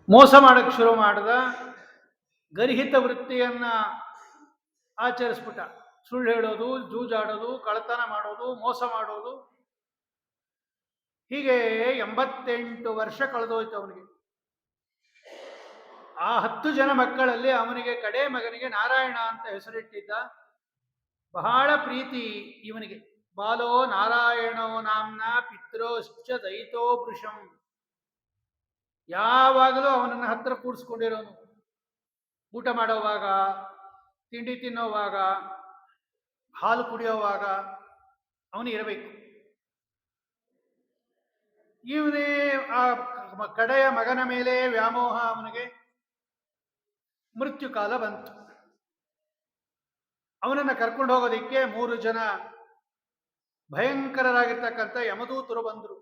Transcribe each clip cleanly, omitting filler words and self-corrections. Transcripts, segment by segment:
ಮೋಸ ಮಾಡಕ್ಕೆ ಶುರು ಮಾಡಿದ. ಗರ್ಹಿತ ವೃತ್ತಿಯನ್ನ ಆಚರಿಸ್ಬಿಟ್ಟ. ಸುಳ್ಳು ಹೇಳೋದು, ಜೂಜಾಡೋದು, ಕಳ್ಳತನ ಮಾಡೋದು, ಮೋಸ ಮಾಡೋದು. ಹೀಗೆ 88 ವರ್ಷ ಕಳೆದೋಯ್ತು ಅವನಿಗೆ. ಆ 10 ಜನ ಮಕ್ಕಳಲ್ಲಿ ಅವನಿಗೆ ಕಡೆ ಮಗನಿಗೆ ನಾರಾಯಣ ಅಂತ ಹೆಸರಿಟ್ಟಿದ್ದ. ಬಹಳ ಪ್ರೀತಿ ಇವನಿಗೆ. ಬಾಲೋ ನಾರಾಯಣೋ ನಾಮ್ನ ಪಿತ್ರೋಶ್ಚ ದಯಿತೋ ಭೃಶಂ. ಯಾವಾಗಲೂ ಅವನನ್ನ ಹತ್ರ ಕೂಡಿಸ್ಕೊಂಡಿರೋನು. ಊಟ ಮಾಡೋವಾಗ, ತಿಂಡಿ ತಿನ್ನೋವಾಗ, ಹಾಲು ಕುಡಿಯೋವಾಗ ಅವನು ಇರಬೇಕು. ಇವನೇ ಆ ಕಡೆಯ ಮಗನ ಮೇಲೆ ವ್ಯಾಮೋಹ ಅವನಿಗೆ. ಮೃತ್ಯು ಕಾಲ ಬಂತು. ಅವನನ್ನು ಕರ್ಕೊಂಡು ಹೋಗೋದಿಕ್ಕೆ 3 ಜನ ಭಯಂಕರರಾಗಿರ್ತಕ್ಕಂಥ ಯಮದೂತರು ಬಂದರು.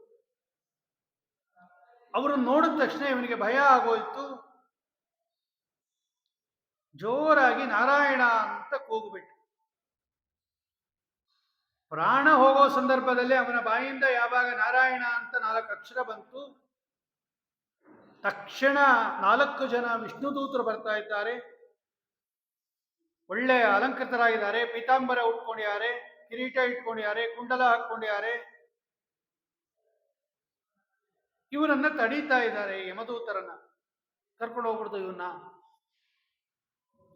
ಅವರು ನೋಡಿದ ತಕ್ಷಣ ಇವನಿಗೆ ಭಯ ಆಗೋಯ್ತು. ಜೋರಾಗಿ ನಾರಾಯಣ ಅಂತ ಕೂಗುಬಿಟ್ಟು. ಪ್ರಾಣ ಹೋಗೋ ಸಂದರ್ಭದಲ್ಲಿ ಅವನ ಬಾಯಿಂದ ಯಾವಾಗ ನಾರಾಯಣ ಅಂತ 4 ಅಕ್ಷರ ಬಂತು, ತಕ್ಷಣ 4 ಜನ ವಿಷ್ಣುದೂತರು ಬರ್ತಾ ಇದ್ದಾರೆ. ಒಳ್ಳೆ ಅಲಂಕೃತರಾಗಿದ್ದಾರೆ. ಪೀತಾಂಬರ ಉಟ್ಕೊಂಡಿದ್ದಾರೆ, ಕಿರೀಟ ಇಟ್ಕೊಂಡಿದ್ದಾರೆ, ಕುಂಡಲ ಹಾಕೊಂಡಿದ್ದಾರೆ. ಇವರನ್ನ ತಡೀತಾ ಇದ್ದಾರೆ. ಯಮದೂತರನ್ನ ಕರ್ಕೊಂಡು ಹೋಗ್ಬಿಡ್ತು. ಇವನ್ನ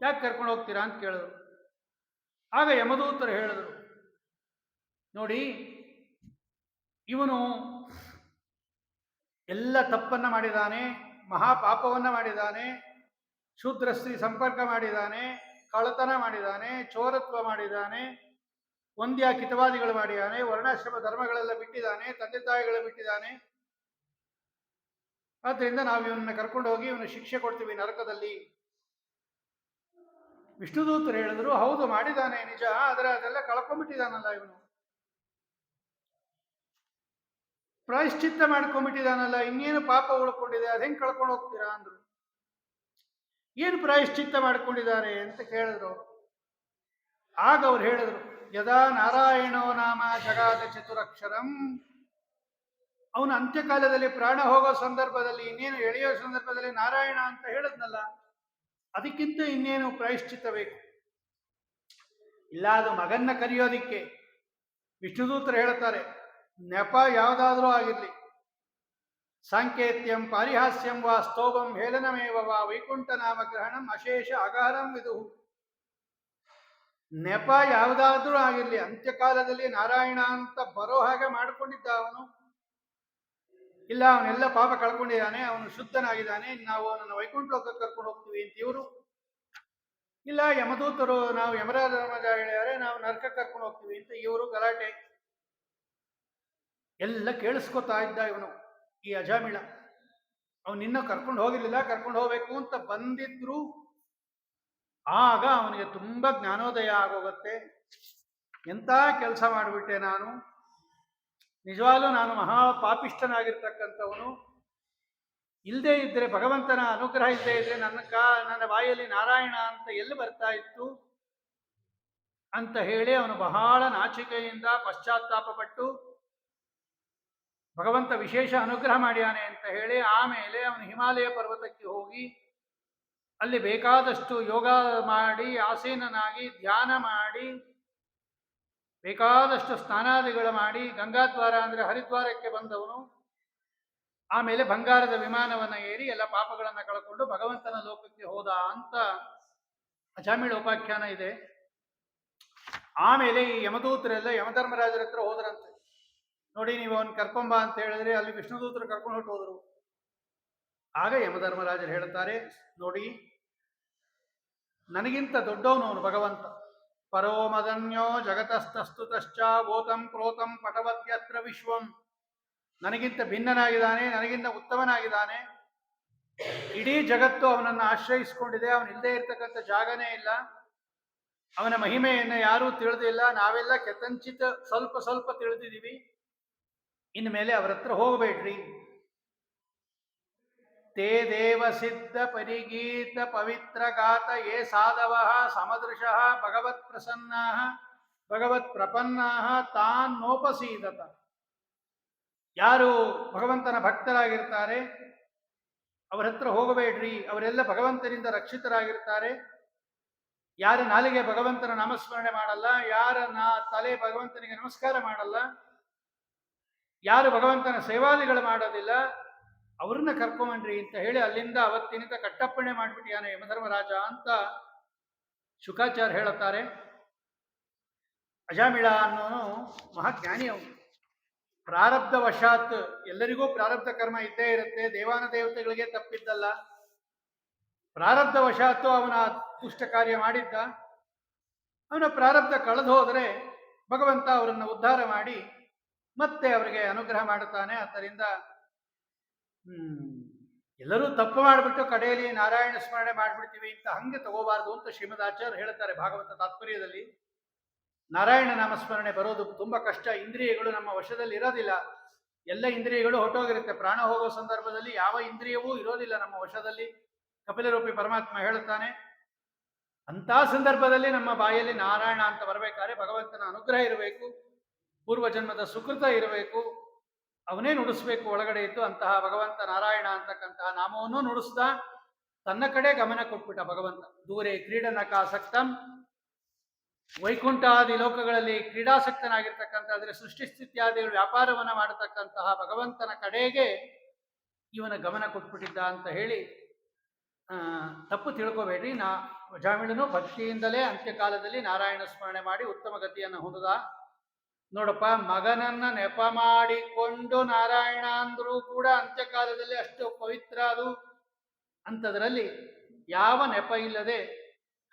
ಯಾಕೆ ಕರ್ಕೊಂಡು ಹೋಗ್ತೀರಾ ಅಂತ ಕೇಳಿದ್ರು. ಆಗ ಯಮದೂತರು ಹೇಳಿದ್ರು, ನೋಡಿ, ಇವನು ಎಲ್ಲ ತಪ್ಪನ್ನ ಮಾಡಿದ್ದಾನೆ, ಮಹಾಪಾಪವನ್ನ ಮಾಡಿದ್ದಾನೆ, ಶೂದ್ರ ಸ್ತ್ರೀ ಸಂಪರ್ಕ ಮಾಡಿದ್ದಾನೆ, ಕಳ್ಳತನ ಮಾಡಿದ್ದಾನೆ, ಚೋರತ್ವ ಮಾಡಿದ್ದಾನೆ, ವಂದ್ಯ ಕಿತವಾದಿಗಳು ಮಾಡಿದ್ದಾನೆ, ವರ್ಣಾಶ್ರಮ ಧರ್ಮಗಳೆಲ್ಲ ಬಿಟ್ಟಿದ್ದಾನೆ, ತಂದೆ ತಾಯಿಗಳು ಬಿಟ್ಟಿದ್ದಾನೆ. ಆದ್ದರಿಂದ ನಾವು ಇವನನ್ನ ಕರ್ಕೊಂಡು ಹೋಗಿ ಇವನು ಶಿಕ್ಷೆ ಕೊಡ್ತೀವಿ ನರಕದಲ್ಲಿ. ವಿಷ್ಣುದೂತರು ಹೇಳಿದ್ರು, ಹೌದು ಮಾಡಿದ್ದಾನೆ ನಿಜ, ಆದರೆ ಅದೆಲ್ಲ ಕಳ್ಕೊಂಡ್ಬಿಟ್ಟಿದ್ದಾನಲ್ಲ ಇವನು, ಪ್ರಾಯಶ್ಚಿತ್ತ ಮಾಡ್ಕೊಂಡ್ಬಿಟ್ಟಿದ್ದಾನಲ್ಲ, ಇನ್ನೇನು ಪಾಪ ಉಳ್ಕೊಂಡಿದೆ, ಅದ್ ಹೆಂಗೆ ಕಳ್ಕೊಂಡು ಹೋಗ್ತೀರಾ ಅಂದ್ರು. ಏನು ಪ್ರಾಯಶ್ಚಿತ್ತ ಮಾಡ್ಕೊಂಡಿದ್ದಾರೆ ಅಂತ ಕೇಳಿದ್ರು. ಆಗ ಅವ್ರು ಹೇಳಿದ್ರು, ಯದಾ ನಾರಾಯಣೋ ನಾಮ ಜಗಾದ ಚತುರಕ್ಷರಂ. ಅವನು ಅಂತ್ಯಕಾಲದಲ್ಲಿ ಪ್ರಾಣ ಹೋಗೋ ಸಂದರ್ಭದಲ್ಲಿ, ಇನ್ನೇನು ಎಳೆಯೋ ಸಂದರ್ಭದಲ್ಲಿ ನಾರಾಯಣ ಅಂತ ಹೇಳಿದ್ನಲ್ಲ, ಅದಕ್ಕಿಂತ ಇನ್ನೇನು ಪ್ರಾಯಶ್ಚಿತ್ತ ಬೇಕು? ಇಲ್ಲ, ಅದು ಮಗನ್ನ ಕರೆಯೋದಿಕ್ಕೆ. ವಿಷ್ಣುದೂತರು ಹೇಳ್ತಾರೆ, ನೆಪ ಯಾವುದಾದ್ರೂ ಆಗಿರ್ಲಿ, ಸಾಂಕೇತ್ಯಂ ಪಾರಿಹಾಸ್ಯಂ ವಾ ಸ್ತೋಭಂ ಹೇಳನಮೇವ ವಾ ವೈಕುಂಠ ನಾಮ ಗ್ರಹಣಂ ಅಶೇಷ ಅಗಾರಂ ವಿದುಹು. ನೆಪ ಯಾವುದಾದ್ರೂ ಆಗಿರ್ಲಿ, ಅಂತ್ಯಕಾಲದಲ್ಲಿ ನಾರಾಯಣ ಅಂತ ಬರೋ ಹಾಗೆ ಮಾಡಿಕೊಂಡಿದ್ದ ಅವನು. ಇಲ್ಲ, ಅವನೆಲ್ಲ ಪಾಪ ಕಳ್ಕೊಂಡಿದ್ದಾನೆ, ಅವನು ಶುದ್ಧನಾಗಿದ್ದಾನೆ, ನಾವು ಅವನನ್ನು ವೈಕುಂಠ ಲೋಕಕ್ಕೆ ಕರ್ಕೊಂಡು ಹೋಗ್ತೀವಿ ಅಂತ ಇವರು. ಇಲ್ಲ, ಯಮದೂತರು ನಾವು ಯಮರಾಜ ಹೇಳಿದ್ದಾರೆ, ನಾವು ನರಕಕ್ಕೆ ಕರ್ಕೊಂಡು ಹೋಗ್ತೀವಿ ಅಂತ ಇವರು ಗಲಾಟೆ. ಎಲ್ಲ ಕೇಳಿಸ್ಕೊತಾ ಇದ್ದ ಇವನು, ಈ ಅಜಾಮಿಳ. ಅವನಿನ್ನೂ ಕರ್ಕೊಂಡು ಹೋಗಿರ್ಲಿಲ್ಲ, ಕರ್ಕೊಂಡು ಹೋಗ್ಬೇಕು ಅಂತ ಬಂದಿದ್ರು. ಆಗ ಅವನಿಗೆ ತುಂಬಾ ಜ್ಞಾನೋದಯ ಆಗೋಗತ್ತೆ. ಎಂಥ ಕೆಲಸ ಮಾಡಿಬಿಟ್ಟೆ ನಾನು, ನಿಜವಾಗ್ಲೂ ನಾನು ಮಹಾ ಪಾಪಿಷ್ಠನಾಗಿರ್ತಕ್ಕಂಥವನು. ಇಲ್ಲದೆ ಇದ್ರೆ, ಭಗವಂತನ ಅನುಗ್ರಹ ಇಲ್ಲದೆ ಇದ್ರೆ ನನ್ನ ಬಾಯಲ್ಲಿ ನಾರಾಯಣ ಅಂತ ಎಲ್ಲಿ ಬರ್ತಾ ಇತ್ತು ಅಂತ ಹೇಳಿ ಅವನು ಬಹಳ ನಾಚಿಕೆಯಿಂದ ಪಶ್ಚಾತ್ತಾಪ ಪಟ್ಟು, ಭಗವಂತ ವಿಶೇಷ ಅನುಗ್ರಹ ಮಾಡ್ಯಾನೆ ಅಂತ ಹೇಳಿ ಆಮೇಲೆ ಅವನು ಹಿಮಾಲಯ ಪರ್ವತಕ್ಕೆ ಹೋಗಿ ಅಲ್ಲಿ ಬೇಕಾದಷ್ಟು ಯೋಗ ಮಾಡಿ, ಆಸೀನನಾಗಿ ಧ್ಯಾನ ಮಾಡಿ, ಬೇಕಾದಷ್ಟು ಸ್ನಾನಾದಿಗಳು ಮಾಡಿ, ಗಂಗಾದ್ವಾರ ಅಂದರೆ ಹರಿದ್ವಾರಕ್ಕೆ ಬಂದವನು. ಆಮೇಲೆ ಬಂಗಾರದ ವಿಮಾನವನ್ನು ಏರಿ ಎಲ್ಲ ಪಾಪಗಳನ್ನು ಕಳ್ಕೊಂಡು ಭಗವಂತನ ಲೋಕಕ್ಕೆ ಹೋದ ಅಂತ ಅಜಾಮಿಳ ಉಪಾಖ್ಯಾನ ಇದೆ. ಆಮೇಲೆ ಈ ಯಮದೂತರೆಲ್ಲ ಯಮಧರ್ಮರಾಜರ ಹತ್ರ ಹೋದ್ರಂತೆ. ನೋಡಿ, ನೀವು ಅವನು ಕರ್ಕೊಂಬ ಅಂತ ಹೇಳಿದ್ರೆ ಅಲ್ಲಿ ವಿಷ್ಣುದೂತರು ಕರ್ಕೊಂಡು ಹೊಟ್ಟು ಹೋದರು. ಆಗ ಯಮಧರ್ಮರಾಜರು ಹೇಳ್ತಾರೆ, ನೋಡಿ, ನನಗಿಂತ ದೊಡ್ಡವನು ಅವನು ಭಗವಂತ. ಪರೋ ಮದನ್ಯೋ ಜಗತಸ್ತಸ್ತುತಶ್ಚ ಗೋತಂ ಪ್ರೋತಂ ಪಟವದ್ಯತ್ರ ವಿಶ್ವಂ. ನನಗಿಂತ ಭಿನ್ನನಾಗಿದ್ದಾನೆ, ನನಗಿಂತ ಉತ್ತಮನಾಗಿದ್ದಾನೆ. ಇಡೀ ಜಗತ್ತು ಅವನನ್ನು ಆಶ್ರಯಿಸಿಕೊಂಡಿದೆ. ಅವನಿಲ್ಲದೆ ಇರ್ತಕ್ಕಂಥ ಜಾಗನೇ ಇಲ್ಲ. ಅವನ ಮಹಿಮೆಯನ್ನು ಯಾರೂ ತಿಳಿದಿಲ್ಲ. ನಾವೆಲ್ಲ ಕೆತಂಚಿತ ಸ್ವಲ್ಪ ಸ್ವಲ್ಪ ತಿಳಿದಿದ್ದೀವಿ. ಇನ್ಮೇಲೆ ಅವರ ಹತ್ರ ಹೋಗಬೇಡ್ರಿ. ತೇ ದೇವ ಸಿದ್ಧ ಪರಿಗೀತ ಪವಿತ್ರ ಗಾತ ಯೇ ಸಾಧವ ಸಮದೃಶಃ ಭಗವತ್ ಪ್ರಸನ್ನಾ ಭಗವತ್ ಪ್ರಪನ್ನಾ ತಾನ್ ನೋಪಸೀದತ. ಯಾರು ಭಗವಂತನ ಭಕ್ತರಾಗಿರ್ತಾರೆ, ಅವರ ಹತ್ರ ಹೋಗಬೇಡ್ರಿ, ಅವರೆಲ್ಲ ಭಗವಂತನಿಂದ ರಕ್ಷಿತರಾಗಿರ್ತಾರೆ. ಯಾರ ನಾಲಿಗೆ ಭಗವಂತನ ನಾಮಸ್ಮರಣೆ ಮಾಡಲ್ಲ, ಯಾರ ತಲೆ ಭಗವಂತನಿಗೆ ನಮಸ್ಕಾರ ಮಾಡಲ್ಲ, ಯಾರು ಭಗವಂತನ ಸೇವಾದಿಗಳು ಮಾಡೋದಿಲ್ಲ, ಅವ್ರನ್ನ ಕರ್ಕೊಂಬನ್ರಿ ಅಂತ ಹೇಳಿ ಅಲ್ಲಿಂದ ಅವತ್ತಿನಿಂದ ಕಟ್ಟಪ್ಪಣೆ ಮಾಡಿಬಿಟ್ಟಿಯಾನೆ ಯಮಧರ್ಮರಾಜ ಅಂತ ಶುಕಾಚಾರ್ಯ ಹೇಳುತ್ತಾರೆ. ಅಜಾಮಿಳ ಅನ್ನೋನು ಮಹಾಜ್ಞಾನಿ. ಅವನು ಪ್ರಾರಬ್ಧ ವಶಾತ್, ಎಲ್ಲರಿಗೂ ಪ್ರಾರಬ್ಧ ಕರ್ಮ ಇದ್ದೇ ಇರುತ್ತೆ, ದೇವಾನ ದೇವತೆಗಳಿಗೆ ತಪ್ಪಿದ್ದಲ್ಲ. ಪ್ರಾರಬ್ಧ ವಶಾತ್ತು ಅವನ ದುಷ್ಟ ಕಾರ್ಯ ಮಾಡಿದ್ದ. ಅವನ ಪ್ರಾರಬ್ಧ ಕಳೆದು ಹೋದರೆ ಭಗವಂತ ಅವರನ್ನು ಉದ್ಧಾರ ಮಾಡಿ ಮತ್ತೆ ಅವರಿಗೆ ಅನುಗ್ರಹ ಮಾಡುತ್ತಾನೆ. ಆದ್ದರಿಂದ ಎಲ್ಲರೂ ತಪ್ಪು ಮಾಡಿಬಿಟ್ಟು ಕಡೆಯಲ್ಲಿ ನಾರಾಯಣ ಸ್ಮರಣೆ ಮಾಡಿಬಿಡ್ತೀವಿ ಅಂತ ಹಂಗೆ ತಗೋಬಾರ್ದು ಅಂತ ಶ್ರೀಮದಾಚಾರ್ಯ ಹೇಳ್ತಾರೆ ಭಾಗವತ ತಾತ್ಪರ್ಯದಲ್ಲಿ. ನಾರಾಯಣ ನಾಮಸ್ಮರಣೆ ಬರೋದು ತುಂಬಾ ಕಷ್ಟ. ಇಂದ್ರಿಯಗಳು ನಮ್ಮ ವಶದಲ್ಲಿ ಇರೋದಿಲ್ಲ, ಎಲ್ಲ ಇಂದ್ರಿಯಗಳು ಹೊಟ್ಟೋಗಿರುತ್ತೆ. ಪ್ರಾಣ ಹೋಗೋ ಸಂದರ್ಭದಲ್ಲಿ ಯಾವ ಇಂದ್ರಿಯವೂ ಇರೋದಿಲ್ಲ ನಮ್ಮ ವಶದಲ್ಲಿ. ಕಪಿಲರೂಪಿ ಪರಮಾತ್ಮ ಹೇಳುತ್ತಾನೆ, ಅಂಥ ಸಂದರ್ಭದಲ್ಲಿ ನಮ್ಮ ಬಾಯಲ್ಲಿ ನಾರಾಯಣ ಅಂತ ಬರಬೇಕಾದ್ರೆ ಭಗವಂತನ ಅನುಗ್ರಹ ಇರಬೇಕು, ಪೂರ್ವಜನ್ಮದ ಸುಕೃತ ಇರಬೇಕು, ಅವನೇ ನುಡಿಸ್ಬೇಕು ಒಳಗಡೆ ಇದ್ದು. ಅಂತಹ ಭಗವಂತ ನಾರಾಯಣ ಅಂತಕ್ಕಂತಹ ನಾಮವನ್ನು ನುಡಿಸ್ದ ತನ್ನ ಕಡೆ ಗಮನ ಕೊಟ್ಬಿಟ್ಟ ಭಗವಂತ. ದೂರೇ ಕ್ರೀಡನಕಾಸಕ್ತಂ, ವೈಕುಂಠಾದಿ ಲೋಕಗಳಲ್ಲಿ ಕ್ರೀಡಾಸಕ್ತನಾಗಿರ್ತಕ್ಕಂಥ, ಅಂದರೆ ಸೃಷ್ಟಿ ಸ್ಥಿತ್ಯಾದಿಗಳು ವ್ಯಾಪಾರವನ್ನು ಮಾಡತಕ್ಕಂತಹ ಭಗವಂತನ ಕಡೆಗೆ ಇವನ ಗಮನ ಕೊಟ್ಬಿಟ್ಟಿದ್ದ ಅಂತ ಹೇಳಿ ತಪ್ಪು ತಿಳ್ಕೋಬೇಡ್ರಿ. ಅಜಾಮಿಳನು ಭಕ್ತಿಯಿಂದಲೇ ಅಂತ್ಯಕಾಲದಲ್ಲಿ ನಾರಾಯಣ ಸ್ಮರಣೆ ಮಾಡಿ ಉತ್ತಮ ಗತಿಯನ್ನು ಹೊಂದದ. ನೋಡಪ್ಪ, ಮಗನನ್ನ ನೆಪ ಮಾಡಿಕೊಂಡು ನಾರಾಯಣ ಅಂದರೂ ಕೂಡ ಅಂತ್ಯಕಾಲದಲ್ಲಿ ಅಷ್ಟು ಪವಿತ್ರ ಅದು. ಅಂಥದ್ರಲ್ಲಿ ಯಾವ ನೆಪ ಇಲ್ಲದೆ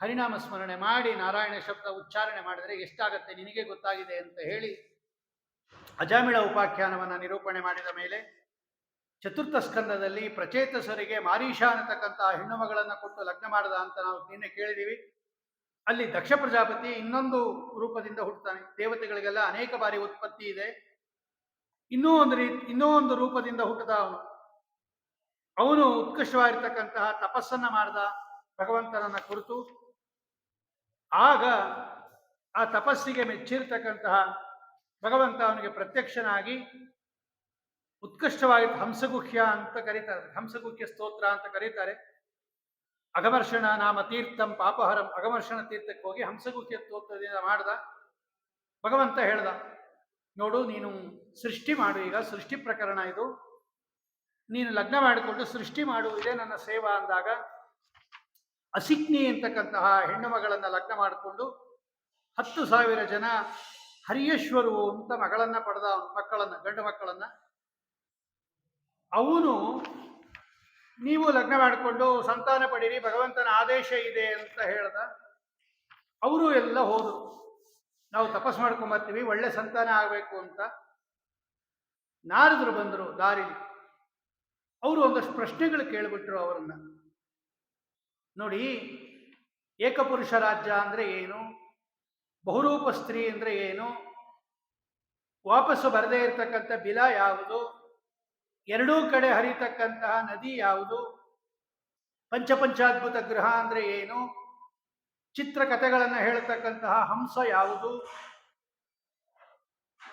ಹರಿನಾಮ ಸ್ಮರಣೆ ಮಾಡಿ ನಾರಾಯಣ ಶಬ್ದ ಉಚ್ಚಾರಣೆ ಮಾಡಿದರೆ ಎಷ್ಟಾಗತ್ತೆ ನಿನಗೆ ಗೊತ್ತಾಗಿದೆ ಅಂತ ಹೇಳಿ ಅಜಾಮಿಳ ಉಪಾಖ್ಯಾನವನ್ನು ನಿರೂಪಣೆ ಮಾಡಿದ ಮೇಲೆ ಚತುರ್ಥ ಸ್ಕಂದದಲ್ಲಿ ಪ್ರಚೇತಸರಿಗೆ ಮಾರೀಷ ಅನ್ನತಕ್ಕಂತಹ ಹೆಣ್ಣು ಮಗಳನ್ನು ಕೊಟ್ಟು ಲಗ್ನ ಮಾಡದ ಅಂತ ನಾವು ನಿನ್ನೆ ಕೇಳಿದ್ದೀವಿ. ಅಲ್ಲಿ ದಕ್ಷ ಪ್ರಜಾಪತಿ ಇನ್ನೊಂದು ರೂಪದಿಂದ ಹುಟ್ಟುತ್ತಾನೆ. ದೇವತೆಗಳಿಗೆಲ್ಲ ಅನೇಕ ಬಾರಿ ಉತ್ಪತ್ತಿ ಇದೆ. ಇನ್ನೂ ಒಂದು ರೂಪದಿಂದ ಹುಟ್ಟದ ಅವನು ಉತ್ಕೃಷ್ಟವಾಗಿರ್ತಕ್ಕಂತಹ ತಪಸ್ಸನ್ನ ಮಾಡಿದ ಭಗವಂತನನ್ನ ಕುರಿತು. ಆಗ ಆ ತಪಸ್ಸಿಗೆ ಮೆಚ್ಚಿರ್ತಕ್ಕಂತಹ ಭಗವಂತ ಅವನಿಗೆ ಪ್ರತ್ಯಕ್ಷನಾಗಿ ಉತ್ಕೃಷ್ಟವಾಗಿ ಹಂಸಗುಹ್ಯ ಅಂತ ಕರೀತಾರೆ, ಹಂಸಗುಹ್ಯ ಸ್ತೋತ್ರ ಅಂತ ಕರೀತಾರೆ. ಅಗಮರ್ಷಣ ನಾಮ ತೀರ್ಥಂ ಪಾಪಹರಂ, ಅಗಮರ್ಷಣ ತೀರ್ಥಕ್ಕೆ ಹೋಗಿ ಹಂಸಗುಹ್ಯ ಸ್ತೋತ್ರದಿಂದ ಮಾಡ್ದ. ಭಗವಂತ ಹೇಳ್ದ, ನೋಡು ನೀನು ಸೃಷ್ಟಿ ಮಾಡು, ಈಗ ಸೃಷ್ಟಿ ಪ್ರಕರಣ ಇದು, ನೀನು ಲಗ್ನ ಮಾಡಿಕೊಂಡು ಸೃಷ್ಟಿ ಮಾಡು, ಇದೇ ನನ್ನ ಸೇವಾ ಅಂದಾಗ ಅಸಿಕ್ನಿ ಅಂತಕ್ಕಂತಹ ಹೆಣ್ಣು ಮಗಳನ್ನು ಲಗ್ನ ಮಾಡಿಕೊಂಡು 10,000 ಜನ ಹರಿಯೇಶ್ವರು ಅಂತ ಮಗಳನ್ನ ಪಡೆದ, ಮಕ್ಕಳನ್ನ, ಗಂಡು ಮಕ್ಕಳನ್ನ. ಅವನು ನೀವು ಲಗ್ನ ಮಾಡಿಕೊಂಡು ಸಂತಾನ ಪಡೀರಿ, ಭಗವಂತನ ಆದೇಶ ಇದೆ ಅಂತ ಹೇಳ್ದ. ಅವರು ಎಲ್ಲ ಹೋದರು, ನಾವು ತಪಸ್ ಮಾಡ್ಕೊಂಬರ್ತೀವಿ, ಒಳ್ಳೆ ಸಂತಾನ ಆಗಬೇಕು ಅಂತ. ನಾರದರು ಬಂದರು ದಾರಿಲಿ. ಅವರು ಒಂದಷ್ಟು ಪ್ರಶ್ನೆಗಳು ಕೇಳಿಬಿಟ್ರು ಅವರನ್ನ. ನೋಡಿ, ಏಕಪುರುಷ ರಾಜ್ಯ ಅಂದರೆ ಏನು, ಬಹುರೂಪ ಸ್ತ್ರೀ ಅಂದರೆ ಏನು, ವಾಪಸ್ಸು ಬರದೇ ಇರತಕ್ಕಂಥ ಬಿಲ ಯಾವುದು, ಎರಡೂ ಕಡೆ ಹರಿತಕ್ಕಂತಹ ನದಿ ಯಾವುದು, ಪಂಚಪಂಚಾದ್ಭುತ ಗೃಹ ಅಂದರೆ ಏನು, ಚಿತ್ರಕಥೆಗಳನ್ನು ಹೇಳ್ತಕ್ಕಂತಹ ಹಂಸ ಯಾವುದು,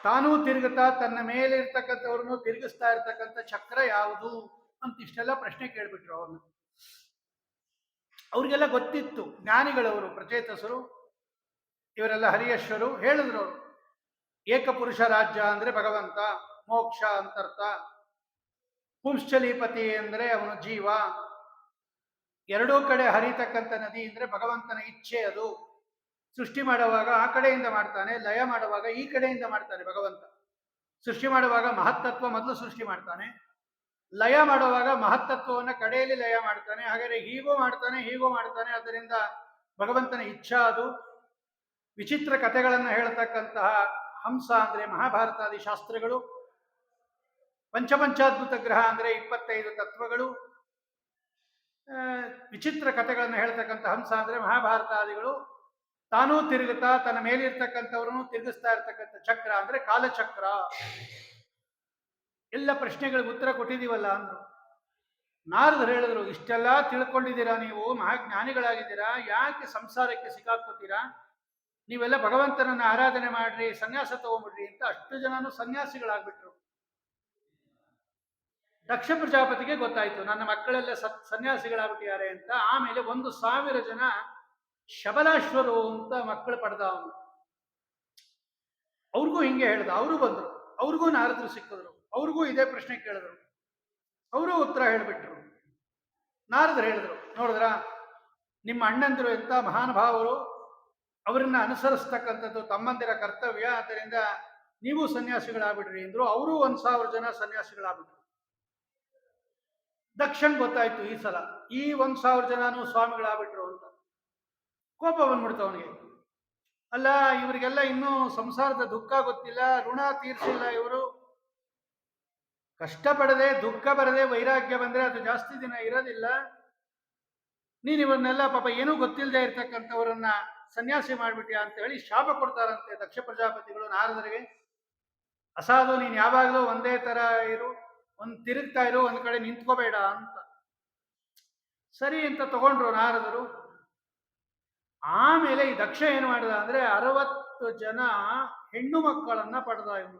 ತಾನೂ ತಿರುಗುತ್ತಾ ತನ್ನ ಮೇಲೆ ಇರ್ತಕ್ಕಂಥವ್ರನ್ನು ತಿರುಗಿಸ್ತಾ ಇರ್ತಕ್ಕಂಥ ಚಕ್ರ ಯಾವುದು ಅಂತ ಇಷ್ಟೆಲ್ಲ ಪ್ರಶ್ನೆ ಕೇಳಿಬಿಟ್ರು ಅವ್ರನ್ನ. ಅವ್ರಿಗೆಲ್ಲ ಗೊತ್ತಿತ್ತು, ಜ್ಞಾನಿಗಳವರು, ಪ್ರಚೇತಸರು, ಇವರೆಲ್ಲ ಹರಿಯೇಶ್ವರು. ಹೇಳಿದ್ರು ಅವರು, ಏಕಪುರುಷ ರಾಜ್ಯ ಅಂದರೆ ಭಗವಂತ, ಮೋಕ್ಷ ಅಂತರ್ಥ. ಪುಂಶ್ಚಲೀಪತಿ ಅಂದರೆ ಅವನು ಜೀವ. ಎರಡೂ ಕಡೆ ಹರಿತಕ್ಕಂಥ ನದಿ ಅಂದರೆ ಭಗವಂತನ ಇಚ್ಛೆ. ಅದು ಸೃಷ್ಟಿ ಮಾಡುವಾಗ ಆ ಕಡೆಯಿಂದ ಮಾಡ್ತಾನೆ, ಲಯ ಮಾಡುವಾಗ ಈ ಕಡೆಯಿಂದ ಮಾಡ್ತಾನೆ ಭಗವಂತ. ಸೃಷ್ಟಿ ಮಾಡುವಾಗ ಮಹತ್ತತ್ವ ಮೊದಲು ಸೃಷ್ಟಿ ಮಾಡ್ತಾನೆ, ಲಯ ಮಾಡುವಾಗ ಮಹತ್ತತ್ವವನ್ನು ಕಡೆಯಲ್ಲಿ ಲಯ ಮಾಡ್ತಾನೆ. ಹಾಗಾದರೆ ಹೀಗೂ ಮಾಡ್ತಾನೆ, ಹೀಗೂ ಮಾಡ್ತಾನೆ. ಅದರಿಂದ ಭಗವಂತನ ಇಚ್ಛಾ ಅದು. ವಿಚಿತ್ರ ಕಥೆಗಳನ್ನು ಹೇಳ್ತಕ್ಕಂತಹ ಹಂಸ ಅಂದರೆ ಮಹಾಭಾರತಾದಿ ಶಾಸ್ತ್ರಗಳು. ಪಂಚಪಂಚಾದ್ಭುತ ಗ್ರಹ ಅಂದರೆ 25 ತತ್ವಗಳು. ವಿಚಿತ್ರ ಕಥೆಗಳನ್ನು ಹೇಳ್ತಕ್ಕಂಥ ಹಂಸ ಅಂದರೆ ಮಹಾಭಾರತಾದಿಗಳು. ತಾನೂ ತಿರುಗುತ್ತಾ ತನ್ನ ಮೇಲಿರ್ತಕ್ಕಂಥವ್ರನ್ನು ತಿರುಗಿಸ್ತಾ ಇರ್ತಕ್ಕಂಥ ಚಕ್ರ ಅಂದರೆ ಕಾಲಚಕ್ರ. ಎಲ್ಲ ಪ್ರಶ್ನೆಗಳಿಗೆ ಉತ್ತರ ಕೊಟ್ಟಿದ್ದೀವಲ್ಲ ಅಂದರು. ನಾರದರು ಹೇಳಿದ್ರು, ಇಷ್ಟೆಲ್ಲ ತಿಳ್ಕೊಂಡಿದ್ದೀರಾ, ನೀವು ಮಹಾಜ್ಞಾನಿಗಳಾಗಿದ್ದೀರಾ, ಯಾಕೆ ಸಂಸಾರಕ್ಕೆ ಸಿಕ್ಕಾಕೋತೀರಾ, ನೀವೆಲ್ಲ ಭಗವಂತನನ್ನು ಆರಾಧನೆ ಮಾಡ್ರಿ, ಸನ್ಯಾಸ ತಗೊಂಬಿಡ್ರಿ ಅಂತ. ಅಷ್ಟು ಜನನು ಸನ್ಯಾಸಿಗಳಾಗ್ಬಿಟ್ರು. ದಕ್ಷ ಪ್ರಜಾಪತಿಗೆ ಗೊತ್ತಾಯ್ತು ನನ್ನ ಮಕ್ಕಳೆಲ್ಲ ಸನ್ಯಾಸಿಗಳಾಗ್ಬಿಟ್ಟಿದ್ದಾರೆ ಅಂತ. ಆಮೇಲೆ 1,000 ಜನ ಶಬಲಾಶ್ವರು ಅಂತ ಮಕ್ಕಳು ಪಡೆದ ಅವನು. ಅವ್ರಿಗೂ ಹಿಂಗೆ ಹೇಳ್ದ. ಅವರು ಬಂದರು, ಅವ್ರಿಗೂ ನಾರದರು ಸಿಕ್ಕಿದ್ರು, ಅವ್ರಿಗೂ ಇದೇ ಪ್ರಶ್ನೆ ಕೇಳಿದ್ರು, ಅವರು ಉತ್ತರ ಹೇಳಿಬಿಟ್ರು. ನಾರದರು ಹೇಳಿದ್ರು, ನೋಡಿದ್ರ ನಿಮ್ಮ ಅಣ್ಣಂದಿರು ಎಂತ ಮಹಾನುಭಾವರು, ಅವರನ್ನ ಅನುಸರಿಸ್ತಕ್ಕಂಥದ್ದು ತಮ್ಮಂದಿರ ಕರ್ತವ್ಯ, ಆದ್ದರಿಂದ ನೀವು ಸನ್ಯಾಸಿಗಳಾಗ್ಬಿಡ್ರಿ ಅಂದ್ರು. ಅವರು 1,000 ಜನ ಸನ್ಯಾಸಿಗಳಾಗ್ಬಿಟ್ರು. ದಕ್ಷನ್ ಗೊತ್ತಾಯ್ತು ಈ ಸಲ ಈ 1,000 ಜನನೂ ಸ್ವಾಮಿಗಳಾಗ್ಬಿಟ್ರು ಅಂತ. ಕೋಪ ಬಂದ್ಬಿಡ್ತು ಅವನಿಗೆ. ಅಲ್ಲ, ಇವರಿಗೆಲ್ಲ ಇನ್ನೂ ಸಂಸಾರದ ದುಃಖ ಗೊತ್ತಿಲ್ಲ, ಋಣ ತೀರ್ಸಿಲ್ಲ, ಇವರು ಕಷ್ಟಪಡದೆ ದುಃಖ ಬರದೆ ವೈರಾಗ್ಯ ಬಂದ್ರೆ ಅದು ಜಾಸ್ತಿ ದಿನ ಇರೋದಿಲ್ಲ. ನೀನು ಇವನ್ನೆಲ್ಲ ಪಾಪ ಏನೂ ಗೊತ್ತಿಲ್ಲದೆ ಇರ್ತಕ್ಕಂಥವರನ್ನ ಸನ್ಯಾಸಿ ಮಾಡ್ಬಿಟ್ಯಾ ಅಂತ ಹೇಳಿ ಶಾಪ ಕೊಡ್ತಾರಂತೆ ದಕ್ಷ ಪ್ರಜಾಪತಿಗಳು ನಾರದರಿಗೆ. ಅಸಾಧು, ನೀನು ಯಾವಾಗಲೂ ಒಂದೇ ತರ ಇರು, ತಿರುಗ್ತಾ ಇರು, ಒಂದ್ ಕಡೆ ನಿಂತ್ಕೋಬೇಡ ಅಂತ. ಸರಿ ಅಂತ ತಗೊಂಡ್ರು ನಾರದರು. ಆಮೇಲೆ ಈ ದಕ್ಷ ಏನು ಮಾಡಿದ ಅಂದ್ರೆ 60 ಜನ ಹೆಣ್ಣು ಮಕ್ಕಳನ್ನ ಪಡೆದ ಇವನು.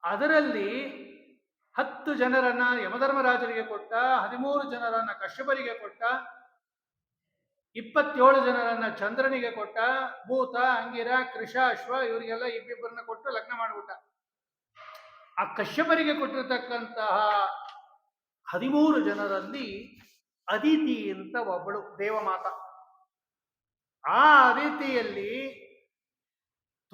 ಅದರಲ್ಲಿ 10 ಜನರನ್ನ ಯಮಧರ್ಮರಾಜರಿಗೆ ಕೊಟ್ಟ, 13 ಜನರನ್ನ ಕಶ್ಯಪರಿಗೆ ಕೊಟ್ಟ, 27 ಜನರನ್ನ ಚಂದ್ರನಿಗೆ ಕೊಟ್ಟ, ಭೂತ, ಅಂಗಿರ, ಕೃಷ, ಅಶ್ವ ಇವರಿಗೆಲ್ಲ ಇಬ್ಬಿಬ್ಬರನ್ನ ಕೊಟ್ಟು ಲಗ್ನ ಮಾಡಿಬಿಟ್ಟ. ಆ ಕಶ್ಯಪರಿಗೆ ಕೊಟ್ಟಿರತಕ್ಕಂತಹ 13 ಜನರಲ್ಲಿ ಅದಿತಿ ಅಂತ ಒಬ್ಬಳು ದೇವಮಾತ. ಆ ಅದಿತಿಯಲ್ಲಿ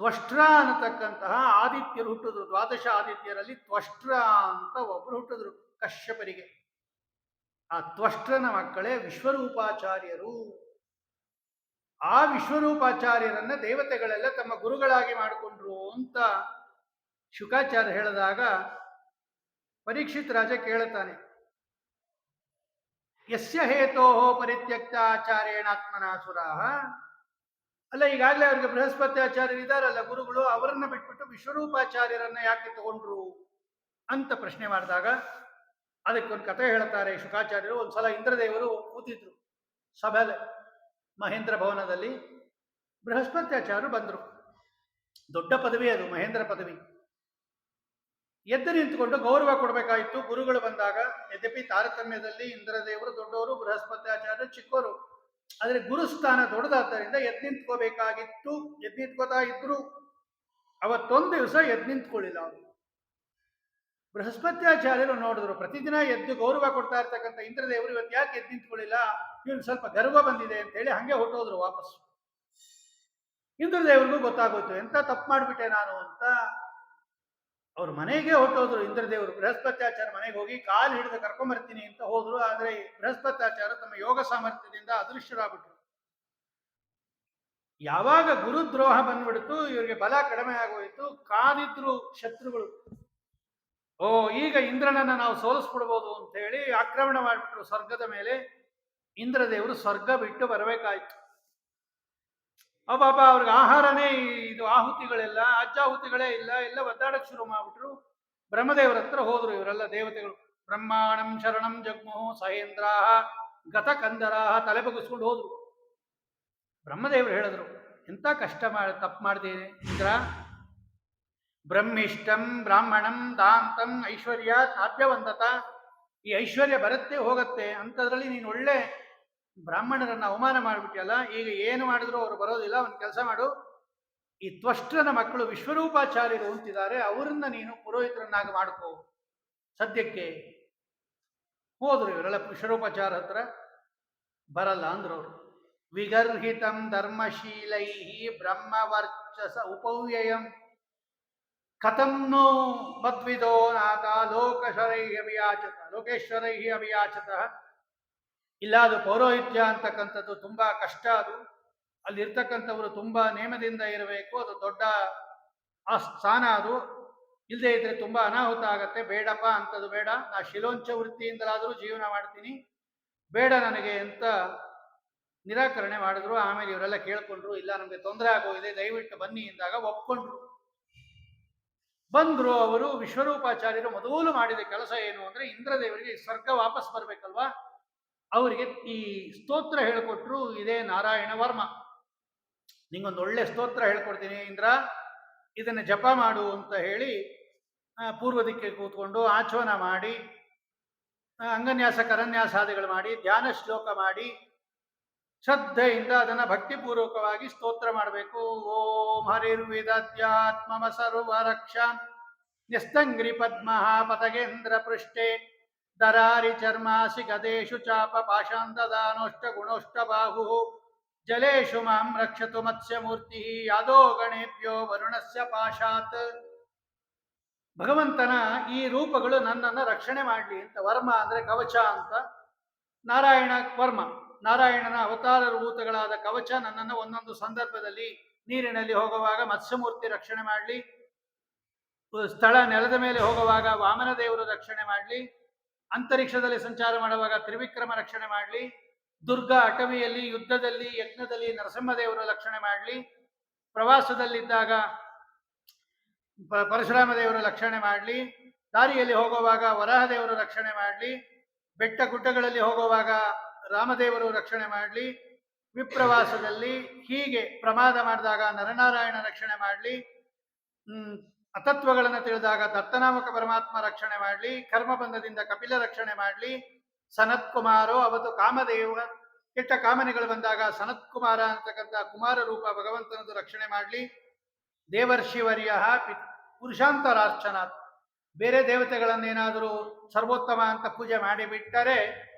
ತ್ವಷ್ಟ್ರ ಅನ್ನತಕ್ಕಂತಹ ಆದಿತ್ಯರು ಹುಟ್ಟಿದ್ರು. 12 ಆದಿತ್ಯರಲ್ಲಿ ತ್ವಷ್ಟ್ರ ಅಂತ ಒಬ್ಬರು ಹುಟ್ಟಿದ್ರು ಕಶ್ಯಪರಿಗೆ. ಆ ತ್ವಷ್ಟ್ರನ ಮಕ್ಕಳೇ ವಿಶ್ವರೂಪಾಚಾರ್ಯರು. ಆ ವಿಶ್ವರೂಪಾಚಾರ್ಯರನ್ನ ದೇವತೆಗಳೆಲ್ಲ ತಮ್ಮ ಗುರುಗಳಾಗಿ ಮಾಡಿಕೊಂಡ್ರು ಅಂತ ಶುಕಾಚಾರ್ಯ ಹೇಳಿದಾಗ ಪರೀಕ್ಷಿತ್ ರಾಜ ಕೇಳುತ್ತಾನೆ, ಯಸ್ಯ ಹೇತೋ ಪರಿತ್ಯಕ್ತ ಆಚಾರ್ಯೇಣಾತ್ಮನಾಸುರಾಹ. ಅಲ್ಲ, ಈಗಾಗಲೇ ಅವ್ರಿಗೆ ಬೃಹಸ್ಪತಿ ಆಚಾರ್ಯರು ಇದ್ದಾರಲ್ಲ ಗುರುಗಳು, ಅವರನ್ನ ಬಿಟ್ಬಿಟ್ಟು ವಿಶ್ವರೂಪಾಚಾರ್ಯರನ್ನ ಯಾಕೆ ತಗೊಂಡ್ರು ಅಂತ ಪ್ರಶ್ನೆ ಮಾಡಿದಾಗ ಅದಕ್ಕೊಂದು ಕಥೆ ಹೇಳ್ತಾರೆ ಶುಕಾಚಾರ್ಯರು. ಒಂದ್ಸಲ ಇಂದ್ರದೇವರು ಕೂತಿದ್ರು ಸಭೆಲೆ ಮಹೇಂದ್ರ ಭವನದಲ್ಲಿ. ಬೃಹಸ್ಪತ್ಯಾಚಾರ್ಯರು ಬಂದರು. ದೊಡ್ಡ ಪದವಿ ಅದು, ಮಹೇಂದ್ರ ಪದವಿ. ಎದ್ದು ನಿಂತುಕೊಂಡು ಗೌರವ ಕೊಡಬೇಕಾಯಿತು ಗುರುಗಳು ಬಂದಾಗ. ಯದ್ಯಪಿ ತಾರತಮ್ಯದಲ್ಲಿ ಇಂದ್ರದೇವರು ದೊಡ್ಡವರು, ಬೃಹಸ್ಪತ್ಯಾಚಾರ್ಯರು ಚಿಕ್ಕವರು. ಆದರೆ ಗುರುಸ್ಥಾನ ದೊಡ್ಡದಾದ್ದರಿಂದ ಎದ್ದು ನಿಂತ್ಕೋಬೇಕಾಗಿತ್ತು. ಎದ್ದು ನಿಂತ್ಕೋತಾ ಇದ್ರು. ಅವತ್ತೊಂದು ದಿವಸ ಎದ್ದು ನಿಂತ್ಕೊಳ್ಳಿಲ್ಲ ಅವರು. ಬೃಹಸ್ಪತ್ಯಾಚಾರ್ಯರು ನೋಡಿದ್ರು, ಪ್ರತಿದಿನ ಎದ್ದು ಗೌರವ ಕೊಡ್ತಾ ಇರ್ತಕ್ಕಂಥ ಇಂದ್ರದೇವರು ಇವತ್ತು ಯಾಕೆ ಎದ್ದು ನಿಂತ್ಕೊಳ್ಳಿಲ್ಲ, ಇವನು ಸ್ವಲ್ಪ ಗರ್ವ ಬಂದಿದೆ ಅಂತ ಹೇಳಿ ಹಂಗೆ ಹೊಟ್ಟೋದ್ರು ವಾಪಸ್. ಇಂದ್ರದೇವರಿಗೂ ಗೊತ್ತಾಗೋಯ್ತು, ಎಂತ ತಪ್ಪು ಮಾಡಿಬಿಟ್ಟೆ ನಾನು ಅಂತ. ಅವ್ರ ಮನೆಗೆ ಹೊಟ್ಟೋದ್ರು ಇಂದ್ರದೇವರು. ಬೃಹಸ್ಪತ್ಯಾಚಾರ್ಯ ಮನೆಗೆ ಹೋಗಿ ಕಾಲು ಹಿಡಿದು ಕರ್ಕೊಂಬರ್ತೀನಿ ಅಂತ ಹೋದ್ರು. ಆದರೆ ಬೃಹಸ್ಪತ್ಯಾಚಾರ್ಯ ತಮ್ಮ ಯೋಗ ಸಾಮರ್ಥ್ಯದಿಂದ ಅದೃಶ್ಯರಾಗ್ಬಿಟ್ರು. ಯಾವಾಗ ಗುರುದ್ರೋಹ ಬಂದ್ಬಿಡ್ತು, ಇವರಿಗೆ ಬಲ ಕಡಿಮೆ ಆಗೋಯ್ತು. ಕಾದಿದ್ರು ಶತ್ರುಗಳು. ಓ, ಈಗ ಇಂದ್ರನನ್ನ ನಾವು ಸೋಲಿಸ್ಬಿಡ್ಬೋದು ಅಂತ ಹೇಳಿ ಆಕ್ರಮಣ ಮಾಡಿಬಿಟ್ರು ಸ್ವರ್ಗದ ಮೇಲೆ. ಇಂದ್ರದೇವರು ಸ್ವರ್ಗ ಬಿಟ್ಟು ಬರಬೇಕಾಯ್ತು. ಪಾಪ ಅವ್ರಿಗೆ ಆಹಾರನೇ ಇದು, ಆಹುತಿಗಳೆಲ್ಲ ಅಜ್ಜಾಹುತಿಗಳೇ ಇಲ್ಲ, ಎಲ್ಲ ಒದ್ದಾಡಕ್ಕೆ ಶುರು ಮಾಡ್ಬಿಟ್ರು. ಬ್ರಹ್ಮದೇವರ ಹತ್ರ ಹೋದ್ರು ಇವರೆಲ್ಲ ದೇವತೆಗಳು. ಬ್ರಹ್ಮಾಣಂ ಶರಣಂ ಜಗ್ಮುಹು ಸಹೇಂದ್ರಾಹ ಗತಕಂದರಾಹ, ತಲೆ ಬಗ್ಗಿಸ್ಕೊಂಡು ಹೋದ್ರು. ಬ್ರಹ್ಮದೇವರು ಹೇಳಿದ್ರು, ಎಂತ ಕಷ್ಟ ತಪ್ಪು ಮಾಡಿದ್ದೇನೆ ಇಂದ್ರ. ಬ್ರಹ್ಮಿಷ್ಟಂ ಬ್ರಾಹ್ಮಣಂ ದಾಂತಂ ಐಶ್ವರ್ಯ ತಾಪ್ಯವಂದತ. ಈ ಐಶ್ವರ್ಯ ಬರುತ್ತೆ ಹೋಗತ್ತೆ, ಅಂಥದ್ರಲ್ಲಿ ನೀನು ಒಳ್ಳೆ ಬ್ರಾಹ್ಮಣರನ್ನ ಅವಮಾನ ಮಾಡಿಬಿಟ್ಟಿಯಲ್ಲ. ಈಗ ಏನು ಮಾಡಿದ್ರು ಅವರು ಬರೋದಿಲ್ಲ. ಒಂದು ಕೆಲಸ ಮಾಡು, ಈ ತ್ವಷ್ಟ್ರನ ಮಕ್ಕಳು ವಿಶ್ವರೂಪಾಚಾರ್ಯರು ಅಂತಿದ್ದಾರೆ, ಅವರನ್ನ ನೀನು ಪುರೋಹಿತರನ್ನಾಗಿ ಮಾಡ್ಕೋ ಸದ್ಯಕ್ಕೆ. ಹೋದ್ರು ಇವರೆಲ್ಲ ವಿಶ್ವರೂಪಾಚಾರ ಹತ್ರ. ಬರಲ್ಲ ಅಂದ್ರು ಅವರು. ವಿಗರ್ಹಿತಂ ಧರ್ಮಶೀಲೈ ಬ್ರಹ್ಮವರ್ಚಸ ಉಪವ್ಯಯಂ ಕಥಂ ನೋ ಮದ್ವಿದೋ ನಾಥ ಲೋಕೇಶ್ವರೈ ಅಭಿಯಾಚತ. ಇಲ್ಲ, ಅದು ಪೌರೋಹಿತ್ಯ ಅಂತಕ್ಕಂಥದ್ದು ತುಂಬಾ ಕಷ್ಟ. ಅದು ಅಲ್ಲಿರ್ತಕ್ಕಂಥವರು ತುಂಬಾ ನೇಮದಿಂದ ಇರಬೇಕು. ಅದು ದೊಡ್ಡ ಆ ಸ್ಥಾನ. ಅದು ಇಲ್ಲದೆ ಇದ್ರೆ ತುಂಬಾ ಅನಾಹುತ ಆಗತ್ತೆ. ಬೇಡಪ್ಪ, ಅಂಥದ್ದು ಬೇಡ. ನಾ ಶಿಲೋಂಚ ವೃತ್ತಿಯಿಂದಲಾದರೂ ಜೀವನ ಮಾಡ್ತೀನಿ, ಬೇಡ ನನಗೆ ಅಂತ ನಿರಾಕರಣೆ ಮಾಡಿದ್ರು. ಆಮೇಲೆ ಇವರೆಲ್ಲ ಕೇಳ್ಕೊಂಡ್ರು, ಇಲ್ಲ ನಮಗೆ ತೊಂದರೆ ಆಗೋಗಿದೆ, ದಯವಿಟ್ಟು ಬನ್ನಿ ಎಂದಾಗ ಒಪ್ಕೊಂಡ್ರು. ಬಂದ್ರು ಅವರು. ವಿಶ್ವರೂಪಾಚಾರ್ಯರು ಮೊದಲು ಮಾಡಿದ ಕೆಲಸ ಏನು ಅಂದ್ರೆ, ಇಂದ್ರದೇವರಿಗೆ ಸ್ವರ್ಗ ವಾಪಸ್ ಬರ್ಬೇಕಲ್ವಾ, ಅವರಿಗೆ ಈ ಸ್ತೋತ್ರ ಹೇಳಿಕೊಟ್ರು. ಇದೇ ನಾರಾಯಣ ವರ್ಮ. ನಿಂಗೊಂದು ಒಳ್ಳೆ ಸ್ತೋತ್ರ ಹೇಳ್ಕೊಡ್ತೀನಿ ಇಂದ್ರ, ಇದನ್ನು ಜಪ ಮಾಡು ಅಂತ ಹೇಳಿ ಪೂರ್ವ ದಿಕ್ಕಿಗೆ ಕೂತ್ಕೊಂಡು ಆಚಮನ ಮಾಡಿ ಅಂಗನ್ಯಾಸ ಕರನ್ಯಾಸಾದಿಗಳು ಮಾಡಿ ಧ್ಯಾನ ಶ್ಲೋಕ ಮಾಡಿ ಶ್ರದ್ಧೆಯಿಂದ ಅದನ್ನು ಭಕ್ತಿಪೂರ್ವಕವಾಗಿ ಸ್ತೋತ್ರ ಮಾಡಬೇಕು. ಓಂ ಹರಿರ್ವಿದಧ್ಯಾತ್ಮಮ ಸರ್ವರಕ್ಷ ನ್ಯಸ್ತಂಗ್ರಿ ಪದ್ಮ ಪತಗೇಂದ್ರ ಪೃಷ್ಠೆ ದರಾರಿ ಚರ್ಮಾಸಿ ಗದೇಶು ಚಾಪ ಪಾಶಾಂತದಾನೋಷ್ಟ ಗುಣೋಷ್ಟ ಬಾಹು ಜಲೇಶು ಮಾಂ ರಕ್ಷತು ಮತ್ಸ್ಯಮೂರ್ತಿ ಯಾದೋ ಗಣೇಭ್ಯೋ ವರುಣಸ್ಯ ಪಾಶಾತ್. ಭಗವಂತನ ಈ ರೂಪಗಳು ನನ್ನನ್ನು ರಕ್ಷಣೆ ಮಾಡಲಿ ಅಂತ. ವರ್ಮ ಅಂದರೆ ಕವಚ ಅಂತ. ನಾರಾಯಣ ವರ್ಮ, ನಾರಾಯಣನ ಅವತಾರ ರೂಪಗಳಾದ ಕವಚ ನನ್ನನ್ನು ಒಂದೊಂದು ಸಂದರ್ಭದಲ್ಲಿ ನೀರಿನಲ್ಲಿ ಹೋಗುವಾಗ ಮತ್ಸ್ಯಮೂರ್ತಿ ರಕ್ಷಣೆ ಮಾಡಲಿ, ಸ್ಥಳ ನೆಲದ ಮೇಲೆ ಹೋಗುವಾಗ ವಾಮನ ದೇವರು ರಕ್ಷಣೆ ಮಾಡಲಿ, ಅಂತರಿಕ್ಷದಲ್ಲಿ ಸಂಚಾರ ಮಾಡುವಾಗ ತ್ರಿವಿಕ್ರಮ ರಕ್ಷಣೆ ಮಾಡಲಿ, ದುರ್ಗ ಅಟವಿಯಲ್ಲಿ ಯುದ್ಧದಲ್ಲಿ ಯಜ್ಞದಲ್ಲಿ ನರಸಿಂಹದೇವರು ರಕ್ಷಣೆ ಮಾಡಲಿ, ಪ್ರವಾಸದಲ್ಲಿದ್ದಾಗ ಪರಶುರಾಮ ದೇವರು ರಕ್ಷಣೆ ಮಾಡಲಿ, ದಾರಿಯಲ್ಲಿ ಹೋಗುವಾಗ ವರಾಹದೇವರು ರಕ್ಷಣೆ ಮಾಡಲಿ, ಬೆಟ್ಟ ಗುಡ್ಡಗಳಲ್ಲಿ ಹೋಗುವಾಗ ರಾಮದೇವರು ರಕ್ಷಣೆ ಮಾಡಲಿ, ವಿಪ್ರವಾಸದಲ್ಲಿ ಹೀಗೆ ಪ್ರಮಾದ ಮಾಡಿದಾಗ ನರನಾರಾಯಣ ರಕ್ಷಣೆ ಮಾಡಲಿ, ಅತತ್ವಗಳನ್ನು ತಿಳಿದಾಗ ದತ್ತನಾಮಕ ಪರಮಾತ್ಮ ರಕ್ಷಣೆ ಮಾಡಲಿ, ಕರ್ಮಬಂಧದಿಂದ ಕಪಿಲ ರಕ್ಷಣೆ ಮಾಡಲಿ, ಸನತ್ಕುಮಾರೋ ಅವತ್ತು ಕಾಮದೇವ ಕೆಟ್ಟ ಕಾಮನೆಗಳು ಬಂದಾಗ ಸನತ್ಕುಮಾರ ಅಂತಕ್ಕಂಥ ಕುಮಾರ ರೂಪ ಭಗವಂತನದು ರಕ್ಷಣೆ ಮಾಡಲಿ, ದೇವರ್ಷಿವರ್ಯ ಪುರುಷಾಂತರಾರ್ಚನಾತ್ ಬೇರೆ ದೇವತೆಗಳನ್ನೇನಾದರೂ ಸರ್ವೋತ್ತಮ ಅಂತ ಪೂಜೆ ಮಾಡಿಬಿಟ್ಟರೆ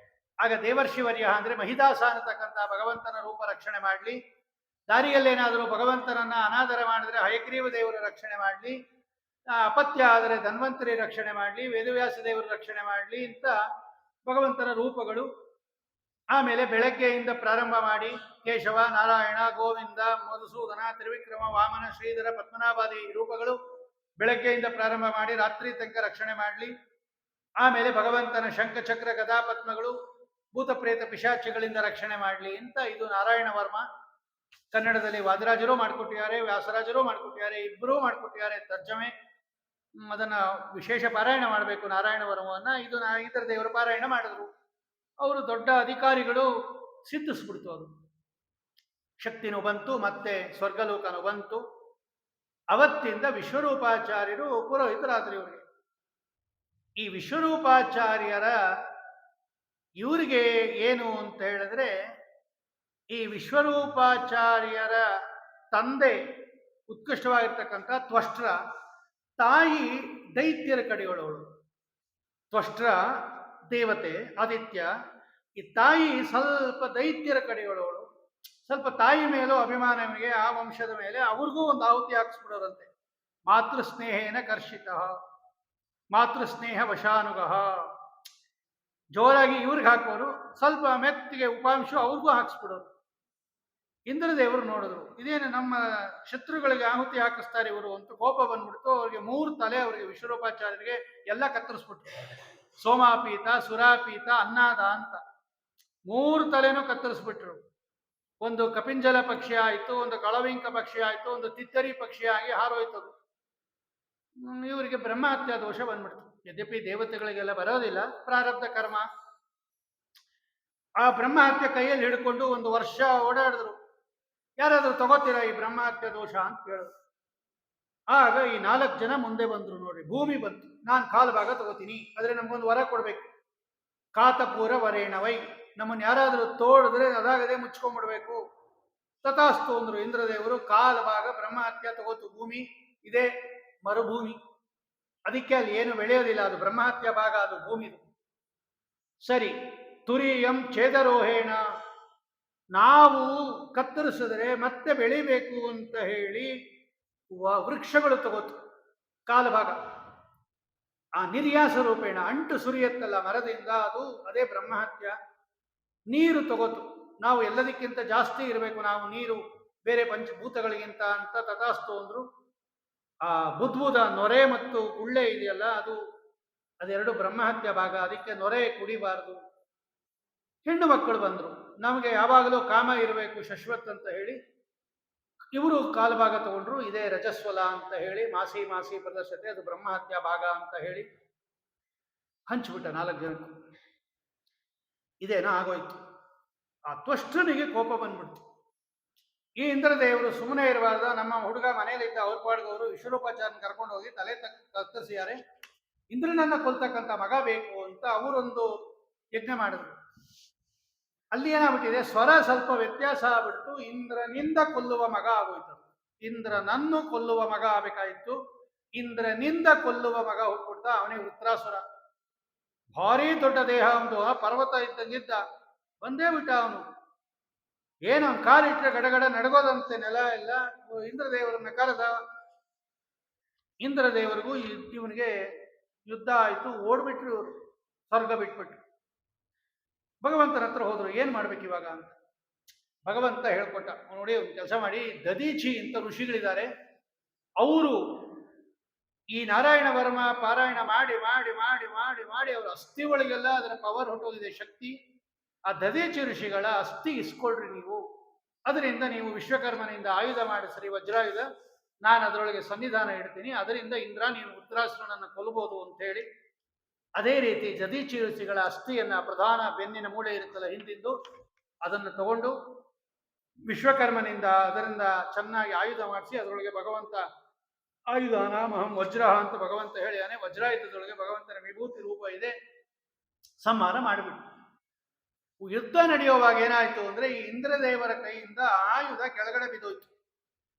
ಆಗ ದೇವರ್ಷಿವರ್ಯ ಅಂದರೆ ಮಹಿದಾಸ ಅನ್ನತಕ್ಕಂಥ ಭಗವಂತನ ರೂಪ ರಕ್ಷಣೆ ಮಾಡಲಿ, ದಾರಿಯಲ್ಲೇನಾದರೂ ಭಗವಂತನನ್ನ ಅನಾದರ ಮಾಡಿದರೆ ಹಯಗ್ರೀವ ದೇವರ ರಕ್ಷಣೆ ಮಾಡಲಿ, ಅಪತ್ಯ ಆದರೆ ಧನ್ವಂತರಿ ರಕ್ಷಣೆ ಮಾಡಲಿ, ವೇದವ್ಯಾಸ ದೇವರು ರಕ್ಷಣೆ ಮಾಡಲಿ ಅಂತ ಭಗವಂತನ ರೂಪಗಳು. ಆಮೇಲೆ ಬೆಳಗ್ಗೆಯಿಂದ ಪ್ರಾರಂಭ ಮಾಡಿ ಕೇಶವ, ನಾರಾಯಣ, ಗೋವಿಂದ, ಮಧುಸೂದನ, ತ್ರಿವಿಕ್ರಮ, ವಾಮನ, ಶ್ರೀಧರ, ಪದ್ಮನಾಭಾದಿ ರೂಪಗಳು ಬೆಳಗ್ಗೆಯಿಂದ ಪ್ರಾರಂಭ ಮಾಡಿ ರಾತ್ರಿ ತನಕ ರಕ್ಷಣೆ ಮಾಡಲಿ. ಆಮೇಲೆ ಭಗವಂತನ ಶಂಖಚಕ್ರ ಗದಾಪದ್ಮಗಳು ಭೂತ ಪ್ರೇತ ಪಿಶಾಚಿಗಳಿಂದ ರಕ್ಷಣೆ ಮಾಡಲಿ ಅಂತ. ಇದು ನಾರಾಯಣ ವರ್ಮ. ಕನ್ನಡದಲ್ಲಿ ವಾದಿರಾಜರು ಮಾಡಿಕೊಟ್ಟಿದ್ದಾರೆ, ವ್ಯಾಸರಾಜರು ಮಾಡಿಕೊಟ್ಟಿದ್ದಾರೆ, ಇಬ್ಬರೂ ಮಾಡಿಕೊಟ್ಟಿದ್ದಾರೆ ತರ್ಜಮೆ. ಅದನ್ನು ವಿಶೇಷ ಪಾರಾಯಣ ಮಾಡಬೇಕು ನಾರಾಯಣ ವರ್ಮವನ್ನು. ಇದು ಇತರ ದೇವರು ಪಾರಾಯಣ ಮಾಡಿದ್ರು. ಅವರು ದೊಡ್ಡ ಅಧಿಕಾರಿಗಳು, ಸಿದ್ಧಿಸ್ಬಿಡ್ತು. ಅದು ಶಕ್ತಿನೂ ಬಂತು, ಮತ್ತೆ ಸ್ವರ್ಗಲೋಕನೂ ಬಂತು. ಅವತ್ತಿಂದ ವಿಶ್ವರೂಪಾಚಾರ್ಯರು ಪುರೋಹಿತರಾದ್ರು ಇವರಿಗೆ. ಈ ವಿಶ್ವರೂಪಾಚಾರ್ಯರ ಇವರಿಗೆ ಏನು ಅಂತ ಹೇಳಿದ್ರೆ, ಈ ವಿಶ್ವರೂಪಾಚಾರ್ಯರ ತಂದೆ ಉತ್ಕೃಷ್ಟವಾಗಿರ್ತಕ್ಕಂಥ ತ್ವಷ್ಟ್ರ, ತಾಯಿ ದೈತ್ಯರ ಕಡೆಯೊಳವಳು. ತ್ವಷ್ಟ್ರ ದೇವತೆ ಆದಿತ್ಯ, ಈ ತಾಯಿ ಸ್ವಲ್ಪ ದೈತ್ಯರ ಕಡೆಯೊಳವಳು. ಸ್ವಲ್ಪ ತಾಯಿ ಮೇಲೂ ಅಭಿಮಾನವಿಗೆ, ಆ ವಂಶದ ಮೇಲೆ ಅವ್ರಿಗೂ ಒಂದು ಆಹುತಿ ಹಾಕಿಸ್ಬಿಡೋರಂತೆ. ಮಾತೃಸ್ನೇಹೇನ ಕರ್ಷಿತ, ಮಾತೃಸ್ನೇಹ ವಶಾನುಗ. ಜೋರಾಗಿ ಇವ್ರಿಗೆ ಹಾಕೋರು, ಸ್ವಲ್ಪ ಮೆತ್ತಿಗೆ ಉಪಾಂಶ ಅವ್ರಿಗೂ ಹಾಕಿಸ್ಬಿಡೋರು. ಇಂದ್ರದೇವರು ನೋಡಿದ್ರು, ಇದೇನು ನಮ್ಮ ಶತ್ರುಗಳಿಗೆ ಆಹುತಿ ಹಾಕಿಸ್ತಾರೆ ಇವರು ಅಂತ ಕೋಪ ಬಂದ್ಬಿಡ್ತು. ಅವ್ರಿಗೆ 3 ತಲೆ, ಅವರಿಗೆ ವಿಶ್ವರೂಪಾಚಾರ್ಯರಿಗೆ ಎಲ್ಲ ಕತ್ತರಿಸ್ಬಿಟ್ರು. ಸೋಮಾಪೀತ, ಸುರಾಪೀತ, ಅನ್ನಾದ ಅಂತ 3 ತಲೆನೂ ಕತ್ತರಿಸ್ಬಿಟ್ರು. ಒಂದು ಕಪಿಂಜಲ ಪಕ್ಷಿ ಆಯಿತು, ಒಂದು ಕಳವಿಂಕ ಪಕ್ಷಿ ಆಯಿತು, ಒಂದು ತಿತ್ತರಿ ಪಕ್ಷಿ ಆಗಿ ಹಾರೋಯ್ತದು. ಇವರಿಗೆ ಬ್ರಹ್ಮಹತ್ಯಾ ದೋಷ ಬಂದ್ಬಿಡ್ತು. ಯದ್ಯಪಿ ದೇವತೆಗಳಿಗೆಲ್ಲ ಬರೋದಿಲ್ಲ, ಪ್ರಾರಬ್ಧ ಕರ್ಮ. ಆ ಬ್ರಹ್ಮಹತ್ಯೆ ಕೈಯಲ್ಲಿ ಹಿಡ್ಕೊಂಡು 1 ವರ್ಷ ಓಡಾಡಿದ್ರು. ಯಾರಾದರೂ ತಗೋತೀರಾ ಈ ಬ್ರಹ್ಮಹತ್ಯೆ ದೋಷ ಅಂತ ಹೇಳಿದ್ರು. ಆಗ ಈ 4 ಜನ ಮುಂದೆ ಬಂದ್ರು. ನೋಡ್ರಿ, ಭೂಮಿ ಬಂತು, ನಾನು ಕಾಲು ಭಾಗ ತಗೋತೀನಿ, ಆದರೆ ನಮ್ಗೊಂದು ವರ ಕೊಡ್ಬೇಕು. ಕಾತಪೂರ ವರೇಣವೈ, ನಮ್ಮನ್ನು ಯಾರಾದರೂ ತೋಡಿದ್ರೆ ಅದಾಗದೆ ಮುಚ್ಕೊಂಡ್ಬಿಡ್ಬೇಕು. ತಥಾಸ್ತು ಅಂದ್ರು ಇಂದ್ರದೇವರು. ಕಾಲು ಭಾಗ ಬ್ರಹ್ಮಹತ್ಯೆ ತಗೋತು ಭೂಮಿ. ಇದೇ ಮರುಭೂಮಿ, ಅದಕ್ಕೆ ಅಲ್ಲಿ ಏನು ಬೆಳೆಯೋದಿಲ್ಲ, ಅದು ಬ್ರಹ್ಮಹತ್ಯೆ ಭಾಗ, ಅದು ಭೂಮಿದು. ಸರಿ, ತುರಿಯಂ ಛೇದರೋಹೇಣ, ನಾವು ಕತ್ತರಿಸಿದ್ರೆ ಮತ್ತೆ ಬೆಳಿಬೇಕು ಅಂತ ಹೇಳಿ ವೃಕ್ಷಗಳು ತಗೋತು ಕಾಲು ಭಾಗ. ಆ ನಿರ್ಯಾಸ ರೂಪೇಣ ಅಂಟು ಸುರಿಯತ್ತಲ್ಲ ಮರದಿಂದ, ಅದು ಅದೇ ಬ್ರಹ್ಮಹತ್ಯ. ನೀರು ತಗೋತು, ನಾವು ಎಲ್ಲದಕ್ಕಿಂತ ಜಾಸ್ತಿ ಇರಬೇಕು ನಾವು ನೀರು ಬೇರೆ ಪಂಚಭೂತಗಳಿಗಿಂತ ಅಂತ. ತಥಾಸ್ತು ಅಂದ್ರು. ಆ ಬುದ್ಬುದ ನೊರೆ ಮತ್ತು ಗುಳ್ಳೆ ಇದೆಯಲ್ಲ, ಅದೆರಡು ಬ್ರಹ್ಮಹತ್ಯ ಭಾಗ, ಅದಕ್ಕೆ ನೊರೆ ಕುಡಿಬಾರದು. ಹೆಣ್ಣು ಮಕ್ಕಳು ಬಂದರು, ನಮಗೆ ಯಾವಾಗಲೂ ಕಾಮ ಇರಬೇಕು ಶಶ್ವತ್ ಅಂತ ಹೇಳಿ ಇವರು ಕಾಲು ಭಾಗ ತಗೊಂಡ್ರು. ಇದೇ ರಜಸ್ವಲ ಅಂತ ಹೇಳಿ, ಮಾಸಿ ಮಾಸಿ ಪ್ರದರ್ಶತೆ, ಅದು ಬ್ರಹ್ಮಹತ್ಯಾ ಭಾಗ ಅಂತ ಹೇಳಿ ಹಂಚ್ಬಿಟ್ಟ 4 ಜನಕ್ಕೂ. ಇದೇನೋ ಆಗೋಯ್ತು. ಆ ತ್ವಷ್ಟನಿಗೆ ಕೋಪ ಬಂದ್ಬಿಡ್ತು. ಈ ಇಂದ್ರದೇವರು ಸುಮ್ಮನೆ ಇರಬಾರ್ದು, ನಮ್ಮ ಹುಡುಗ ಮನೆಯಲ್ಲಿದ್ದ ಅವ್ರ ಪಾಡ್ಗವರು ವಿಶ್ವರೂಪಾಚಾರ್ಯನ ಕರ್ಕೊಂಡು ಹೋಗಿ ತಲೆ ಕತ್ತರಿಸಿದ್ದಾರೆ, ಇಂದ್ರನನ್ನ ಕೊಲ್ತಕ್ಕಂಥ ಮಗ ಬೇಕು ಅಂತ ಅವರೊಂದು ಯಜ್ಞ ಮಾಡಿದ್ರು. ಅಲ್ಲಿ ಏನಾಗ್ಬಿಟ್ಟಿದೆ, ಸ್ವರ ಸ್ವಲ್ಪ ವ್ಯತ್ಯಾಸ ಆಗ್ಬಿಟ್ಟು ಇಂದ್ರನಿಂದ ಕೊಲ್ಲುವ ಮಗ ಆಗೋಯ್ತು. ಇಂದ್ರನನ್ನು ಕೊಲ್ಲುವ ಮಗ ಆಗಬೇಕಾಯಿತು, ಇಂದ್ರನಿಂದ ಕೊಲ್ಲುವ ಮಗ ಹುಟ್ಬಿಡ್ತ. ಅವನೇ ವೃತ್ರಾಸುರ. ಭಾರಿ ದೊಡ್ಡ ದೇಹ, ಒಂದು ಪರ್ವತ ಇದ್ದಂಗಿದ್ದ. ಬಂದೇ ಬಿಟ್ಟ ಅವನು. ಏನು ಅವ್ನು ಕಾಲಿಟ್ಟರೆ ಗಡಗಡ ನಡಗೋದಂತೆ ನೆಲ ಎಲ್ಲ. ಇಂದ್ರದೇವರನ್ನ ಕರೆದ. ಇಂದ್ರದೇವರಿಗೂ ಇವನಿಗೆ ಯುದ್ಧ ಆಯಿತು. ಓಡ್ಬಿಟ್ರು ಇವರು, ಸ್ವರ್ಗ ಬಿಟ್ಬಿಟ್ರು. ಭಗವಂತನ ಹತ್ರ ಹೋದ್ರು, ಏನ್ ಮಾಡ್ಬೇಕು ಇವಾಗ ಅಂತ. ಭಗವಂತ ಹೇಳ್ಕೊಟ್ಟ, ನೋಡಿ ಒಂದು ಕೆಲಸ ಮಾಡಿ, ದದೀಚಿ ಅಂತ ಋಷಿಗಳಿದ್ದಾರೆ, ಅವರು ಈ ನಾರಾಯಣ ವರ್ಮ ಪಾರಾಯಣ ಮಾಡಿ ಮಾಡಿ ಮಾಡಿ ಮಾಡಿ ಮಾಡಿ ಅವರ ಅಸ್ಥಿ ಒಳಗೆಲ್ಲ ಅದರ ಪವರ್ ಹೊಟ್ಟೋಗಿದೆ, ಶಕ್ತಿ. ಆ ದದೀಚಿ ಋಷಿಗಳ ಅಸ್ಥಿ ಇಸ್ಕೊಳ್ರಿ ನೀವು, ಅದರಿಂದ ನೀವು ವಿಶ್ವಕರ್ಮನಿಂದ ಆಯುಧ ಮಾಡಿಸ್ರಿ, ವಜ್ರಾಯುಧ, ನಾನು ಅದರೊಳಗೆ ಸನ್ನಿಧಾನ ಇಡ್ತೀನಿ, ಅದರಿಂದ ಇಂದ್ರ ನೀನು ಉತ್ತರಾಸುರನನ್ನು ಕೊಲ್ಲಬಹುದು ಅಂತ ಹೇಳಿ. ಅದೇ ರೀತಿ ದದೀಚಿ ಋಷಿಗಳ ಅಸ್ಥಿಯನ್ನ, ಪ್ರಧಾನ ಬೆನ್ನಿನ ಮೂಳೆ ಇರುತ್ತಲ್ಲ ಹಿಂದಿಂದು, ಅದನ್ನು ತಗೊಂಡು ವಿಶ್ವಕರ್ಮನಿಂದ ಅದರಿಂದ ಚೆನ್ನಾಗಿ ಆಯುಧ ಮಾಡಿಸಿ, ಅದರೊಳಗೆ ಭಗವಂತ ಆಯುಧ ನಾಮಹಂ ವಜ್ರ ಅಂತ ಭಗವಂತ ಹೇಳಿದಾನೆ. ವಜ್ರಾಯುಧದೊಳಗೆ ಭಗವಂತನ ವಿಭೂತಿ ರೂಪ ಇದೆ. ಸಂಹಾರ ಮಾಡಿಬಿಟ್ಟು ಯುದ್ಧ ನಡೆಯುವಾಗ ಏನಾಯ್ತು ಅಂದ್ರೆ, ಈ ಇಂದ್ರದೇವರ ಕೈಯಿಂದ ಆಯುಧ ಕೆಳಗಡೆ ಬಿದ್ದೋಯ್ತು.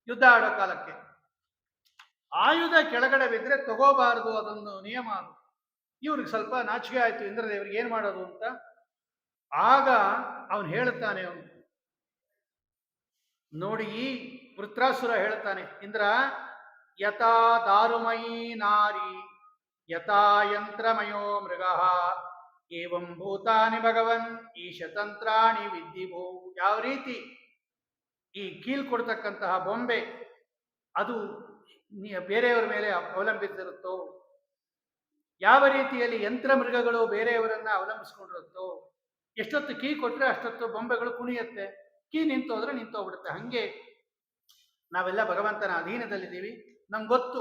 ಯುದ್ಧ ಆಡೋ ಕಾಲಕ್ಕೆ ಆಯುಧ ಕೆಳಗಡೆ ಬಿದ್ದರೆ ತಗೋಬಾರದು, ಅದೊಂದು ನಿಯಮ. ಅದು ಇವ್ರಿಗೆ ಸ್ವಲ್ಪ ನಾಚಿಕೆ ಆಯ್ತು, ಇಂದ್ರದೇವರಿಗೆ ಏನ್ ಮಾಡೋದು ಅಂತ. ಆಗ ಅವನು ಹೇಳುತ್ತಾನೆ, ಅವನು ನೋಡಿ, ಈ ವೃತ್ರಾಸುರ ಹೇಳ್ತಾನೆ, ಇಂದ್ರ ಯಥಾ ದಾರುಮಯೀ ನಾರಿ ಯಥಾ ಯಂತ್ರಮಯೋ ಮೃಗ ಏವಂ ಭೂತಾನಿ ಭಗವನ್ ಈಶತಂತ್ರಾಣಿ ವಿದ್ಧಿಭೂ. ಯಾವ ರೀತಿ ಈ ಕೀಲ್ ಕೊಡ್ತಕ್ಕಂತಹ ಬೊಂಬೆ ಅದು ಬೇರೆಯವರ ಮೇಲೆ ಅವಲಂಬಿಸಿರುತ್ತೋ, ಯಾವ ರೀತಿಯಲ್ಲಿ ಯಂತ್ರ ಮೃಗಗಳು ಬೇರೆಯವರನ್ನ ಅವಲಂಬಿಸ್ಕೊಂಡಿರುತ್ತೋ, ಎಷ್ಟೊತ್ತು ಕೀ ಕೊಟ್ರೆ ಅಷ್ಟೊತ್ತು ಬೊಂಬೆಗಳು ಕುಣಿಯುತ್ತೆ, ಕೀ ನಿಂತೋದ್ರೆ ನಿಂತೋಗ್ಬಿಡುತ್ತೆ. ಹಂಗೆ ನಾವೆಲ್ಲ ಭಗವಂತನ ಅಧೀನದಲ್ಲಿದ್ದೀವಿ. ನಮ್ಗೆ ಗೊತ್ತು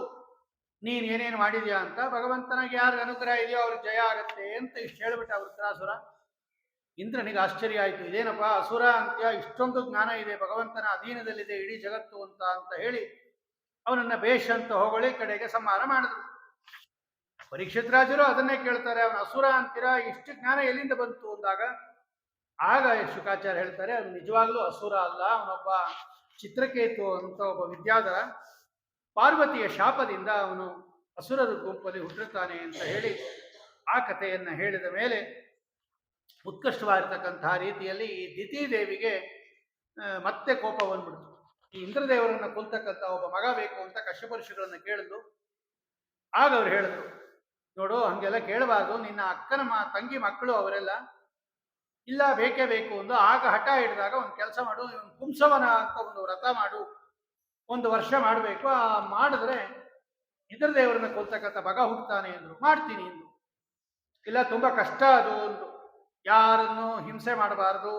ನೀನ್ ಏನೇನು ಮಾಡಿದ್ಯಾ ಅಂತ. ಭಗವಂತನಿಗೆ ಯಾರು ಅನುಗ್ರಹ ಇದೆಯೋ ಅವ್ರಿಗೆ ಜಯ ಆಗತ್ತೆ ಅಂತ ಇಷ್ಟು ಹೇಳ್ಬಿಟ್ಟ ವೃತ್ರಾಸುರ. ಇಂದ್ರನಿಗೆ ಆಶ್ಚರ್ಯ ಆಯ್ತು, ಇದೇನಪ್ಪ ಅಸುರ ಅಂತ್ಯ, ಇಷ್ಟೊಂದು ಜ್ಞಾನ ಇದೆ, ಭಗವಂತನ ಅಧೀನದಲ್ಲಿದೆ ಇಡೀ ಜಗತ್ತು ಅಂತ ಹೇಳಿ ಅವನನ್ನ ಬೇಷ್ ಅಂತ ಹೊಗಳಿ ಕಡೆಗೆ ಸಂಹಾರ ಮಾಡಿದ್ರು. ಪರೀಕ್ಷಿತ್ ರಾಜರು ಅದನ್ನೇ ಕೇಳ್ತಾರೆ, ಅವನ ಅಸುರ ಅಂತೀರಾ, ಇಷ್ಟು ಜ್ಞಾನ ಎಲ್ಲಿಂದ ಬಂತು ಅಂದಾಗ, ಆಗ ಶುಕಾಚಾರ್ಯ ಹೇಳ್ತಾರೆ, ಅವನು ನಿಜವಾಗ್ಲೂ ಅಸುರ ಅಲ್ಲ, ಅವನೊಬ್ಬ ಚಿತ್ರಕೇತು ಅಂತ ಒಬ್ಬ ವಿದ್ಯಾಧರ, ಪಾರ್ವತಿಯ ಶಾಪದಿಂದ ಅವನು ಅಸುರರ ಗುಂಪಲ್ಲಿ ಹುಟ್ಟಿರ್ತಾನೆ ಅಂತ ಹೇಳಿ ಆ ಕಥೆಯನ್ನ ಹೇಳಿದ ಮೇಲೆ ಉತ್ಕೃಷ್ಟವಾಗಿರ್ತಕ್ಕಂತಹ ರೀತಿಯಲ್ಲಿ ಈ ದಿತಿದೇವಿಗೆ ಮತ್ತೆ ಕೋಪ ಬಂದ್ಬಿಡ್ತು. ಈ ಇಂದ್ರದೇವರನ್ನ ಕೊಲ್ತಕ್ಕಂಥ ಒಬ್ಬ ಮಗ ಬೇಕು ಅಂತ ಕಶ್ಯಪ ಋಷಿಗಳನ್ನ ಕೇಳಿದ್ರು. ಆಗ ಅವ್ರು ಹೇಳಿದ್ರು, ನೋಡು ಹಂಗೆಲ್ಲ ಕೇಳಬಾರ್ದು, ನಿನ್ನ ಅಕ್ಕನ ತಂಗಿ ಮಕ್ಕಳು ಅವರೆಲ್ಲ, ಇಲ್ಲ ಬೇಕೇ ಬೇಕು ಒಂದು. ಆಗ ಹಠ ಹಿಡಿದಾಗ ಒಂದು ಕೆಲಸ ಮಾಡು, ಪುಂಸವನ ಅಂತ ಒಂದು ವ್ರತ ಮಾಡು, 1 ವರ್ಷ ಮಾಡಬೇಕು. ಆ ಮಾಡಿದ್ರೆ ಇಂದ್ರದೇವರನ್ನ ಕೊಲ್ತಕ್ಕಂಥ ಮಗ ಹುಟ್ಟುತ್ತಾನೆ ಅಂದ್ರು. ಮಾಡ್ತೀನಿ ಅಂದ್ರು. ಇಲ್ಲ ತುಂಬಾ ಕಷ್ಟ ಅದು ಅಂದ್ರು. ಯಾರನ್ನು ಹಿಂಸೆ ಮಾಡಬಾರ್ದು,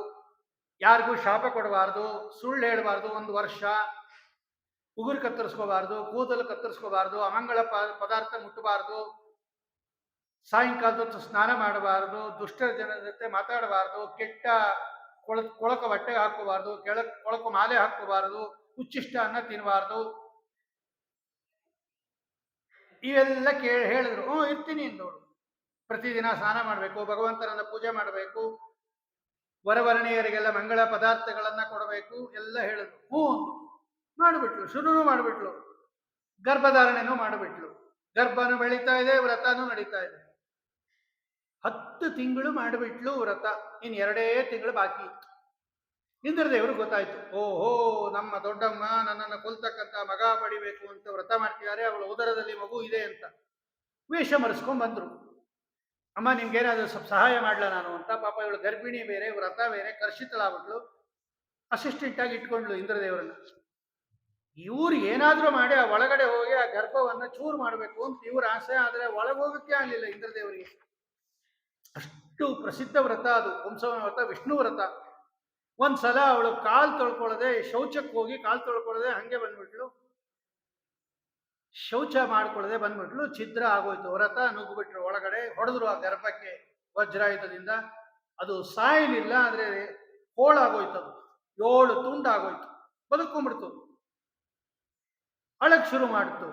ಯಾರಿಗೂ ಶಾಪ ಕೊಡಬಾರ್ದು, ಸುಳ್ಳು ಹೇಳಬಾರ್ದು, 1 ವರ್ಷ ಉಗುರು ಕತ್ತರಿಸ್ಕೋಬಾರ್ದು, ಕೂದಲು ಕತ್ತರಿಸ್ಕೋಬಾರ್ದು, ಅಮಂಗಳ ಪದಾರ್ಥ ಮುಟ್ಟಬಾರ್ದು, ಸಾಯಂಕಾಲದ ಹೊತ್ತು ಸ್ನಾನ ಮಾಡಬಾರ್ದು, ದುಷ್ಟರ ಜನರ ಜೊತೆ ಮಾತಾಡಬಾರ್ದು, ಕೆಟ್ಟ ಕೊಳಕ ಬಟ್ಟೆ ಹಾಕೋಬಾರ್ದು, ಕೊಳಕ ಮಾಲೆ ಹಾಕೋಬಾರ್ದು, ಉಚ್ಚಿಷ್ಟ ಅನ್ನ ತಿನ್ನಬಾರ್ದು, ಇವೆಲ್ಲ ಹೇಳಿದ್ರು. ಇರ್ತೀನಿ ನೋಡು, ಪ್ರತಿದಿನ ಸ್ನಾನ ಮಾಡಬೇಕು, ಭಗವಂತನನ್ನ ಪೂಜೆ ಮಾಡಬೇಕು, ವರವರ್ಣೀಯರಿಗೆಲ್ಲ ಮಂಗಳ ಪದಾರ್ಥಗಳನ್ನ ಕೊಡಬೇಕು, ಎಲ್ಲ ಹೇಳಿದ್ರು. ಮಾಡಿಬಿಟ್ಲು, ಶುರು ಮಾಡಿಬಿಟ್ಲು. ಗರ್ಭಧಾರಣೆನೂ ಮಾಡಿಬಿಟ್ಲು. ಗರ್ಭನೂ ಬೆಳೀತಾ ಇದೆ, ವ್ರತನೂ ನಡೀತಾ ಇದೆ. 10 ತಿಂಗಳು ಮಾಡಿಬಿಟ್ಲು ವ್ರತ. ಇನ್ನು 2 ತಿಂಗಳು ಬಾಕಿ ಇತ್ತು. ಇಂದ್ರದೇವರು ಗೊತ್ತಾಯ್ತು, ಓಹೋ ನಮ್ಮ ದೊಡ್ಡಮ್ಮ ನನ್ನನ್ನು ಕೊಲ್ತಕ್ಕಂಥ ಮಗ ಪಡಿಬೇಕು ಅಂತ ವ್ರತ ಮಾಡ್ತಿದ್ದಾರೆ, ಅವಳ ಉದರದಲ್ಲಿ ಮಗು ಇದೆ ಅಂತ ವೇಷ ಮರೆಸ್ಕೊಂಡ್ ಬಂದ್ರು. ಅಮ್ಮ ನಿಮ್ಗೇನಾದ್ರೂ ಸ್ವಲ್ಪ ಸಹಾಯ ಮಾಡ್ಲಾ ನಾನು ಅಂತ. ಪಾಪ ಇವಳು ಗರ್ಭಿಣಿ ಬೇರೆ, ವ್ರತ ಬೇರೆ, ಕರ್ಷಿತಳಾಗ್ಬಿಟ್ಲು. ಅಸಿಸ್ಟೆಂಟ್ ಆಗಿ ಇಟ್ಕೊಂಡ್ಲು ಇಂದ್ರದೇವರನ್ನ. ಇವ್ರು ಏನಾದ್ರೂ ಮಾಡಿ ಆ ಒಳಗಡೆ ಹೋಗಿ ಆ ಗರ್ಭವನ್ನ ಚೂರು ಮಾಡಬೇಕು ಅಂತ ಇವ್ರ ಆಸೆ. ಆದ್ರೆ ಒಳಗೋಗಕ್ಕೆ ಆಗಲಿಲ್ಲ ಇಂದ್ರದೇವರಿಗೆ. ಅಷ್ಟು ಪ್ರಸಿದ್ಧ ವ್ರತ ಅದು, ಪುಂಸವನ ವ್ರತ, ವಿಷ್ಣು ವ್ರತ. ಒಂದ್ಸಲ ಅವಳು ಕಾಲ್ ತೊಳ್ಕೊಳ್ಳದೆ, ಶೌಚಕ್ಕೆ ಹೋಗಿ ಕಾಲ್ ತೊಳ್ಕೊಳ್ಳದೆ ಹಂಗೆ ಬಂದ್ಬಿಟ್ಲು. ಶೌಚ ಮಾಡ್ಕೊಳ್ಳದೆ ಬಂದ್ಬಿಟ್ಲು. ಛಿದ್ರ ಆಗೋಯ್ತು, ವ್ರತ ನುಗ್ಗುಬಿಟ್ರು ಒಳಗಡೆ. ಹೊಡೆದ್ರು ಆ ಗರ್ಭಕ್ಕೆ ವಜ್ರಾಯುಧದಿಂದ. ಅದು ಸಾಯಲಿಲ್ಲ, ಆದ್ರೆ ಹೋಳಾಗೋಯ್ತು, ಅದು 7 ತುಂಡಾಗೋಯ್ತು. ಬದುಕೊಂಡ್ಬಿಡ್ತು. ಅಳಕ್ ಶುರು ಮಾಡ್ತು.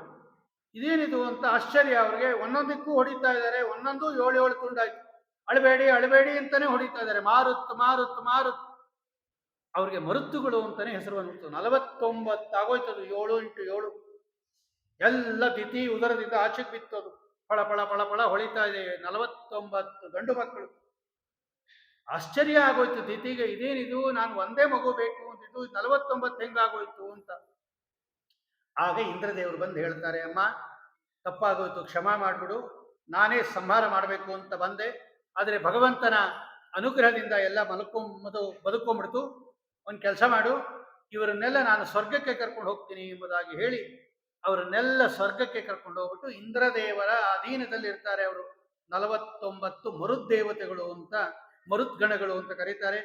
ಇದೇನಿದು ಅಂತ ಆಶ್ಚರ್ಯ ಅವ್ರಿಗೆ. ಒಂದೊಂದಕ್ಕೂ ಹೊಡಿತಾ ಇದ್ದಾರೆ, ಒಂದೊಂದು 7 ತುಂಡಾಯ್ತು. ಅಳಬೇಡಿ ಅಳಬೇಡಿ ಅಂತಾನೆ ಹೊಡಿತಾ ಇದ್ದಾರೆ. ಮಾರುತ್ ಮಾರುತ್ ಮಾರುತ್. ಅವ್ರಿಗೆ ಮರುತ್ತುಗಳು ಅಂತಾನೆ ಹೆಸರು ಬಂದ್ಬಿಡ್ತು. 49 ಆಗೋಯ್ತದು. 7 ಇಂಟು 7 ಎಲ್ಲ ತಿಥಿ ಉದರದಿಂದ ಆಚೆಗೆ ಬಿತ್ತದು. ಫಳ ಫಳ ಫಳ ಫಳ ಹೊಳಿತಾ ಇದೆ. 49 ಗಂಡು ಮಕ್ಕಳು. ಆಶ್ಚರ್ಯ ಆಗೋಯ್ತು ತಿಥಿಗೆ. ಇದೇನಿದು, ನಾನು ಒಂದೇ ಮಗು ಬೇಕು ಅಂತಿದ್ದು 49 ಹೆಂಗಾಗೋಯ್ತು ಅಂತ. ಆಗ ಇಂದ್ರದೇವರು ಬಂದು ಹೇಳ್ತಾರೆ, ಅಮ್ಮ ತಪ್ಪಾಗೋಯ್ತು, ಕ್ಷಮಾ ಮಾಡ್ಬಿಡು, ನಾನೇ ಸಂಹಾರ ಮಾಡಬೇಕು ಅಂತ ಬಂದೆ. ಆದರೆ ಭಗವಂತನ ಅನುಗ್ರಹದಿಂದ ಎಲ್ಲ ಬದುಕೊಂಡ್ಬಿಡ್ತು. ಒಂದು ಕೆಲಸ ಮಾಡು, ಇವರನ್ನೆಲ್ಲ ನಾನು ಸ್ವರ್ಗಕ್ಕೆ ಕರ್ಕೊಂಡು ಹೋಗ್ತೀನಿ ಎಂಬುದಾಗಿ ಹೇಳಿ ಅವರನ್ನೆಲ್ಲ ಸ್ವರ್ಗಕ್ಕೆ ಕರ್ಕೊಂಡು ಹೋಗ್ಬಿಟ್ಟು ಇಂದ್ರದೇವರ ಅಧೀನದಲ್ಲಿರ್ತಾರೆ. ಅವರು 49 ಮರುದ್ದೇವತೆಗಳು ಅಂತ, ಮರುದ್ಗಣಗಳು ಅಂತ ಕರೀತಾರೆ.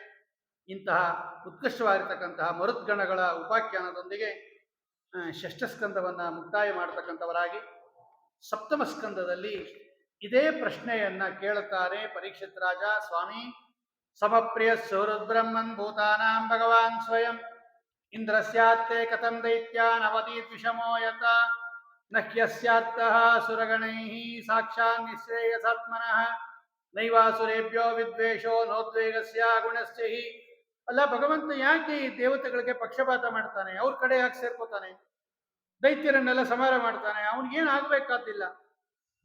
ಇಂತಹ ಉತ್ಕೃಷ್ಟವಾಗಿರ್ತಕ್ಕಂತಹ ಮರುದ್ಗಣಗಳ ಉಪಾಖ್ಯಾನದೊಂದಿಗೆ ಷಷ್ಠ ಸ್ಕಂದವನ್ನು ಮುಕ್ತಾಯ ಮಾಡತಕ್ಕಂಥವರಾಗಿ ಸಪ್ತಮ ಸ್ಕಂದದಲ್ಲಿ ಇದೇ ಪ್ರಶ್ನೆಯನ್ನ ಕೇಳುತ್ತಾರೆ ಪರೀಕ್ಷಿತ್ ರಾಜ. ಸ್ವಾಮಿ, ಸಮಪ್ರಿಯ ಸುಹೃದ್ಬ್ರಹ್ಮನ್ ಭೂತಾನಾಂ ಭಗವಾನ್ ಸ್ವಯಂ ಇಂದ್ರಸ್ಯಾತ್ತೆ ಕಥಂ ದೈತ್ಯಾನ್ ಅವತೀತ್ ವಿಷಮೋ ಯತ ನಹ್ಯಸ್ಯಾರ್ಥಃ ಸುರಗಣೈಃ ಸಾಕ್ಷಾನ್ ನಿಶ್ರೇಯಸಾತ್ಮನಃ ನೈವಾಸುರೇಭ್ಯೋ ವಿದ್ವೇಷೋ ನೋದ್ವೇಗಸ್ಯ ಗುಣಸ್ಯ ಹಿ. ಅಲ್ಲ, ಭಗವಂತ ಯಾಕೆ ಈ ದೇವತೆಗಳಿಗೆ ಪಕ್ಷಪಾತ ಮಾಡ್ತಾನೆ? ಅವ್ರ ಕಡೆ ಯಾಕೆ ಸೇರ್ಕೋತಾನೆ? ದೈತ್ಯರನ್ನೆಲ್ಲ ಸಂಹಾರ ಮಾಡ್ತಾನೆ. ಅವನಿಗೇನಾಗಬೇಕಾದಿಲ್ಲ,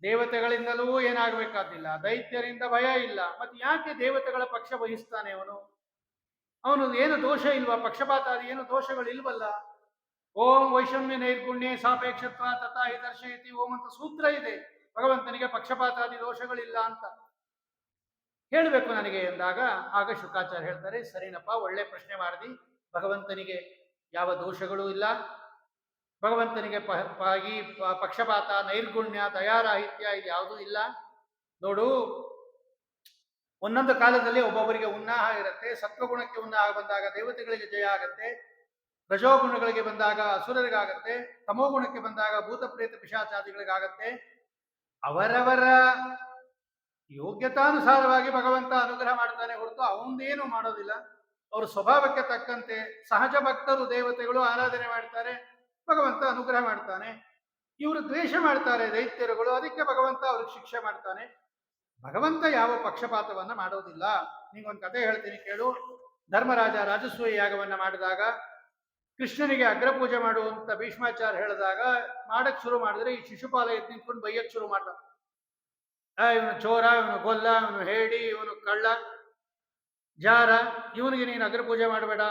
ದೇವತೆಗಳಿಂದಲೂ ಏನಾಗಬೇಕಾದಿಲ್ಲ, ದೈತ್ಯರಿಂದ ಭಯ ಇಲ್ಲ. ಮತ್ತೆ ಯಾಕೆ ದೇವತೆಗಳ ಪಕ್ಷ ವಹಿಸ್ತಾನೆ ಅವನು? ಅವನು ಏನು ದೋಷ ಇಲ್ವಾ? ಪಕ್ಷಪಾತಾದಿ ಏನು ದೋಷಗಳಿಲ್ವಲ್ಲ? ಓಂ ವೈಷಮ್ಯ ನೈರ್ಗುಣ್ಯ ಸಾಪೇಕ್ಷತ್ವ ತಥಾ ಹಿ ದರ್ಶಯತಿ ಓಂ ಅಂತ ಸೂತ್ರ ಇದೆ. ಭಗವಂತನಿಗೆ ಪಕ್ಷಪಾತಾದಿ ದೋಷಗಳಿಲ್ಲ ಅಂತ ಹೇಳಬೇಕು ನನಗೆ ಎಂದಾಗ ಆಗ ಶುಕಾಚಾರ್ಯ ಹೇಳ್ತಾರೆ, ಸರಿನಪ್ಪ, ಒಳ್ಳೆ ಪ್ರಶ್ನೆ ಮಾಡಿದಿ. ಭಗವಂತನಿಗೆ ಯಾವ ದೋಷಗಳೂ ಇಲ್ಲ. ಭಗವಂತನಿಗೆ ಪಕ್ಷಪಾತ, ನೈರ್ಗುಣ್ಯ, ದಯಾರಾಹಿತ್ಯ ಇದು ಯಾವುದೂ ಇಲ್ಲ. ನೋಡು, ಒಂದೊಂದು ಕಾಲದಲ್ಲಿ ಒಬ್ಬೊಬ್ಬರಿಗೆ ಉನ್ನಾಹ ಇರುತ್ತೆ. ಸತ್ವಗುಣಕ್ಕೆ ಉನ್ನಾಹ ಬಂದಾಗ ದೇವತೆಗಳಿಗೆ ಜಯ ಆಗತ್ತೆ, ರಜೋಗುಣಗಳಿಗೆ ಬಂದಾಗ ಅಸುರರಿಗಾಗತ್ತೆ, ತಮೋಗುಣಕ್ಕೆ ಬಂದಾಗ ಭೂತ ಪ್ರೇತ ಪಿಶಾಚಾದಿಗಳಿಗಾಗತ್ತೆ. ಅವರವರ ಯೋಗ್ಯತಾನುಸಾರವಾಗಿ ಭಗವಂತ ಅನುಗ್ರಹ ಮಾಡ್ತಾನೆ ಹೊರತು ಅವನದೇನು ಮಾಡೋದಿಲ್ಲ. ಅವರು ಸ್ವಭಾವಕ್ಕೆ ತಕ್ಕಂತೆ ಸಹಜ ಭಕ್ತರು ದೇವತೆಗಳು ಆರಾಧನೆ ಮಾಡ್ತಾರೆ, ಭಗವಂತ ಅನುಗ್ರಹ ಮಾಡ್ತಾನೆ. ಇವರು ದ್ವೇಷ ಮಾಡ್ತಾರೆ ದೈತ್ಯರುಗಳು, ಅದಕ್ಕೆ ಭಗವಂತ ಅವ್ರಿಗೆ ಶಿಕ್ಷೆ ಮಾಡ್ತಾನೆ. ಭಗವಂತ ಯಾವ ಪಕ್ಷಪಾತವನ್ನ ಮಾಡೋದಿಲ್ಲ. ನಿಂಗೊಂದು ಕಥೆ ಹೇಳ್ತೀನಿ ಕೇಳು. ಧರ್ಮರಾಜ ರಾಜಸೂಯ ಯಾಗವನ್ನ ಮಾಡಿದಾಗ ಕೃಷ್ಣನಿಗೆ ಅಗ್ರಪೂಜೆ ಮಾಡುವಂತ ಭೀಷ್ಮಾಚಾರ್ಯ ಹೇಳಿದಾಗ ಮಾಡಕ್ ಶುರು ಮಾಡಿದ್ರೆ ಈ ಶಿಶುಪಾಲ ಎದ್ದು ನಿಂತ್ಕೊಂಡು ಬೈಯಕ್ ಶುರು ಮಾಡ್ದ. ಇವನು ಚೋರ, ಇವನು ಗೊಲ್ಲ, ಇವನು ಹೇಡಿ, ಇವನು ಕಳ್ಳ, ಜಾರ, ಇವನಿಗೆ ನೀನು ಅಗ್ರಪೂಜೆ ಮಾಡಬೇಡ.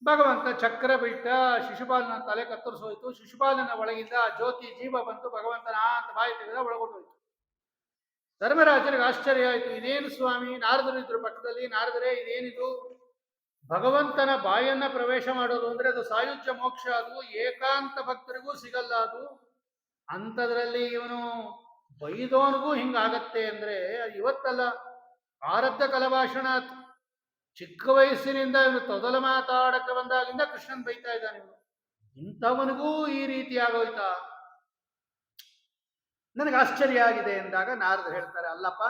ಭಗವಂತ ಚಕ್ರ ಬಿಟ್ಟ, ಶಿಶುಪಾಲನ ತಲೆ ಕತ್ತರಿಸೋಯ್ತು. ಶಿಶುಪಾಲನ ಒಳಗಿಂದ ಜ್ಯೋತಿ ಜೀವ ಬಂತು. ಭಗವಂತನ ಅಂತ ಬಾಯಿ ತೆಗೆದ ಒಳಗೊಂಡೋಯ್ತು. ಧರ್ಮರಾಜನಿಗೆ ಆಶ್ಚರ್ಯ ಆಯಿತು. ಇದೇನು ಸ್ವಾಮಿ? ನಾರದರು ಇದ್ರು ಪಕ್ಕದಲ್ಲಿ. ನಾರದರೇ, ಇದೇನಿದು? ಭಗವಂತನ ಬಾಯನ್ನ ಪ್ರವೇಶ ಮಾಡೋದು ಅಂದ್ರೆ ಅದು ಸಾಯುಜ್ಯ ಮೋಕ್ಷ. ಅದು ಏಕಾಂತ ಭಕ್ತರಿಗೂ ಸಿಗಲ್ಲ ಅದು. ಅಂಥದ್ರಲ್ಲಿ ಇವನು ಬೈದವನಿಗೂ ಹಿಂಗಾಗತ್ತೆ ಅಂದ್ರೆ ಇವತ್ತಲ್ಲ, ಆರಬ್ಧ ಕಲಭಾಷಣ. ಚಿಕ್ಕ ವಯಸ್ಸಿನಿಂದ ಇವನು ತೊದಲ ಮಾತಾಡಕ್ಕೆ ಬಂದಾಗಿಂದ ಕೃಷ್ಣನ್ ಬೈತಾ ಇದ್ದಾನೆ. ಇವನು ಇಂಥವನಿಗೂ ಈ ರೀತಿ ಆಗೋಯ್ತಾ? ನನಗೆ ಆಶ್ಚರ್ಯ ಆಗಿದೆ ಎಂದಾಗ ನಾರದ ಹೇಳ್ತಾರೆ, ಅಲ್ಲಪ್ಪ,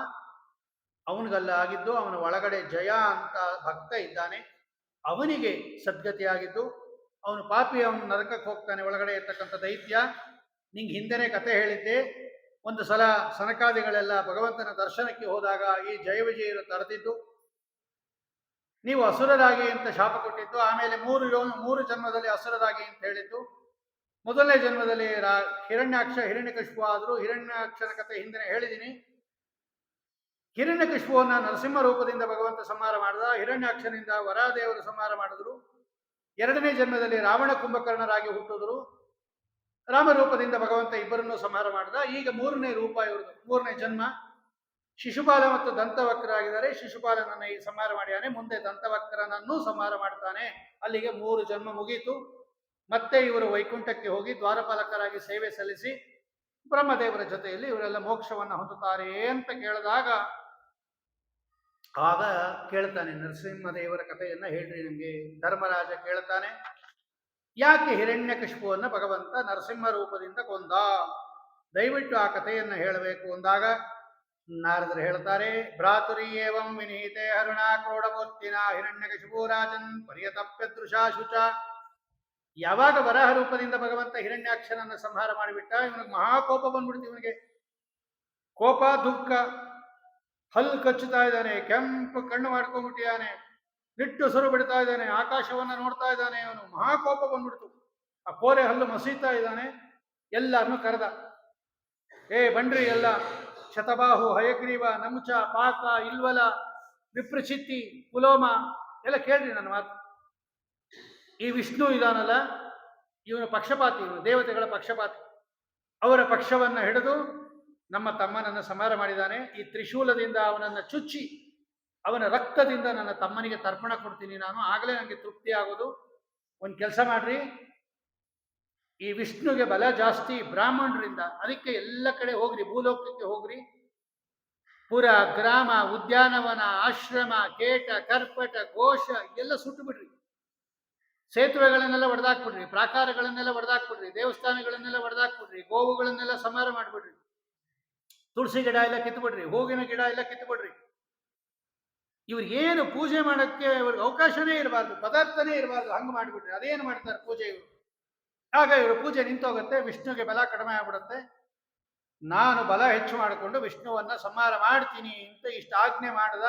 ಅವನಿಗಲ್ಲ ಆಗಿದ್ದು, ಅವನ ಒಳಗಡೆ ಜಯ ಅಂತ ಭಕ್ತ ಇದ್ದಾನೆ, ಅವನಿಗೆ ಸದ್ಗತಿ ಆಗಿದ್ದು. ಅವನು ಪಾಪಿ, ಅವನು ನರಕಕ್ಕೆ ಹೋಗ್ತಾನೆ, ಒಳಗಡೆ ಇರ್ತಕ್ಕಂಥ ದೈತ್ಯ. ನಿಂಗೆ ಹಿಂದೆನೇ ಕತೆ ಹೇಳಿದ್ದೆ. ಒಂದು ಸಲ ಸನಕಾದಿಗಳೆಲ್ಲ ಭಗವಂತನ ದರ್ಶನಕ್ಕೆ ಹೋದಾಗ ಈ ಜಯ ವಿಜಯರು ತಡೆದಿದ್ದು, ನೀವು ಅಸುರರಾಗಿ ಅಂತ ಶಾಪ ಕೊಟ್ಟಿದ್ದು, ಆಮೇಲೆ 3 ಜನ್ಮದಲ್ಲಿ ಅಸುರರಾಗಿ ಅಂತ ಹೇಳಿದ್ದು. ಮೊದಲನೇ ಜನ್ಮದಲ್ಲಿ ಹಿರಣ್ಯಾಕ್ಷ ಹಿರಣ್ಯಕಶಿಪು ಆದರೂ. ಹಿರಣ್ಯಾಕ್ಷನ ಕಥೆ ಹಿಂದೆ ಹೇಳಿದ್ದೀನಿ. ಹಿರಣ್ಯಕಶಿಪುವನ್ನ ನರಸಿಂಹ ರೂಪದಿಂದ ಭಗವಂತ ಸಂಹಾರ ಮಾಡಿದ. ಹಿರಣ್ಯಾಕ್ಷನಿಂದ ವರಾದೇವರು ಸಂಹಾರ ಮಾಡಿದ್ರು. 2ನೇ ಜನ್ಮದಲ್ಲಿ ರಾವಣ ಕುಂಭಕರ್ಣರಾಗಿ ಹುಟ್ಟಿದ್ರು. ರಾಮರೂಪದಿಂದ ಭಗವಂತ ಇಬ್ಬರನ್ನು ಸಂಹಾರ ಮಾಡಿದ. ಈಗ 3ನೇ ರೂಪ ಇವ್ರದ್ದು, 3ನೇ ಜನ್ಮ. ಶಿಶುಪಾಲ ಮತ್ತು ದಂತವಕ್ರರಾಗಿದ್ದಾರೆ. ಶಿಶುಪಾಲನನ್ನ ಈ ಸಂಹಾರ ಮಾಡಿಯಾನೆ, ಮುಂದೆ ದಂತವಕ್ರನನ್ನು ಸಂಹಾರ ಮಾಡ್ತಾನೆ. ಅಲ್ಲಿಗೆ 3 ಜನ್ಮ ಮುಗೀತು. ಮತ್ತೆ ಇವರು ವೈಕುಂಠಕ್ಕೆ ಹೋಗಿ ದ್ವಾರಪಾಲಕರಾಗಿ ಸೇವೆ ಸಲ್ಲಿಸಿ ಬ್ರಹ್ಮದೇವರ ಜೊತೆಯಲ್ಲಿ ಇವರೆಲ್ಲ ಮೋಕ್ಷವನ್ನು ಹೊಂದುತ್ತಾರೆ ಅಂತ ಕೇಳಿದಾಗ ಆಗ ಕೇಳ್ತಾನೆ, ನರಸಿಂಹದೇವರ ಕಥೆಯನ್ನ ಹೇಳ್ರಿ ನಮಗೆ. ಧರ್ಮರಾಜ ಕೇಳ್ತಾನೆ, ಯಾಕೆ ಹಿರಣ್ಯಕಶಿಪುವನ್ನ ಭಗವಂತ ನರಸಿಂಹ ರೂಪದಿಂದ ಕೊಂದ? ದಯವಿಟ್ಟು ಆ ಕಥೆಯನ್ನ ಹೇಳಬೇಕು ಅಂದಾಗ ನಾರದರು ಹೇಳ್ತಾರೆ, ಭ್ರಾತುರಿ ಏವಂ ವಿನೀತೆ ಹರುಣ ಕ್ರೋಡಮೂರ್ತಿನ ಹಿರಣ್ಯಕಶಿಪು ರಾಜನ್ ಪರ್ಯತಪ್ಯದೃಶಾ ಶುಚ. ಯಾವಾಗ ವರಾಹ ರೂಪದಿಂದ ಭಗವಂತ ಹಿರಣ್ಯಾಕ್ಷನನ್ನು ಸಂಹಾರ ಮಾಡಿಬಿಟ್ಟ, ಇವನಿಗೆ ಮಹಾಕೋಪ ಬಂದ್ಬಿಡ್ತು. ಇವನಿಗೆ ಕೋಪ, ದುಃಖ, ಹಲ್ಲು ಕಚ್ಚುತ್ತಾ ಇದ್ದಾನೆ, ಕೆಂಪು ಕಣ್ಣು ಮಾಡ್ಕೊಂಡ್ಬಿಟ್ಟಿದ್ದಾನೆ, ನಿಟ್ಟುಸಿರು ಬಿಡ್ತಾ ಇದ್ದಾನೆ, ಆಕಾಶವನ್ನ ನೋಡ್ತಾ ಇದ್ದಾನೆ. ಅವನು ಮಹಾಕೋಪ ಬಂದ್ಬಿಡ್ತು. ಆ ಕೋರೆ ಹಲ್ಲು ಮಸೀತಾ ಇದ್ದಾನೆ. ಎಲ್ಲರನ್ನು ಕರೆದ, ಬನ್ರಿ ಎಲ್ಲ, ಶತಬಾಹು, ಹಯಗ್ರೀವ, ನಮುಚ, ಪಾಕ, ಇಲ್ವಲ, ವಿಪ್ರಚಿತ್ತಿ, ಪುಲೋಮ ಎಲ್ಲ ಕೇಳ್ರಿ ನನ್ನ ಮಾತು. ಈ ವಿಷ್ಣು ಇದಾನಲ್ಲ, ಇವನು ಪಕ್ಷಪಾತಿ, ಇವನು ದೇವತೆಗಳ ಪಕ್ಷಪಾತಿ. ಅವರ ಪಕ್ಷವನ್ನ ಹಿಡಿದು ನಮ್ಮ ತಮ್ಮನನ್ನು ಸಂಹಾರ ಮಾಡಿದ್ದಾನೆ. ಈ ತ್ರಿಶೂಲದಿಂದ ಅವನನ್ನು ಚುಚ್ಚಿ ಅವನ ರಕ್ತದಿಂದ ನನ್ನ ತಮ್ಮನಿಗೆ ತರ್ಪಣ ಕೊಡ್ತೀನಿ ನಾನು, ಆಗಲೇ ನನಗೆ ತೃಪ್ತಿ ಆಗೋದು. ಒಂದು ಕೆಲಸ ಮಾಡ್ರಿ, ಈ ವಿಷ್ಣುಗೆ ಬಲ ಜಾಸ್ತಿ ಬ್ರಾಹ್ಮಣರಿಂದ, ಅದಕ್ಕೆ ಎಲ್ಲ ಕಡೆ ಹೋಗ್ರಿ, ಭೂಲೋಕಕ್ಕೆ ಹೋಗ್ರಿ, ಪುರ, ಗ್ರಾಮ, ಉದ್ಯಾನವನ, ಆಶ್ರಮ, ಕೇಟ, ಕರ್ಪಟ, ಘೋಷ ಎಲ್ಲ ಸುಟ್ಟು ಬಿಡ್ರಿ. ಸೇತುವೆಗಳನ್ನೆಲ್ಲ ಒಡೆದಾಕ್ಬಿಡ್ರಿ, ಪ್ರಾಕಾರಗಳನ್ನೆಲ್ಲ ಒಡೆದಾಕ್ಬಿಡ್ರಿ, ದೇವಸ್ಥಾನಗಳನ್ನೆಲ್ಲ ಒಡೆದಾಕ್ಬಿಡ್ರಿ, ಗೋವುಗಳನ್ನೆಲ್ಲ ಸಂಹಾರ ಮಾಡಿಬಿಡ್ರಿ, ತುಳಸಿ ಗಿಡ ಎಲ್ಲ ಕಿತ್ಬಿಡ್ರಿ, ಹೂವಿನ ಗಿಡ ಎಲ್ಲ ಕಿತ್ಬಿಡ್ರಿ. ಇವ್ರಿಗೇನು ಪೂಜೆ ಮಾಡೋಕ್ಕೆ ಇವ್ರಿಗೆ ಅವಕಾಶನೇ ಇರಬಾರ್ದು, ಪದಾರ್ಥನೇ ಇರಬಾರ್ದು, ಹಂಗೆ ಮಾಡಿಬಿಟ್ರಿ. ಅದೇನು ಮಾಡ್ತಾರೆ ಪೂಜೆ ಇವರು. ಆಗ ಇವರು ಪೂಜೆ ನಿಂತೋಗುತ್ತೆ, ವಿಷ್ಣುಗೆ ಬಲ ಕಡಿಮೆ ಆಗ್ಬಿಡುತ್ತೆ. ನಾನು ಬಲ ಹೆಚ್ಚು ಮಾಡಿಕೊಂಡು ವಿಷ್ಣುವನ್ನ ಸಂಹಾರ ಮಾಡ್ತೀನಿ ಅಂತ ಇಷ್ಟ ಆಜ್ಞೆ ಮಾಡ್ದ.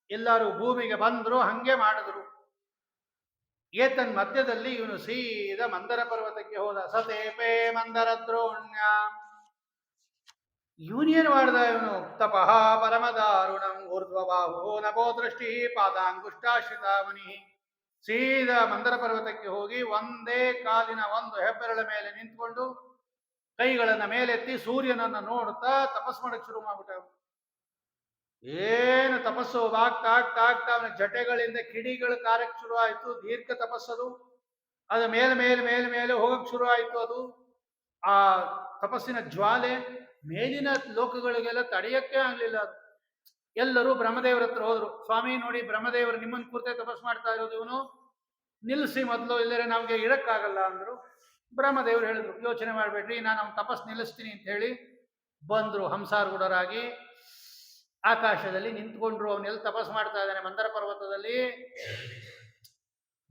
ಎಲ್ಲರೂ ಭೂಮಿಗೆ ಬಂದರು, ಹಂಗೆ ಮಾಡಿದ್ರು. ಏತನ್ ಮಧ್ಯದಲ್ಲಿ ಇವನು ಸೀದಾ ಮಂದರ ಪರ್ವತಕ್ಕೆ ಹೋದ. ಸತೇಪೇ ಮಂದರ ದ್ರೋಣ್ಯ. ಇವನೇನು ಮಾಡ್ದ ಇವನು? ತಪಃ ಪರಮದಾರುಣಂ ಊರ್ಧ್ವಬಾಹು ನಭೋ ದೃಷ್ಟಿ ಪಾದಾಂಗುಷ್ಟಾಶ್ರಿತ ಮುನಿ. ಸೀದಾ ಮಂದರ ಪರ್ವತಕ್ಕೆ ಹೋಗಿ ಒಂದೇ ಕಾಲಿನ ಒಂದು ಹೆಬ್ಬೆರಳ ಮೇಲೆ ನಿಂತ್ಕೊಂಡು ಕೈಗಳನ್ನ ಮೇಲೆತ್ತಿ ಸೂರ್ಯನನ್ನ ನೋಡುತ್ತಾ ತಪಸ್ ಮಾಡಕ್ಕೆ ಶುರು ಮಾಡ್ಬಿಟ್ಟ. ಏನು ತಪಸ್ಸು ಆಗ್ತಾ ಆಗ್ತಾ ಆಗ್ತಾ ಅವನ ಜಟೆಗಳಿಂದ ಕಿಡಿಗಳು ಕಾರಕ್ಕೆ ಶುರು ಆಯ್ತು. ದೀರ್ಘ ತಪಸ್ಸದು. ಅದು ಮೇಲೆ ಮೇಲೆ ಮೇಲೆ ಮೇಲೆ ಹೋಗಕ್ಕೆ ಶುರು ಆಯ್ತು. ಅದು ಆ ತಪಸ್ಸಿನ ಜ್ವಾಲೆ ಮೇಲಿನ ಲೋಕಗಳಿಗೆಲ್ಲ ತಡೆಯಕ್ಕೆ ಆಗ್ಲಿಲ್ಲ. ಅದು ಎಲ್ಲರೂ ಬ್ರಹ್ಮದೇವರ ಹತ್ರ ಹೋದ್ರು. ಸ್ವಾಮಿ ನೋಡಿ, ಬ್ರಹ್ಮದೇವರು ನಿಮ್ಮನ್ನು ಕುರಿತೇ ತಪಸ್ ಮಾಡ್ತಾ ಇರೋದು, ಇವನು ನಿಲ್ಲಿಸಿ ಮೊದಲು, ಇಲ್ಲರೆ ನಮ್ಗೆ ಇಡಕ್ಕಾಗಲ್ಲ ಅಂದ್ರು. ಬ್ರಹ್ಮದೇವರು ಹೇಳಿದ್ರು, ಯೋಚನೆ ಮಾಡಬೇಡ್ರಿ, ನಾನು ಅವ್ನ ತಪಸ್ ನಿಲ್ಲಿಸ್ತೀನಿ ಅಂತ ಹೇಳಿ ಬಂದ್ರು. ಹಂಸಾರೂಢರಾಗಿ ಆಕಾಶದಲ್ಲಿ ನಿಂತ್ಕೊಂಡ್ರು. ಅವನೆಲ್ಲಿ ತಪಸ್ ಮಾಡ್ತಾ ಇದ್ದಾನೆ ಮಂದರ ಪರ್ವತದಲ್ಲಿ.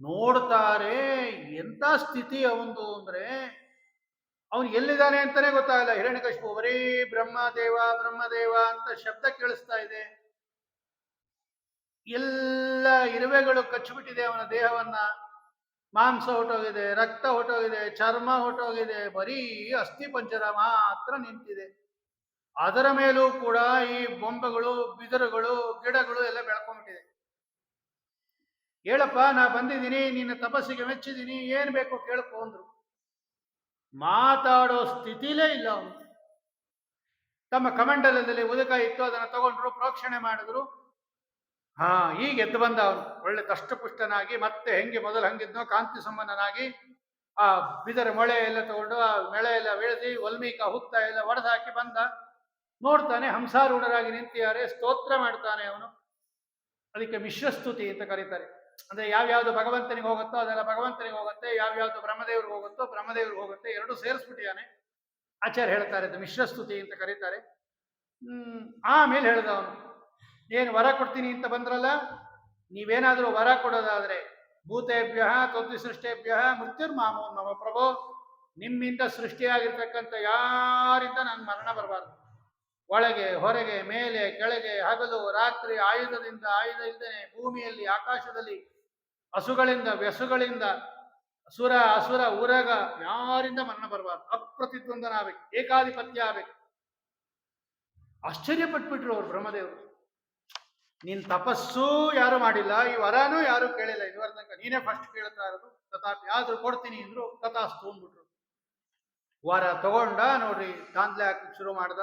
ನೋಡ್ತಾರೆ, ಎಂತ ಸ್ಥಿತಿ ಅವಂದು ಅಂದ್ರೆ, ಅವನು ಎಲ್ಲಿದ್ದಾನೆ ಅಂತಾನೆ ಗೊತ್ತಾಗಲ್ಲ. ಹಿರಣ್ಯಕಶಿಪು ಬರೀ ಬ್ರಹ್ಮದೇವ ಬ್ರಹ್ಮದೇವ ಅಂತ ಶಬ್ದ ಕೇಳಿಸ್ತಾ ಇದೆ. ಎಲ್ಲ ಇರುವೆಗಳು ಕಚ್ಚಿಬಿಟ್ಟಿದೆ ಅವನ ದೇಹವನ್ನ. ಮಾಂಸ ಹೊಟ್ಟೋಗಿದೆ, ರಕ್ತ ಹೊಟ್ಟೋಗಿದೆ, ಚರ್ಮ ಹೊಟ್ಟೋಗಿದೆ, ಬರೀ ಅಸ್ಥಿ ಪಂಜರ ಮಾತ್ರ ನಿಂತಿದೆ. ಅದರ ಮೇಲೂ ಕೂಡ ಈ ಬೊಂಬೆಗಳು, ಬಿದಿರುಗಳು, ಗಿಡಗಳು ಎಲ್ಲ ಬೆಳ್ಕೊಂಡ್ಬಿಟ್ಟಿದೆ. ಹೇಳಪ್ಪ, ನಾ ಬಂದಿದ್ದೀನಿ, ನಿನ್ನ ತಪಸ್ಸಿಗೆ ಮೆಚ್ಚಿದ್ದೀನಿ, ಏನ್ ಬೇಕು ಕೇಳ್ಕೊ ಅಂದ್ರು. ಮಾತಾಡೋ ಸ್ಥಿತಿಲೇ ಇಲ್ಲ ಅವನು. ತಮ್ಮ ಕಮಂಡಲದಲ್ಲಿ ಉದಕ ಇತ್ತು, ಅದನ್ನು ತಗೊಂಡ್ರು, ಪ್ರೋಕ್ಷಣೆ ಮಾಡಿದ್ರು. ಈಗ ಎದ್ದು ಬಂದ ಅವನು, ಒಳ್ಳೆ ದಷ್ಟಪುಷ್ಟನಾಗಿ, ಮತ್ತೆ ಹೆಂಗೆ ಮೊದಲು ಹಂಗಿದ್ನೋ ಕಾಂತಿ ಸಂಬಂಧನಾಗಿ. ಆ ಬಿದರ ಮೊಳೆ ಎಲ್ಲ ತಗೊಂಡು ಆ ಮೇಳೆ ಎಲ್ಲ ಬೆಳೆಸಿ ವಲ್ಮೀಕ ಹುತ್ತ ಎಲ್ಲ ಒಡೆದಾಕಿ ಬಂದ. ನೋಡ್ತಾನೆ, ಹಂಸಾರೂಢರಾಗಿ ನಿಂತಿದ್ದಾರೆ, ಸ್ತೋತ್ರ ಮಾಡ್ತಾನೆ ಅವನು. ಅದಕ್ಕೆ ಮಿಶ್ರಸ್ತುತಿ ಅಂತ ಕರೀತಾರೆ. ಅಂದ್ರೆ ಯಾವ್ಯಾವ್ದು ಭಗವಂತನಿಗೆ ಹೋಗುತ್ತೋ ಅದೆಲ್ಲ ಭಗವಂತನಿಗೆ ಹೋಗುತ್ತೆ, ಯಾವ್ಯಾವ್ದು ಬ್ರಹ್ಮದೇವ್ರಿಗೆ ಹೋಗುತ್ತೋ ಬ್ರಹ್ಮದೇವ್ರಿಗೆ ಹೋಗುತ್ತೆ, ಎರಡು ಸೇರಿಸ್ಬಿಟ್ಟಿಯಾನೆ. ಆಚಾರ್ಯ ಹೇಳ್ತಾರೆ, ಅದು ಮಿಶ್ರಸ್ತುತಿ ಅಂತ ಕರೀತಾರೆ. ಆಮೇಲೆ ಹೇಳ್ದ ಅವನು, ಏನು ವರ ಕೊಡ್ತೀನಿ ಅಂತ ಬಂದ್ರಲ್ಲ, ನೀವೇನಾದ್ರೂ ವರ ಕೊಡೋದಾದ್ರೆ ಭೂತೇಭ್ಯ ತ್ವದ್ವಿ ಸೃಷ್ಟೇಭ್ಯ ಮೃತ್ಯುರ್ಮಾಮೋ ನಮ ಪ್ರಭೋ, ನಿಮ್ಮಿಂದ ಸೃಷ್ಟಿಯಾಗಿರ್ತಕ್ಕಂಥ ಯಾರಿಂದ ನನ್ನ ಮರಣ ಬರಬಾರ್ದು. ಒಳಗೆ ಹೊರಗೆ ಮೇಲೆ ಕೆಳಗೆ ಹಗಲು ರಾತ್ರಿ, ಆಯುಧದಿಂದ ಆಯುಧ ಇಲ್ಲದೇನೆ, ಭೂಮಿಯಲ್ಲಿ ಆಕಾಶದಲ್ಲಿ, ಹಸುಗಳಿಂದ ವ್ಯಸುಗಳಿಂದ, ಸುರ ಅಸುರ ಉರಗ ಯಾರಿಂದ ಮರಣ ಬರಬಾರ್ದು. ಅಪ್ರತಿದ್ವಂದನ ಆಗ್ಬೇಕು, ಏಕಾಧಿಪತ್ಯ ಆಗ್ಬೇಕು. ಆಶ್ಚರ್ಯಪಟ್ಬಿಟ್ರು ಅವರು ಬ್ರಹ್ಮದೇವರು. ನೀನ್ ತಪಸ್ಸು ಯಾರು ಮಾಡಿಲ್ಲ, ಈ ವರನೂ ಯಾರು ಕೇಳಿಲ್ಲ ಇದುವರ ತನಕ, ನೀನೇ ಫಸ್ಟ್ ಕೇಳ್ತಾ ಇರೋದು. ತಥಾಪಿ ಆದ್ರೂ ಕೊಡ್ತೀನಿ ಅಂದ್ರು. ತಥಾಸ್ತು ಅಂದ್ಬಿಟ್ರು. ವರ ತಗೊಂಡ ನೋಡ್ರಿ, ಕಾಂದ್ಲೆ ಹಾಕಿ ಶುರು ಮಾಡ್ದ.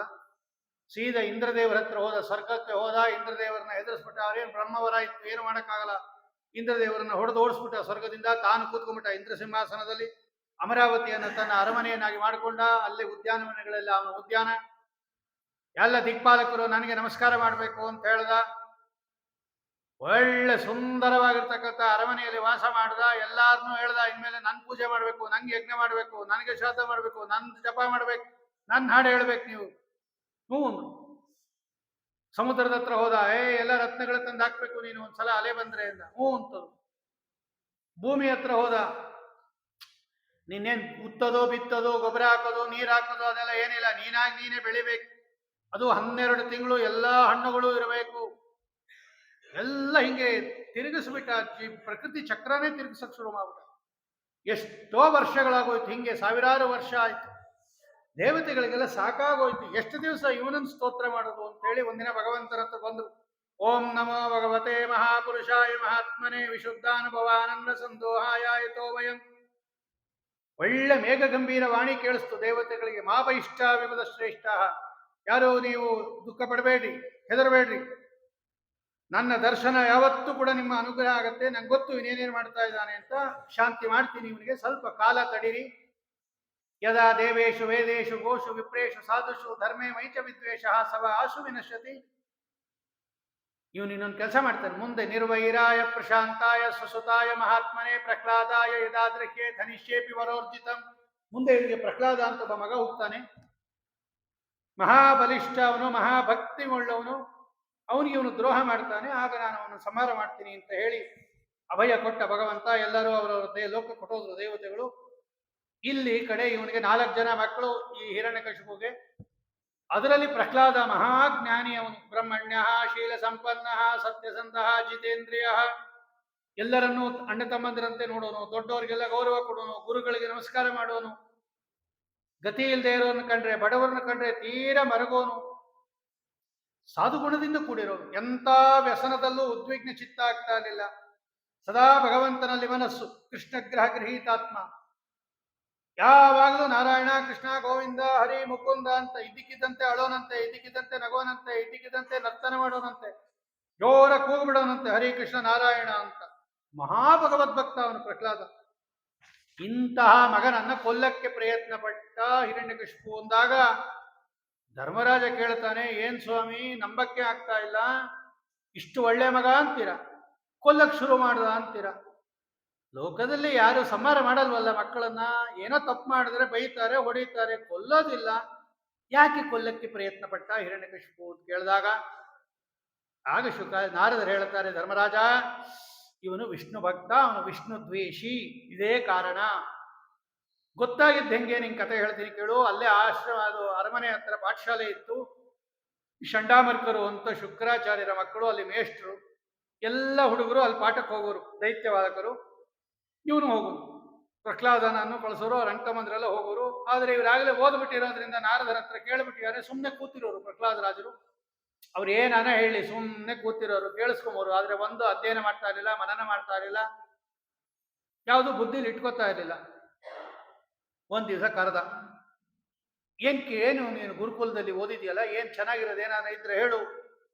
ಸೀದಾ ಇಂದ್ರದೇವರ ಹತ್ರ ಹೋದ, ಸ್ವರ್ಗಕ್ಕೆ ಹೋದ. ಇಂದ್ರದೇವರನ್ನ ಎದುರಿಸ್ಬಿಟ್ಟ. ಅವ್ರೇನು ಬ್ರಹ್ಮವರ ಇತ್ತು, ಏನು ಮಾಡೋಕ್ಕಾಗಲ್ಲ. ಇಂದ್ರದೇವರನ್ನ ಹೊಡೆದು ಓಡಿಸ್ಬಿಟ್ಟ ಸ್ವರ್ಗದಿಂದ. ತಾನು ಕೂತ್ಕೊಂಡ್ಬಿಟ್ಟ ಇಂದ್ರ ಸಿಂಹಾಸನದಲ್ಲಿ. ಅಮರಾವತಿಯನ್ನು ತನ್ನ ಅರಮನೆಯನ್ನಾಗಿ ಮಾಡಿಕೊಂಡ. ಅಲ್ಲಿ ಉದ್ಯಾನವನಗಳೆಲ್ಲ ಅವನ ಉದ್ಯಾನ. ಎಲ್ಲ ದಿಕ್ಪಾಲಕರು ನನಗೆ ನಮಸ್ಕಾರ ಮಾಡಬೇಕು ಅಂತ ಹೇಳ್ದ. ಒಳ್ಳೆ ಸುಂದರವಾಗಿರ್ತಕ್ಕಂಥ ಅರಮನೆಯಲ್ಲಿ ವಾಸ ಮಾಡ್ದ. ಎಲ್ಲಾರನ್ನೂ ಹೇಳ್ದ, ಇನ್ಮೇಲೆ ನನ್ ಪೂಜೆ ಮಾಡ್ಬೇಕು, ನಂಗೆ ಯಜ್ಞ ಮಾಡ್ಬೇಕು, ನನಗೆ ಶ್ರಾದ್ದ ಮಾಡ್ಬೇಕು, ನನ್ ಜಪ ಮಾಡ್ಬೇಕು, ನನ್ನ ಹಾಡು ಹೇಳ್ಬೇಕು ನೀವು. ಹ್ಞೂ. ಸಮುದ್ರದ ಹತ್ರ ಹೋದ, ಎಲ್ಲ ರತ್ನಗಳ ತಂದು ಹಾಕ್ಬೇಕು ನೀನು ಒಂದ್ಸಲ ಅಲೆ ಬಂದ್ರೆ ಅಂದ. ಹ್ಞೂ ಅಂತದು. ಭೂಮಿ ಹತ್ರ ಹೋದ, ನೀನೇನ್ ಉತ್ತದೋ ಬಿತ್ತದೋ ಗೊಬ್ಬರ ಹಾಕೋದು ನೀರು ಹಾಕೋದು ಅದೆಲ್ಲ ಏನಿಲ್ಲ, ನೀನಾಗಿ ನೀನೇ ಬೆಳಿಬೇಕು. ಅದು 12 ತಿಂಗಳು ಎಲ್ಲ ಹಣ್ಣುಗಳು ಇರಬೇಕು. ಎಲ್ಲ ಹಿಂಗೆ ತಿರುಗಿಸ್ಬಿಟ್ಟ, ಪ್ರಕೃತಿ ಚಕ್ರನೇ ತಿರುಗಿಸಕ್ ಶುರು ಮಾಡ್ಬಿಟ್ಟ. ಎಷ್ಟೋ ವರ್ಷಗಳಾಗೋಯ್ತು, ಹಿಂಗೆ ಸಾವಿರಾರು ವರ್ಷ ಆಯ್ತು. ದೇವತೆಗಳಿಗೆಲ್ಲ ಸಾಕಾಗೋಯ್ತು, ಎಷ್ಟು ದಿವಸ ಇವನನ್ನು ಸ್ತೋತ್ರ ಮಾಡೋದು ಅಂತೇಳಿ ಒಂದಿನ ಭಗವಂತನ ಹತ್ರ ಬಂದ್ರು. ಓಂ ನಮೋ ಭಗವತೆ ಮಹಾಪುರುಷಾಯ ಮಹಾತ್ಮನೆ ವಿಶುದ್ಧಾನುಭವಾನಂದ ಸಂದೋಹಾಯ ಯತೋ ವಯಂ. ಒಳ್ಳೆ ಮೇಘ ಗಂಭೀರ ವಾಣಿ ಕೇಳಿಸ್ತು ದೇವತೆಗಳಿಗೆ. ಮಾ ಬಹಿಷ್ಠ ವಿಪದ ಶ್ರೇಷ್ಠ, ಯಾರು ನೀವು ದುಃಖ ಪಡಬೇಡ್ರಿ, ಹೆದರಬೇಡ್ರಿ, ನನ್ನ ದರ್ಶನ ಯಾವತ್ತೂ ಕೂಡ ನಿಮ್ಮ ಅನುಗ್ರಹ ಆಗತ್ತೆ. ನಂಗೆ ಗೊತ್ತು ಇನ್ನೇನೇನು ಮಾಡ್ತಾ ಇದ್ದಾನೆ ಅಂತ, ಶಾಂತಿ ಮಾಡ್ತೀನಿ ಇವನಿಗೆ, ಸ್ವಲ್ಪ ಕಾಲ ತಡೀರಿ. ಯದಾ ದೇವೇಶು ವೇದೇಶು ಗೋಷು ವಿಪ್ರೇಶು ಸಾಧುಷು ಧರ್ಮೇ ಮೈಚ ವಿದ್ವೇಷ ಸವ ಆಶು ವಿನಶ್ಯತಿ. ಇವನು ಇನ್ನೊಂದು ಕೆಲಸ ಮಾಡ್ತಾನೆ ಮುಂದೆ. ನಿರ್ವೈರಾಯ ಪ್ರಶಾಂತಾಯ ಸ್ವಸುತಾಯ ಮಹಾತ್ಮನೆ ಪ್ರಹ್ಲಾದಾಯ ಯದಾದ್ರಹ್ಯೆ ಧನಿಷ್ಯೇಪಿ ವರೋರ್ಜಿತಂ. ಮುಂದೆ ಇವನಿಗೆ ಪ್ರಹ್ಲಾದ ಅಂತ ಒಬ್ಬ ಮಗ ಹುಡ್ತಾನೆ. ಮಹಾಬಲಿಷ್ಠ ಅವನು, ಮಹಾಭಕ್ತಿ ಉಳ್ಳವನು. ಅವನಿಗೆ ಇವನು ದ್ರೋಹ ಮಾಡ್ತಾನೆ, ಆಗ ನಾನು ಅವನು ಸಂಹಾರ ಮಾಡ್ತೀನಿ ಅಂತ ಹೇಳಿ ಅಭಯ ಕೊಟ್ಟ ಭಗವಂತ. ಎಲ್ಲರೂ ಅವರವರ ಲೋಕ ಕೊಟ್ಟೋದ್ರು ದೇವತೆಗಳು. ಇಲ್ಲಿ ಕಡೆ ಇವನಿಗೆ 4 ಜನ ಮಕ್ಕಳು ಈ ಹಿರಣ್ಯಕಶಿಪುಗೆ. ಅದರಲ್ಲಿ ಪ್ರಹ್ಲಾದ ಮಹಾಜ್ಞಾನಿ ಅವನು. ಬ್ರಹ್ಮಣ್ಯ ಶೀಲ ಸಂಪನ್ನ ಸತ್ಯಸಂಧ ಜಿತೇಂದ್ರಿಯ. ಎಲ್ಲರನ್ನೂ ಅಣ್ಣ ತಮ್ಮಂದಿರಂತೆ ನೋಡೋನು, ದೊಡ್ಡವರಿಗೆಲ್ಲ ಗೌರವ ಕೊಡೋನು, ಗುರುಗಳಿಗೆ ನಮಸ್ಕಾರ ಮಾಡೋನು, ಗತಿ ಇಲ್ಲದೆ ಇರೋರನ್ನ ಕಂಡ್ರೆ ಬಡವರನ್ನ ಕಂಡ್ರೆ ತೀರಾ ಮರಗೋನು, ಸಾಧುಗುಣದಿಂದ ಕೂಡಿರೋನು. ಎಂಥ ವ್ಯಸನದಲ್ಲೂ ಉದ್ವಿಗ್ನ ಚಿತ್ತ ಆಗ್ತಾ ಇರಲಿಲ್ಲ. ಸದಾ ಭಗವಂತನಲ್ಲಿ ಮನಸ್ಸು. ಕೃಷ್ಣಗ್ರಹ ಗೃಹೀತಾತ್ಮ. ಯಾವಾಗಲೂ ನಾರಾಯಣ ಕೃಷ್ಣ ಗೋವಿಂದ ಹರಿ ಮುಕುಂದ ಅಂತ ಇದ್ದಕ್ಕಿದ್ದಂತೆ ಅಳೋನಂತೆ, ಇದ್ದಕ್ಕಿದ್ದಂತೆ ನಗೋನಂತೆ, ಇದ್ದಕ್ಕಿದ್ದಂತೆ ನರ್ತನ ಮಾಡೋನಂತೆ, ಜೋರ ಕೂಗು ಬಿಡೋನಂತೆ ಹರಿ ಕೃಷ್ಣ ನಾರಾಯಣ ಅಂತ. ಮಹಾಭಗವದ್ಭಕ್ತ ಅವನು ಪ್ರಹ್ಲಾದ. ಇಂತಹ ಮಗನನ್ನ ಕೊಲ್ಲಕ್ಕೆ ಪ್ರಯತ್ನ ಪಟ್ಟ ಹಿರಣ್ಯಕಶಿಪು ಅಂದಾಗ ಧರ್ಮರಾಜ ಕೇಳ್ತಾನೆ, ಏನ್ ಸ್ವಾಮಿ ನಂಬಕ್ಕೆ ಆಗ್ತಾ ಇಲ್ಲ, ಇಷ್ಟು ಒಳ್ಳೆ ಮಗ ಅಂತೀರಾ, ಕೊಲ್ಲಕ್ಕೆ ಶುರು ಮಾಡ್ದ ಅಂತೀರಾ? ಲೋಕದಲ್ಲಿ ಯಾರು ಸಂಹಾರ ಮಾಡಲ್ವಲ್ಲ ಮಕ್ಕಳನ್ನ. ಏನೋ ತಪ್ಪು ಮಾಡಿದ್ರೆ ಬೈತಾರೆ, ಹೊಡೀತಾರೆ, ಕೊಲ್ಲೋದಿಲ್ಲ. ಯಾಕೆ ಕೊಲ್ಲಕ್ಕೆ ಪ್ರಯತ್ನ ಪಟ್ಟ ಹಿರಣ್ಯಕಶಿಪು ಅಂತ ಕೇಳಿದಾಗ ಆಗ ನಾರದರು ಹೇಳ್ತಾರೆ, ಧರ್ಮರಾಜ ಇವನು ವಿಷ್ಣು ಭಕ್ತ, ಅವನು ವಿಷ್ಣು ದ್ವೇಷಿ, ಇದೇ ಕಾರಣ. ಗೊತ್ತಾಗಿದ್ದ ಹೆಂಗೆ ನಿಂಗೆ ಕತೆ ಹೇಳ್ತೀನಿ ಕೇಳು. ಅಲ್ಲೇ ಆಶ್ರಮ, ಅದು ಅರಮನೆ ಹತ್ರ ಪಾಠಶಾಲೆ ಇತ್ತು. ಷಂಡಾಮರ್ಕರು ಅಂತ ಶುಕ್ರಾಚಾರ್ಯರ ಮಕ್ಕಳು ಅಲ್ಲಿ ಮೇಷ್ಟ್ರು. ಎಲ್ಲ ಹುಡುಗರು ಅಲ್ಲಿ ಪಾಠಕ್ಕೆ ಹೋಗೋರು, ದೈತ್ಯವಾದಕರು. ಇವನು ಹೋಗೋರು, ಪ್ರಹ್ಲಾದನನ್ನು ಕಳಿಸೋರು, ಅವ್ರ ಅಂಕಮಂದ್ರೆಲ್ಲ ಹೋಗೋರು. ಆದರೆ ಇವರಾಗಲೇ ಓದ್ಬಿಟ್ಟಿರೋದ್ರಿಂದ ನಾರದರ ಹತ್ರ ಕೇಳ್ಬಿಟ್ಟಿದ್ದಾರೆ. ಸುಮ್ಮನೆ ಕೂತಿರೋರು ಪ್ರಹ್ಲಾದರಾಜರು. ಅವ್ರು ಏನಾನ ಹೇಳಿ ಸುಮ್ಮನೆ ಕೂತಿರೋರು, ಕೇಳಿಸ್ಕೊಂಬೋರು. ಆದರೆ ಒಂದು ಅಧ್ಯಯನ ಮಾಡ್ತಾ ಇರಲಿಲ್ಲ, ಮನನ ಮಾಡ್ತಾ ಇರಲಿಲ್ಲ, ಯಾವುದು ಬುದ್ಧಿಲಿ ಇಟ್ಕೋತಾ ಇರಲಿಲ್ಲ. ಒಂದ್ ದಿವಸ ಕರೆದ, ಏನು ನೀನು ಗುರುಕುಲದಲ್ಲಿ ಓದಿದ್ಯಲ್ಲ, ಏನ್ ಚೆನ್ನಾಗಿರೋದು ಏನಾನ ಇದ್ರೆ ಹೇಳು,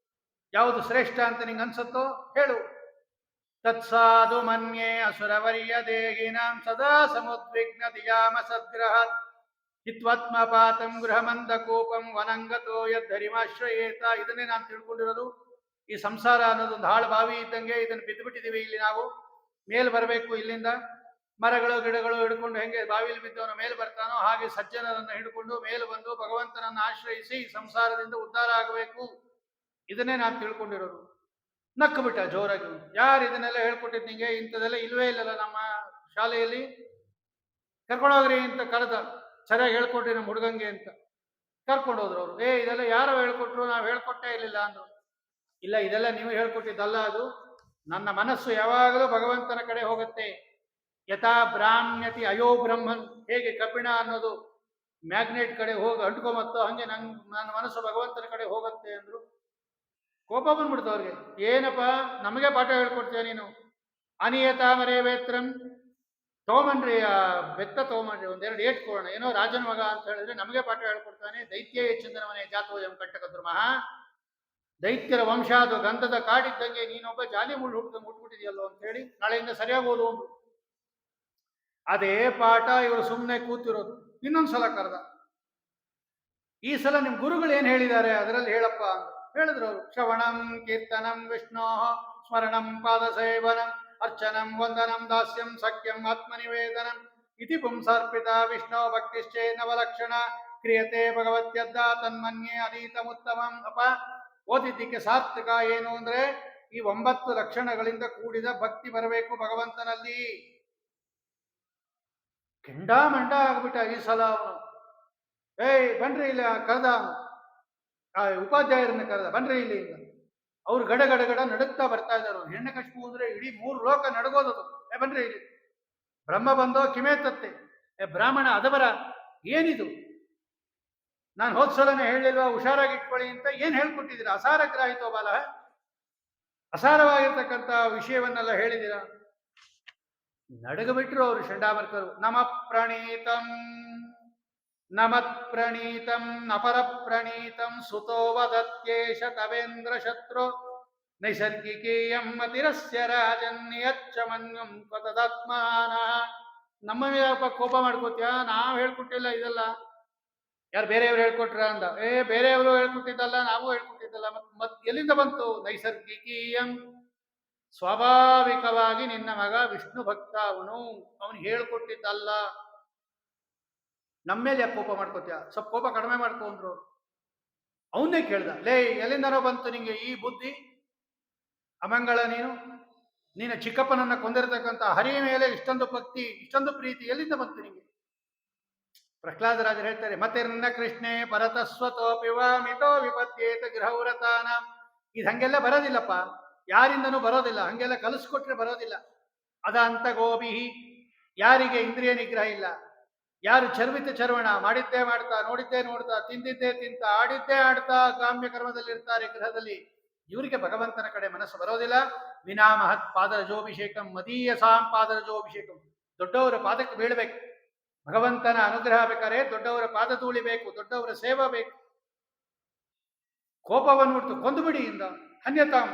ಯಾವುದು ಶ್ರೇಷ್ಠ ಅಂತ ನಿಂಗೆ ಅನ್ಸುತ್ತೋ ಹೇಳು. ತತ್ಸಾಧು ಮನ್ಯೇ ಅಸುರವರ್ಯ ದೇಹಿನಾಂ ಸದಾ ಸಮುದ್ವಿಗ್ನ ದಿಯಾಮ ಸದ್ಗ್ರಹ ಹಿತ್ವಾತ್ಮಪಾತಂ ಗೃಹಮಂದ ಕೂಪಂ ವನಂಗತೋ ಯದ್ಧರಿಮಾಶ್ರಯೇತ. ಇದನ್ನೇ ನಾನು ತಿಳ್ಕೊಂಡಿರೋದು. ಈ ಸಂಸಾರ ಅನ್ನೋದೊಂದು ಹಾಳು ಬಾವಿ ಇದ್ದಂಗೆ, ಇದನ್ನು ಬಿದ್ದುಬಿಟ್ಟಿದ್ದೀವಿ. ಇಲ್ಲಿ ನಾವು ಮೇಲ್ ಬರಬೇಕು. ಇಲ್ಲಿಂದ ಮರಗಳು ಗಿಡಗಳು ಹಿಡ್ಕೊಂಡು ಹೆಂಗೆ ಬಾವಿಲಿ ಬಿದ್ದವನು ಮೇಲೆ ಬರ್ತಾನೋ ಹಾಗೆ ಸಜ್ಜನರನ್ನು ಹಿಡ್ಕೊಂಡು ಮೇಲೆ ಬಂದು ಭಗವಂತನನ್ನು ಆಶ್ರಯಿಸಿ ಸಂಸಾರದಿಂದ ಉದ್ಧಾರ ಆಗಬೇಕು. ಇದನ್ನೇ ನಾನು ತಿಳ್ಕೊಂಡಿರೋದು. ನಕ್ಕು ಬಿಟ್ಟ ಜೋರಾಗಿ. ಯಾರು ಇದನ್ನೆಲ್ಲ ಹೇಳ್ಕೊಟ್ಟಿದ್ದು ನಿಂಗೆ? ಇಂಥದೆಲ್ಲ ಇಲ್ವೇ ಇಲ್ಲಲ್ಲ ನಮ್ಮ ಶಾಲೆಯಲ್ಲಿ. ಕರ್ಕೊಂಡೋಗ್ರಿ ಅಂತ ಕರೆದ. ಸರಿಯಾಗಿ ಹೇಳ್ಕೊಟ್ರಿ ನಮ್ಮ ಹುಡುಗಂಗೆ ಅಂತ ಕರ್ಕೊಂಡೋದ್ರು ಅವರು. ಇದೆಲ್ಲ ಯಾರೋ ಹೇಳ್ಕೊಟ್ರು, ನಾವು ಹೇಳ್ಕೊಟ್ಟೇ ಇರಲಿಲ್ಲ ಅಂದ್ರು. ಇಲ್ಲ, ಇದೆಲ್ಲ ನೀವು ಹೇಳ್ಕೊಟ್ಟಿದ್ದಲ್ಲ, ಅದು ನನ್ನ ಮನಸ್ಸು ಯಾವಾಗಲೂ ಭಗವಂತನ ಕಡೆ ಹೋಗುತ್ತೆ. ಯಥಾ ಬ್ರಾಹ್ಮ್ಯತಿ ಅಯೋ ಬ್ರಹ್ಮನ್. ಹೇಗೆ ಕಬ್ಬಿಣ ಅನ್ನೋದು ಮ್ಯಾಗ್ನೆಟ್ ಕಡೆ ಹೋಗಿ ಅಂಟ್ಕೊಂಬತ್ತೋ ಹಂಗೆ ನನ್ನ ಮನಸ್ಸು ಭಗವಂತನ ಕಡೆ ಹೋಗುತ್ತೆ ಅಂದ್ರು. ಕೋಪ ಬಂದ್ಬಿಡ್ತು ಅವ್ರಿಗೆ. ಏನಪ್ಪ ನಮಗೆ ಪಾಠ ಹೇಳ್ಕೊಡ್ತೀಯ ನೀನು? ಅನಿಯತಾ ಮರೇ ವೇತ್ರಂ. ತಗೊಂಬನ್ರಿ ಆ ಬೆತ್ತ ತಗೊಂಬನ್ರಿ, ಒಂದೆರಡು ಏಟ್ ಕೊಡೋಣ. ಏನೋ ರಾಜನ ಮಗ ಅಂತ ಹೇಳಿದ್ರೆ ನಮಗೆ ಪಾಠ ಹೇಳ್ಕೊಡ್ತಾನೆ. ದೈತ್ಯ ಚಂದನ ಮನೆ ಜಾತೋಯಂ ಕಟ್ಟಕದ್ರು ಮಹಾ. ದೈತ್ಯರ ವಂಶ, ಅದು ಗಂಧದ ಕಾಡಿದ್ದಂಗೆ, ನೀನೊಬ್ಬ ಜಾಲಿ ಮುಟ್ಬಿಟ್ಟಿದೆಯಲ್ಲೋ ಅಂತ ಹೇಳಿ ನಾಳೆಯಿಂದ ಸರಿಯಾಗಿ ಓದು ಅಂದ್ರು. ಅದೇ ಪಾಠ ಇವರು ಸುಮ್ಮನೆ ಕೂತಿರೋದು. ಇನ್ನೊಂದ್ಸಲ ಕರೆದ. ಈ ಸಲ ನಿಮ್ ಗುರುಗಳು ಏನ್ ಹೇಳಿದ್ದಾರೆ ಅದರಲ್ಲಿ ಹೇಳಪ್ಪ ಅಂತ ಹೇಳಿದ್ರು ಅವರು. ಶ್ರವಣಂ ಕೀರ್ತನಂ ವಿಷ್ಣೋ ಸ್ಮರಣಂ ಪಾದ ಸೇವನಂ ಅರ್ಚನಂ ವಂದನಂ ದಾಸ್ಯಂ ಸಖ್ಯಂ ಆತ್ಮನಿವೇದನಂ ಇತಿ ಪುಂಸರ್ಪಿತ ವಿಷ್ಣು ಭಕ್ತಿಶ್ಚೇ ನವಲಕ್ಷಣ ಕ್ರಿಯತೆ ಭಗವತ್ಯದ್ದ ತನ್ಮನ್ಯೇ ಅದೀತಮುತ್ತಮಂ. ಅಪ್ಪ ಓದಿದ್ದಕ್ಕೆ ಸಾರ್ಥಕ ಏನು ಅಂದ್ರೆ ಈ 9 ಲಕ್ಷಣಗಳಿಂದ ಕೂಡಿದ ಭಕ್ತಿ ಬರಬೇಕು ಭಗವಂತನಲ್ಲಿ. ಕೆಂಡ ಮಂಡ ಆಗ್ಬಿಟ್ಟ ಈ ಸಲ ಅವನು. ಬನ್ರಿ ಇಲ್ಲ ಕರೆದ, ಆ ಉಪಾಧ್ಯಾಯರನ್ನ ಕರೆದ, ಬನ್ರಿ ಇಲ್ಲಿ. ಅವ್ರು ಗಡ ಗಡ ಗಡ ನಡುತ್ತಾ ಬರ್ತಾ ಇದ್ದಾರೆ. ಹಿರಣ್ಯಕಶಿಪು ಅಂದ್ರೆ ಇಡೀ 3 ಲೋಕ ನಡಗೋದದು. ಬನ್ರಿ ಇಲ್ಲಿ. ಬ್ರಹ್ಮ ಬಂದೋ ಕಿಮೆ ತತ್ತೆ, ಬ್ರಾಹ್ಮಣ ಅದಬರ, ಏನಿದು? ನಾನು ಹೋದ್ಸಲನೇ ಹೇಳಿಲ್ವಾ ಹುಷಾರಾಗಿ ಇಟ್ಕೊಳ್ಳಿ ಅಂತ? ಏನ್ ಹೇಳ್ಕೊಟ್ಟಿದ್ದೀರಾ? ಅಸಾರಗ್ರಾಹಿತೋ ಬಾಲ, ಅಸಾರವಾಗಿರ್ತಕ್ಕಂಥ ವಿಷಯವನ್ನೆಲ್ಲ ಹೇಳಿದ್ದೀರಾ. ನಡಗಬಿಟ್ರು ಅವರು ಚಂಡಾಮರ್ಕರು. ನಮತ್ ಪ್ರಣೀತಂ ಅಪರ ಪ್ರಣೀತಂ ಸುತೋ ವದತ್ಯೇಷ ತವೇಂದ್ರ ಶತ್ರು ನೈಸರ್ಗಿಕೇಯಂ ಮತಿರಸ್ಯ ರಾಜನ್ಯಚ್ಚ ಮನ್ಯಂ ತ್ವತದಾತ್ಮಾನ. ನಮ್ಮ ಮೇಲೆ ಕೋಪ ಮಾಡ್ಕೋತ್ಯಾ? ನಾವು ಹೇಳ್ಕೊಟ್ಟಿಲ್ಲ ಇದೆಲ್ಲ. ಯಾರು ಬೇರೆಯವರು ಹೇಳ್ಕೊಟ್ರ ಅಂದ. ಬೇರೆಯವರು ಹೇಳ್ಕೊಟ್ಟಿದ್ದಲ್ಲ, ನಾವು ಹೇಳ್ಕೊಟ್ಟಿದ್ದಲ್ಲ. ಮತ್ ಎಲ್ಲಿಂದ ಬಂತು? ನೈಸರ್ಗಿಕೀಯಂ, ಸ್ವಾಭಾವಿಕವಾಗಿ ನಿನ್ನ ಮಗ ವಿಷ್ಣು ಭಕ್ತ, ಅವನು ಹೇಳ್ಕೊಟ್ಟಿದ್ದಲ್ಲ. ನಮ್ಮ ಮೇಲೆ ಯಾಕೆ ಕೋಪ ಮಾಡ್ಕೋತ್ಯ? ಸ್ವಲ್ಪ ಕೋಪ ಕಡಿಮೆ ಮಾಡ್ಕೊಂಡ್ರು. ಅವನ್ನೇ ಕೇಳ್ದ, ಎಲ್ಲಿಂದನೋ ಬಂತು ನಿಂಗೆ ಈ ಬುದ್ಧಿ? ಅಮಂಗಳ ನೀನು ಚಿಕ್ಕಪ್ಪನನ್ನ ಕೊಂದಿರತಕ್ಕಂಥ ಹರಿಯ ಮೇಲೆ ಇಷ್ಟೊಂದು ಭಕ್ತಿ, ಇಷ್ಟೊಂದು ಪ್ರೀತಿ ಎಲ್ಲಿಂದ ಬಂತು ನಿಂಗೆ? ಪ್ರಹ್ಲಾದರಾಜರು ಹೇಳ್ತಾರೆ, ಮತ್ತೆ ನನ್ನ ಕೃಷ್ಣೇ ಪರತಸ್ವತೋಪಿವಾ ಮಿತೋ ವಿಪದ್ಯೇತ ಗೃಹವ್ರತಾನ. ಇದು ಹಂಗೆಲ್ಲ ಬರೋದಿಲ್ಲಪ್ಪ, ಯಾರಿಂದನೂ ಬರೋದಿಲ್ಲ. ಹಂಗೆಲ್ಲ ಕಲಿಸ್ಕೊಟ್ರೆ ಬರೋದಿಲ್ಲ. ಅದಂತ ಗೋಬಿಹಿ, ಯಾರಿಗೆ ಇಂದ್ರಿಯ ನಿಗ್ರಹ ಇಲ್ಲ, ಯಾರು ಚರ್ವಿತ ಚರ್ವಣ, ಮಾಡಿದ್ದೇ ಮಾಡ್ತಾ, ನೋಡಿದ್ದೇ ನೋಡ್ತಾ, ತಿಂದಿದ್ದೇ ತಿಂತ, ಆಡಿದ್ದೇ ಆಡ್ತಾ ಕಾಮ್ಯ ಕರ್ಮದಲ್ಲಿ ಇರ್ತಾರೆ ಗೃಹದಲ್ಲಿ, ಇವರಿಗೆ ಭಗವಂತನ ಕಡೆ ಮನಸ್ಸು ಬರೋದಿಲ್ಲ. ವಿನಾ ಮಹತ್ ಪಾದರಜೋಭಿಷೇಕಂ ಮದೀಯ ಸಾಂ ಪಾದರಜೋಭಿಷೇಕಂ. ದೊಡ್ಡವರ ಪಾದಕ್ಕೆ ಬೀಳ್ಬೇಕು. ಭಗವಂತನ ಅನುಗ್ರಹ ಬೇಕಾರೆ ದೊಡ್ಡವರ ಪಾದ ತೂಳಿಬೇಕು, ದೊಡ್ಡವರ ಸೇವಾ ಬೇಕು. ಕೋಪವನ್ನು ಹುಟ್ಟು ಕೊಂದು ಬಿಡಿ ಇಂದ ಅನ್ಯತಾಂ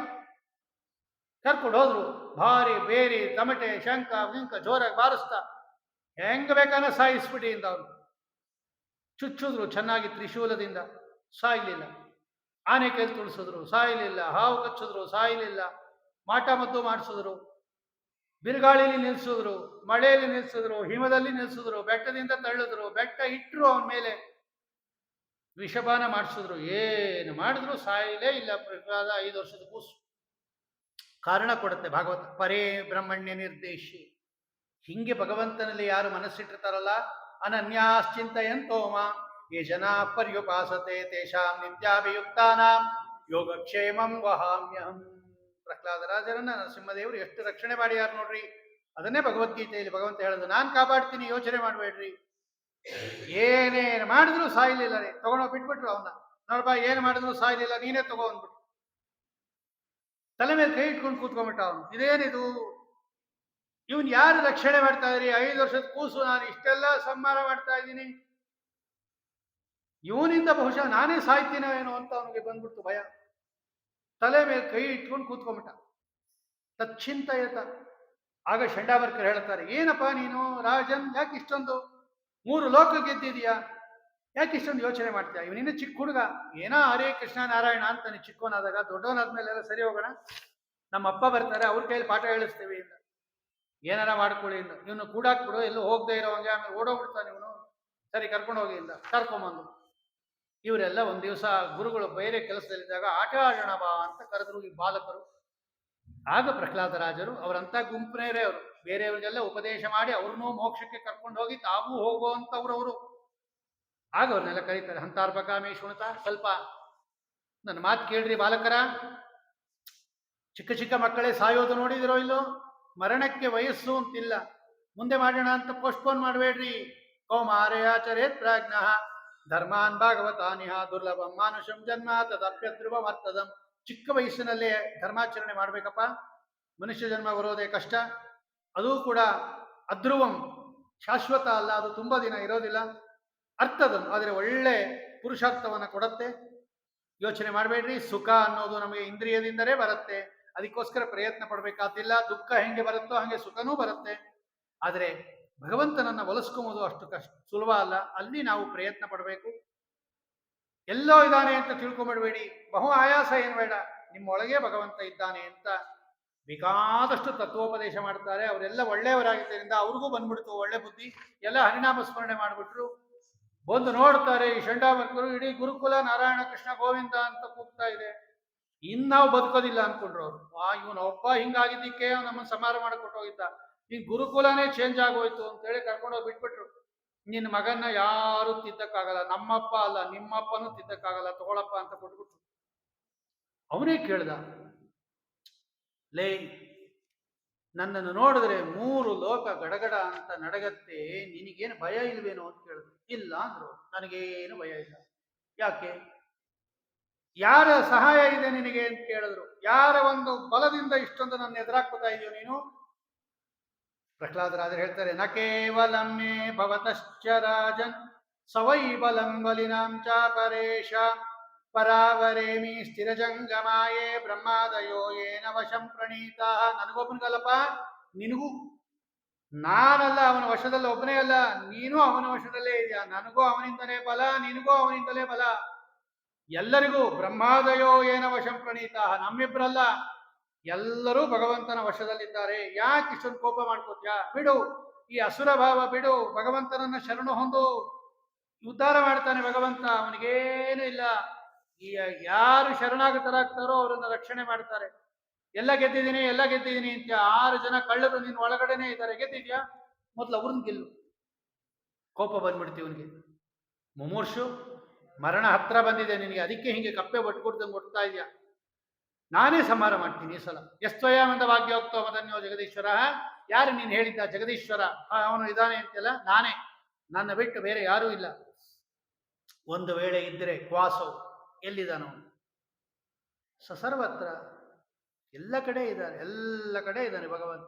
ಕರ್ಕೊಂಡು ಹೋದ್ರು. ಭಾರಿ ಬೇರಿ ತಮಟೆ ಶಂಕ ವಿಂಕ ಜೋರಾಗಿ ಬಾರಿಸ್ತಾ ಹೆಂಗ ಬೇಕಾನ ಸಾಯಿಸ್ಬಿಡಿ ಇಂದ ಅವನು. ಚುಚ್ಚಿದ್ರು ಚೆನ್ನಾಗಿ ತ್ರಿಶೂಲದಿಂದ, ಸಾಯ್ಲಿಲ್ಲ. ಆನೆ ಕೈಲಿ ತುಳಿಸಿದ್ರು, ಸಾಯ್ಲಿಲ್ಲ. ಹಾವು ಕಚ್ಚಿದ್ರು, ಸಾಯ್ಲಿಲ್ಲ. ಮಾಟ ಮದ್ದು ಮಾಡಿಸಿದ್ರು, ಬಿರುಗಾಳಿಲಿ ನಿಲ್ಸಿದ್ರು, ಮಳೆಯಲ್ಲಿ ನಿಲ್ಸಿದ್ರು, ಹಿಮದಲ್ಲಿ ನಿಲ್ಸಿದ್ರು, ಬೆಟ್ಟದಿಂದ ತಳ್ಳಿದ್ರು, ಬೆಟ್ಟ ಇಟ್ಟರು ಅವನ ಮೇಲೆ, ವಿಷಪಾನ ಮಾಡಿಸಿದ್ರು, ಏನು ಮಾಡಿದ್ರು ಸಾಯಲೇ ಇಲ್ಲ. ಪ್ರಹ್ಲಾದ 5 ವರ್ಷದ ಕೂಸು. ಕಾರಣ ಕೊಡುತ್ತೆ ಭಾಗವತ. ಪರೇ ಬ್ರಹ್ಮಣ್ಯ ನಿರ್ದೇಶಿ. ಹಿಂಗೆ ಭಗವಂತನಲ್ಲಿ ಯಾರು ಮನಸ್ಸಿಟ್ಟಿರ್ತಾರಲ್ಲ, ಅನನ್ಯಾಶ್ಚಿಂತಯಂತೋಮ ಯೇ ಜನ ಪರ್ಯುಪಾಸತೆ ತೇಷಾಂ ನಿತ್ಯಾಭಿಯುಕ್ತಾನಾಂ ಯೋಗಕ್ಷೇಮಂ ವಹಾಮ್ಯಹಂ. ಪ್ರಹ್ಲಾದರಾಜರನ್ನ ನರಸಿಂಹದೇವರು ಎಷ್ಟು ರಕ್ಷಣೆ ಮಾಡ್ಯಾರ ನೋಡ್ರಿ. ಅದನ್ನೇ ಭಗವದ್ಗೀತೆಯಲ್ಲಿ ಭಗವಂತ ಹೇಳೋದು, ನಾನು ಕಾಪಾಡ್ತೀನಿ, ಯೋಚನೆ ಮಾಡಬೇಡ್ರಿ. ಏನೇನು ಮಾಡಿದ್ರು ಸಾಯ್ಲಿಲ್ಲ ರೀ. ತಗೊಂಡೋಗಿ ಬಿಟ್ಬಿಟ್ರು ಅವನ್ನ. ನೋಡಪ್ಪ, ಏನು ಮಾಡಿದ್ರು ಸಾಯ್ಲಿಲ್ಲ, ನೀನೇ ತಗೋ ಅಂದ್ಬಿಟ್ಟು ತಲೆ ಮೇಲೆ ಕೈ ಇಟ್ಕೊಂಡು ಕೂತ್ಕೊಂಡ್ಬಿಟ್ಟ ಅವನು. ಇದೇನಿದು? ಇವನ್ ಯಾರು ರಕ್ಷಣೆ ಮಾಡ್ತಾ ಇದ್ರಿ? 5 ವರ್ಷದ ಕೂಸು, ನಾನು ಇಷ್ಟೆಲ್ಲ ಸಂಹಾರ ಮಾಡ್ತಾ ಇದ್ದೀನಿ, ಇವನಿಂದ ಬಹುಶಃ ನಾನೇ ಸಾಯ್ತೀನೋ ಏನೋ ಅಂತ ಅವನಿಗೆ ಬಂದ್ಬಿಡ್ತು ಭಯ. ತಲೆ ಮೇಲೆ ಕೈ ಇಟ್ಕೊಂಡು ಕೂತ್ಕೊಂಡ್ಬಿಟ್ಟ. ತಚ್ಚಿಂತಯತ. ಆಗ ಚಂಡಾಮರ್ಕರು ಹೇಳ್ತಾರೆ, ಏನಪ್ಪ ನೀನು ರಾಜನ್, ಯಾಕೆ ಇಷ್ಟೊಂದು 3 ಲೋಕ ಗೆದ್ದಿದೀಯಾ, ಯಾಕೆ ಇಷ್ಟೊಂದು ಯೋಚನೆ ಮಾಡ್ತೀಯ? ಇವನಿನ್ನ ಚಿಕ್ಕ ಹುಡುಗ, ಏನೋ ಹರೇ ಕೃಷ್ಣ ನಾರಾಯಣ ಅಂತ ನೀನು ಚಿಕ್ಕವನಾದಾಗ, ದೊಡ್ಡವನಾದ್ಮೇಲೆ ಎಲ್ಲ ಸರಿ ಹೋಗೋಣ, ನಮ್ಮ ಅಪ್ಪ ಬರ್ತಾರೆ, ಅವ್ರ ಕೈಯಲ್ಲಿ ಪಾಠ ಹೇಳಿಸ್ತೀವಿ ಅಂತ, ಏನಾರ ಮಾಡ್ಕೊಳ್ಳಿ ಇಂದ. ಇವನು ಕೂಡಾಕ್ಬಿಡು, ಎಲ್ಲೂ ಹೋಗದೆ ಇರೋವಂಗೆ, ಆಮೇಲೆ ಓಡೋಗ್ಬಿಡ್ತಾನೆ ಇವನು. ಸರಿ, ಕರ್ಕೊಂಡು ಹೋಗಿ ಇಂದ. ಕರ್ಕೊಂಬಂದು ಇವರೆಲ್ಲ ಒಂದು ದಿವಸ ಗುರುಗಳು ಬೇರೆ ಕೆಲಸದಲ್ಲಿದ್ದಾಗ ಆಟ ಆಡೋಣ ಬಾ ಅಂತ ಕರೆದ್ರು ಈ ಬಾಲಕರು. ಆಗ ಪ್ರಹ್ಲಾದರಾಜರು ಅವರಂತ ಗುಂಪಿನೇರೇ ಅವರು, ಬೇರೆಯವರಿಗೆಲ್ಲ ಉಪದೇಶ ಮಾಡಿ ಅವ್ರನ್ನೂ ಮೋಕ್ಷಕ್ಕೆ ಕರ್ಕೊಂಡು ಹೋಗಿ ತಾವೂ ಹೋಗುವಂಥವ್ರವರು. ಆಗ ಅವ್ರನ್ನೆಲ್ಲ ಕರೀತಾರೆ, ಹಂತಾರ್ಪಕಾಮಿ ಶುಣತ, ಸ್ವಲ್ಪ ನನ್ನ ಮಾತು ಕೇಳ್ರಿ ಬಾಲಕರ. ಚಿಕ್ಕ ಚಿಕ್ಕ ಮಕ್ಕಳೇ ಸಾಯೋದು ನೋಡಿದಿರೋ ಇಲ್ಲೋ? ಮರಣಕ್ಕೆ ವಯಸ್ಸು ಅಂತಿಲ್ಲ, ಮುಂದೆ ಮಾಡೋಣ ಅಂತ ಪೋಸ್ಟ್ಪೋನ್ ಮಾಡಬೇಡ್ರಿ. ಕೌಮಾರಯಾಚರೇತ್ ಪ್ರಾಜ್ಞ ಧರ್ಮಾನ್ ಭಾಗವತಾನಿಹ ದುರ್ಲಭಂ ಮಾನುಷಂ ಜನ್ಮ ತದಪ್ಯಧ್ರುವಮರ್ಥದಂ. ಚಿಕ್ಕ ವಯಸ್ಸಿನಲ್ಲೇ ಧರ್ಮಾಚರಣೆ ಮಾಡಬೇಕಪ್ಪ. ಮನುಷ್ಯ ಜನ್ಮ ಬರೋದೇ ಕಷ್ಟ, ಅದೂ ಕೂಡ ಅಧ್ರುವಂ, ಶಾಶ್ವತ ಅಲ್ಲ, ಅದು ತುಂಬ ದಿನ ಇರೋದಿಲ್ಲ. ಅರ್ಥದಂ, ಆದರೆ ಒಳ್ಳೆ ಪುರುಷಾರ್ಥವನ್ನು ಕೊಡುತ್ತೆ. ಯೋಚನೆ ಮಾಡಬೇಡ್ರಿ. ಸುಖ ಅನ್ನೋದು ನಮಗೆ ಇಂದ್ರಿಯದಿಂದಲೇ ಬರುತ್ತೆ, ಅದಕ್ಕೋಸ್ಕರ ಪ್ರಯತ್ನ ಪಡಬೇಕಾದಿಲ್ಲ. ದುಃಖ ಹೆಂಗೆ ಬರುತ್ತೋ ಹಾಗೆ ಸುಖನೂ ಬರುತ್ತೆ. ಆದರೆ ಭಗವಂತನನ್ನ ಒಲಿಸ್ಕೊಂಬೋದು ಅಷ್ಟು ಸುಲಭ ಅಲ್ಲ. ಅಲ್ಲಿ ನಾವು ಪ್ರಯತ್ನ ಪಡಬೇಕು. ಎಲ್ಲೋ ಇದ್ದಾನೆ ಅಂತ ತಿಳ್ಕೊಂಬಿಡ್ಬೇಡಿ. ಬಹು ಆಯಾಸ ಏನು ಬೇಡ, ನಿಮ್ಮೊಳಗೆ ಭಗವಂತ ಇದ್ದಾನೆ ಅಂತ ಬೇಕಾದಷ್ಟು ತತ್ವೋಪದೇಶ ಮಾಡ್ತಾರೆ. ಅವರೆಲ್ಲ ಒಳ್ಳೆಯವರಾಗಿದ್ದರಿಂದ ಅವ್ರಿಗೂ ಬಂದ್ಬಿಡ್ತು ಒಳ್ಳೆ ಬುದ್ಧಿ. ಎಲ್ಲ ಹರಿನಾಮ ಸ್ಮರಣೆ ಮಾಡಿಬಿಟ್ರು. ಬಂದು ನೋಡ್ತಾರೆ, ಈ ಚಂಡಾಮರ್ಕರು ಇಡೀ ಗುರುಕುಲ ನಾರಾಯಣ ಕೃಷ್ಣ ಗೋವಿಂದ ಅಂತ ಕೂಗ್ತಾ ಇದೆ. ಇನ್ ನಾವು ಬದುಕೋದಿಲ್ಲ ಅನ್ಕೊಂಡ್ರು ಅವ್ರು. ಇವನ ಒಬ್ಬ ಹಿಂಗಾಗಿದ್ದಕ್ಕೆ ನಮ್ಮನ್ನು ಸಮಾರ ಮಾಡಿಕೊಟ್ಟು ಹೋಗಿದ್ದ, ಈ ಗುರುಕುಲನೇ ಚೇಂಜ್ ಆಗೋಯ್ತು ಅಂತೇಳಿ ಕರ್ಕೊಂಡೋಗಿ ಬಿಟ್ಬಿಟ್ರು. ನಿನ್ನ ಮಗನ್ನ ಯಾರು ತಿದ್ದಕ್ಕಾಗಲ್ಲ, ನಮ್ಮಪ್ಪ ಅಲ್ಲ ನಿಮ್ಮಪ್ಪನೂ ತಿದ್ದಕ್ಕಾಗಲ್ಲ, ತಗೊಳಪ್ಪ ಅಂತ ಕೊಟ್ಬಿಟ್ರು. ಅವನೇ ಕೇಳ್ದ, ಲೇ, ನನ್ನನ್ನು ನೋಡಿದ್ರೆ 3 ಲೋಕ ಗಡಗಡ ಅಂತ ನಡಗತ್ತೆ, ನಿನಗೇನು ಭಯ ಇಲ್ವೇನೋ ಅಂತ ಕೇಳಿದ್ರು. ಇಲ್ಲ ಅಂದ್ರು. ನನಗೇನು ಭಯ ಇಲ್ಲ. ಯಾಕೆ? ಯಾರ ಸಹಾಯ ಇದೆ ನಿನಗೆ ಅಂತ ಕೇಳಿದ್ರು. ಯಾರ ಒಂದು ಬಲದಿಂದ ಇಷ್ಟೊಂದು ನನ್ನ ಎದುರಾಕ್ತಾ ಇದೆಯೋ ನೀನು? ಪ್ರಹ್ಲಾದರಾಜರು ಹೇಳ್ತಾರೆ, ನ ಕೇವಲಂ ಮೇ ಭವತಶ್ಚ ರಾಜನ್ ಸವೈ ಬಲಂ ಬಲಿನಾಂ ಚ ಪರೇಶ ಪರಾವರೇಮಿ ಸ್ಥಿರಜಂಗಮಾಯೇ ಬ್ರಹ್ಮಾದಯೋ ಏನ ವಶಂ ಪ್ರಣೀತ. ನನಗೊಬ್ಬನಿಗಲ್ಲಪ್ಪ, ನಿನಗೂ. ನಾನಲ್ಲ ಅವನ ವಶದಲ್ಲಿ, ಒಬ್ಬನೇ ಅಲ್ಲ, ನೀನು ಅವನ ವಶದಲ್ಲೇ ಇದೆಯಾ. ನನಗೂ ಅವನಿಂದಲೇ ಬಲ, ನಿನಗೂ ಅವನಿಂದಲೇ ಬಲ. ಎಲ್ಲರಿಗೂ ಬ್ರಹ್ಮಾದಯೋ ಏನ ವಶಂ ಪ್ರಣೀತ. ನಮ್ಮಿಬ್ಬರಲ್ಲ, ಎಲ್ಲರೂ ಭಗವಂತನ ವಶದಲ್ಲಿದ್ದಾರೆ. ಯಾಕೆ ಇಷ್ಟೊಂದು ಕೋಪ ಮಾಡ್ಕೋತ್ಯಾ? ಬಿಡು, ಈ ಅಸುರ ಭಾವ ಬಿಡು, ಭಗವಂತನನ್ನ ಶರಣು ಹೊಂದು. ಉದ್ಧಾರ ಮಾಡ್ತಾನೆ ಭಗವಂತ, ಅವನಿಗೇನು ಇಲ್ಲ. ಈ ಯಾರು ಶರಣಾಗತರಾಗ್ತಾರೋ ಅವರನ್ನ ರಕ್ಷಣೆ ಮಾಡ್ತಾರೆ. ಎಲ್ಲ ಗೆದ್ದಿದ್ದೀನಿ ಎಲ್ಲ ಗೆದ್ದಿದ್ದೀನಿ ಅಂತ 6 ಜನ ಕಳ್ಳರು ನಿನ್ನ ಒಳಗಡೆನೆ ಇದ್ದಾರೆ. ಗೆದ್ದಿದ್ಯಾ? ಮೊದಲು ಅವ್ರನ್ನ ಗೆಲ್ಲು. ಕೋಪ ಬಂದ್ಬಿಡ್ತೀವಿ ಅವನಿಗೆ. ಮುಮೂರ್ಷು, ಮರಣ ಹತ್ರ ಬಂದಿದೆ ನಿನಗೆ, ಅದಕ್ಕೆ ಹಿಂಗೆ ಕಪ್ಪೆ ಬಟ್ಕೊಡ್ದಂಗೆ ಕೊಡ್ತಾ ಇದೆಯಾ? ನಾನೇ ಸಂಹಾರ ಮಾಡ್ತೀನಿ ಈ ಸಲ. ಎಸ್ತೋಯಾಮಂದ ವಾಗ್ಯೋಕ್ತೋ ಮದನ್ಯೋ ಜಗದೀಶ್ವರ. ಯಾರು ನೀನು ಹೇಳಿದ್ದ ಜಗದೀಶ್ವರ ಅವನು ಇದ್ದಾನೆ ಅಂತೆಲ್ಲ? ನಾನೇ, ನನ್ನ ಬಿಟ್ಟು ಬೇರೆ ಯಾರೂ ಇಲ್ಲ. ಒಂದು ವೇಳೆ ಇದ್ದರೆ ಕ್ವಾಸೋ, ಎಲ್ಲಿದ್ದಾನೋ? ಸರ್ವತ್ರ, ಎಲ್ಲ ಕಡೆ ಇದ್ದಾನೆ, ಎಲ್ಲ ಕಡೆ ಇದ್ದಾನೆ ಭಗವಂತ.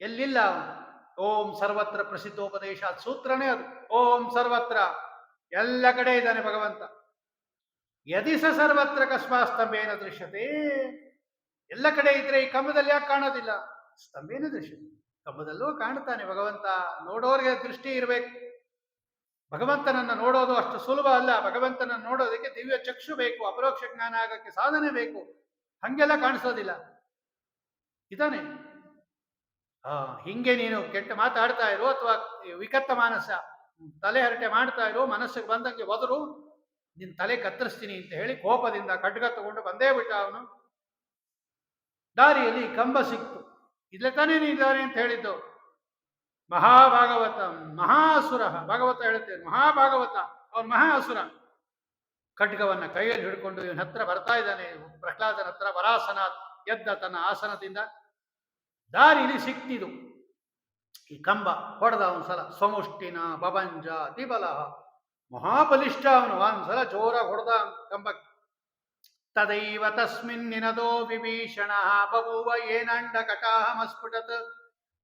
ಎಲ್ಲಿಲ್ಲ ಅವನು? ಓಂ ಸರ್ವತ್ರ ಪ್ರಸಿದ್ಧೋಪದೇಶ ಸೂತ್ರನೇ ಅದು. ಓಂ ಸರ್ವತ್ರ, ಎಲ್ಲ ಕಡೆ ಇದ್ದಾನೆ ಭಗವಂತ. ಯದಿ ಸ ಸರ್ವತ್ರ ಕಸ್ಮಾತ್ ಸ್ತಂಭೇನ ದೃಶ್ಯತೆ. ಎಲ್ಲ ಕಡೆ ಇದ್ರೆ ಈ ಕಂಬದಲ್ಲಿ ಯಾಕೆ ಕಾಣೋದಿಲ್ಲ? ಸ್ತಂಭೇನ ದೃಶ್ಯತೆ, ಕಂಬದಲ್ಲೂ ಕಾಣ್ತಾನೆ ಭಗವಂತ. ನೋಡೋರಿಗೆ ದೃಷ್ಟಿ ಇರಬೇಕು. ಭಗವಂತನನ್ನ ನೋಡೋದು ಅಷ್ಟು ಸುಲಭ ಅಲ್ಲ. ಭಗವಂತನನ್ನು ನೋಡೋದಕ್ಕೆ ದಿವ್ಯ ಚಕ್ಷು ಬೇಕು, ಅಪರೋಕ್ಷ ಜ್ಞಾನ ಆಗಕ್ಕೆ ಸಾಧನೆ ಬೇಕು. ಹಂಗೆಲ್ಲ ಕಾಣಿಸೋದಿಲ್ಲ. ಇದಾನೆ. ಹಿಂಗೆ ನೀನು ಕೆಟ್ಟ ಮಾತಾಡ್ತಾ ಇರೋ ಅಥವಾ ವಿಕತ್ತ ಮಾನಸ ತಲೆ ಹರಟೆ ಮಾಡ್ತಾ ಇರೋ, ಮನಸ್ಸಿಗೆ ಬಂದಂಗೆ ಒದರು, ನಿನ್ನ ತಲೆ ಕತ್ತರಿಸ್ತೀನಿ ಅಂತ ಹೇಳಿ ಕೋಪದಿಂದ ಖಡ್ಗ ತಗೊಂಡು ಬಂದೇ ಬಿಟ್ಟ ಅವನು. ದಾರಿಯಲ್ಲಿ ಕಂಬ ಸಿಕ್ತು. ಇಲ್ಲೇ ತಾನೇ ನೀನಿದ್ದಾನೆ ಅಂತ ಹೇಳಿದ್ದು. ಮಹಾಭಾಗವತ ಮಹಾಸುರ, ಭಾಗವತ ಹೇಳುತ್ತೇನೆ, ಮಹಾಭಾಗವತ ಅವನು ಮಹಾಸುರ. ಖಡ್ಗವನ್ನ ಕೈಯಲ್ಲಿ ಹಿಡ್ಕೊಂಡು ಇವನ ಹತ್ರ ಬರ್ತಾ ಇದ್ದಾನೆ. ಪ್ರಹ್ಲಾದನ ಹತ್ರ ವರಾಸನ ಎದ್ದ ತನ್ನ ಆಸನದಿಂದ. ದಾರಿಲಿ ಸಿಕ್ತಿದು ಈ ಕಂಬ. ಹೊಡೆದ ಒಂದ್ಸಲ ಸ್ವಮುಷ್ಟಿನ ಬಭಂಜ ದಿಬಲ, ಮಹಾಬಲಿಷ್ಠ ಅವನು. ಒಂದ್ಸಲ ಜೋರಾಗಿ ಹೊಡೆದ ಕಂಬಕ್ಕೆ. ತದೈವ ತಸ್ಮಿನ್ ನಿನದೋ ವಿಭೀಷಣ ಬಭೂವ ಏನಂಡ ಕಟಾಹಮಸ್ಫುಟತ್.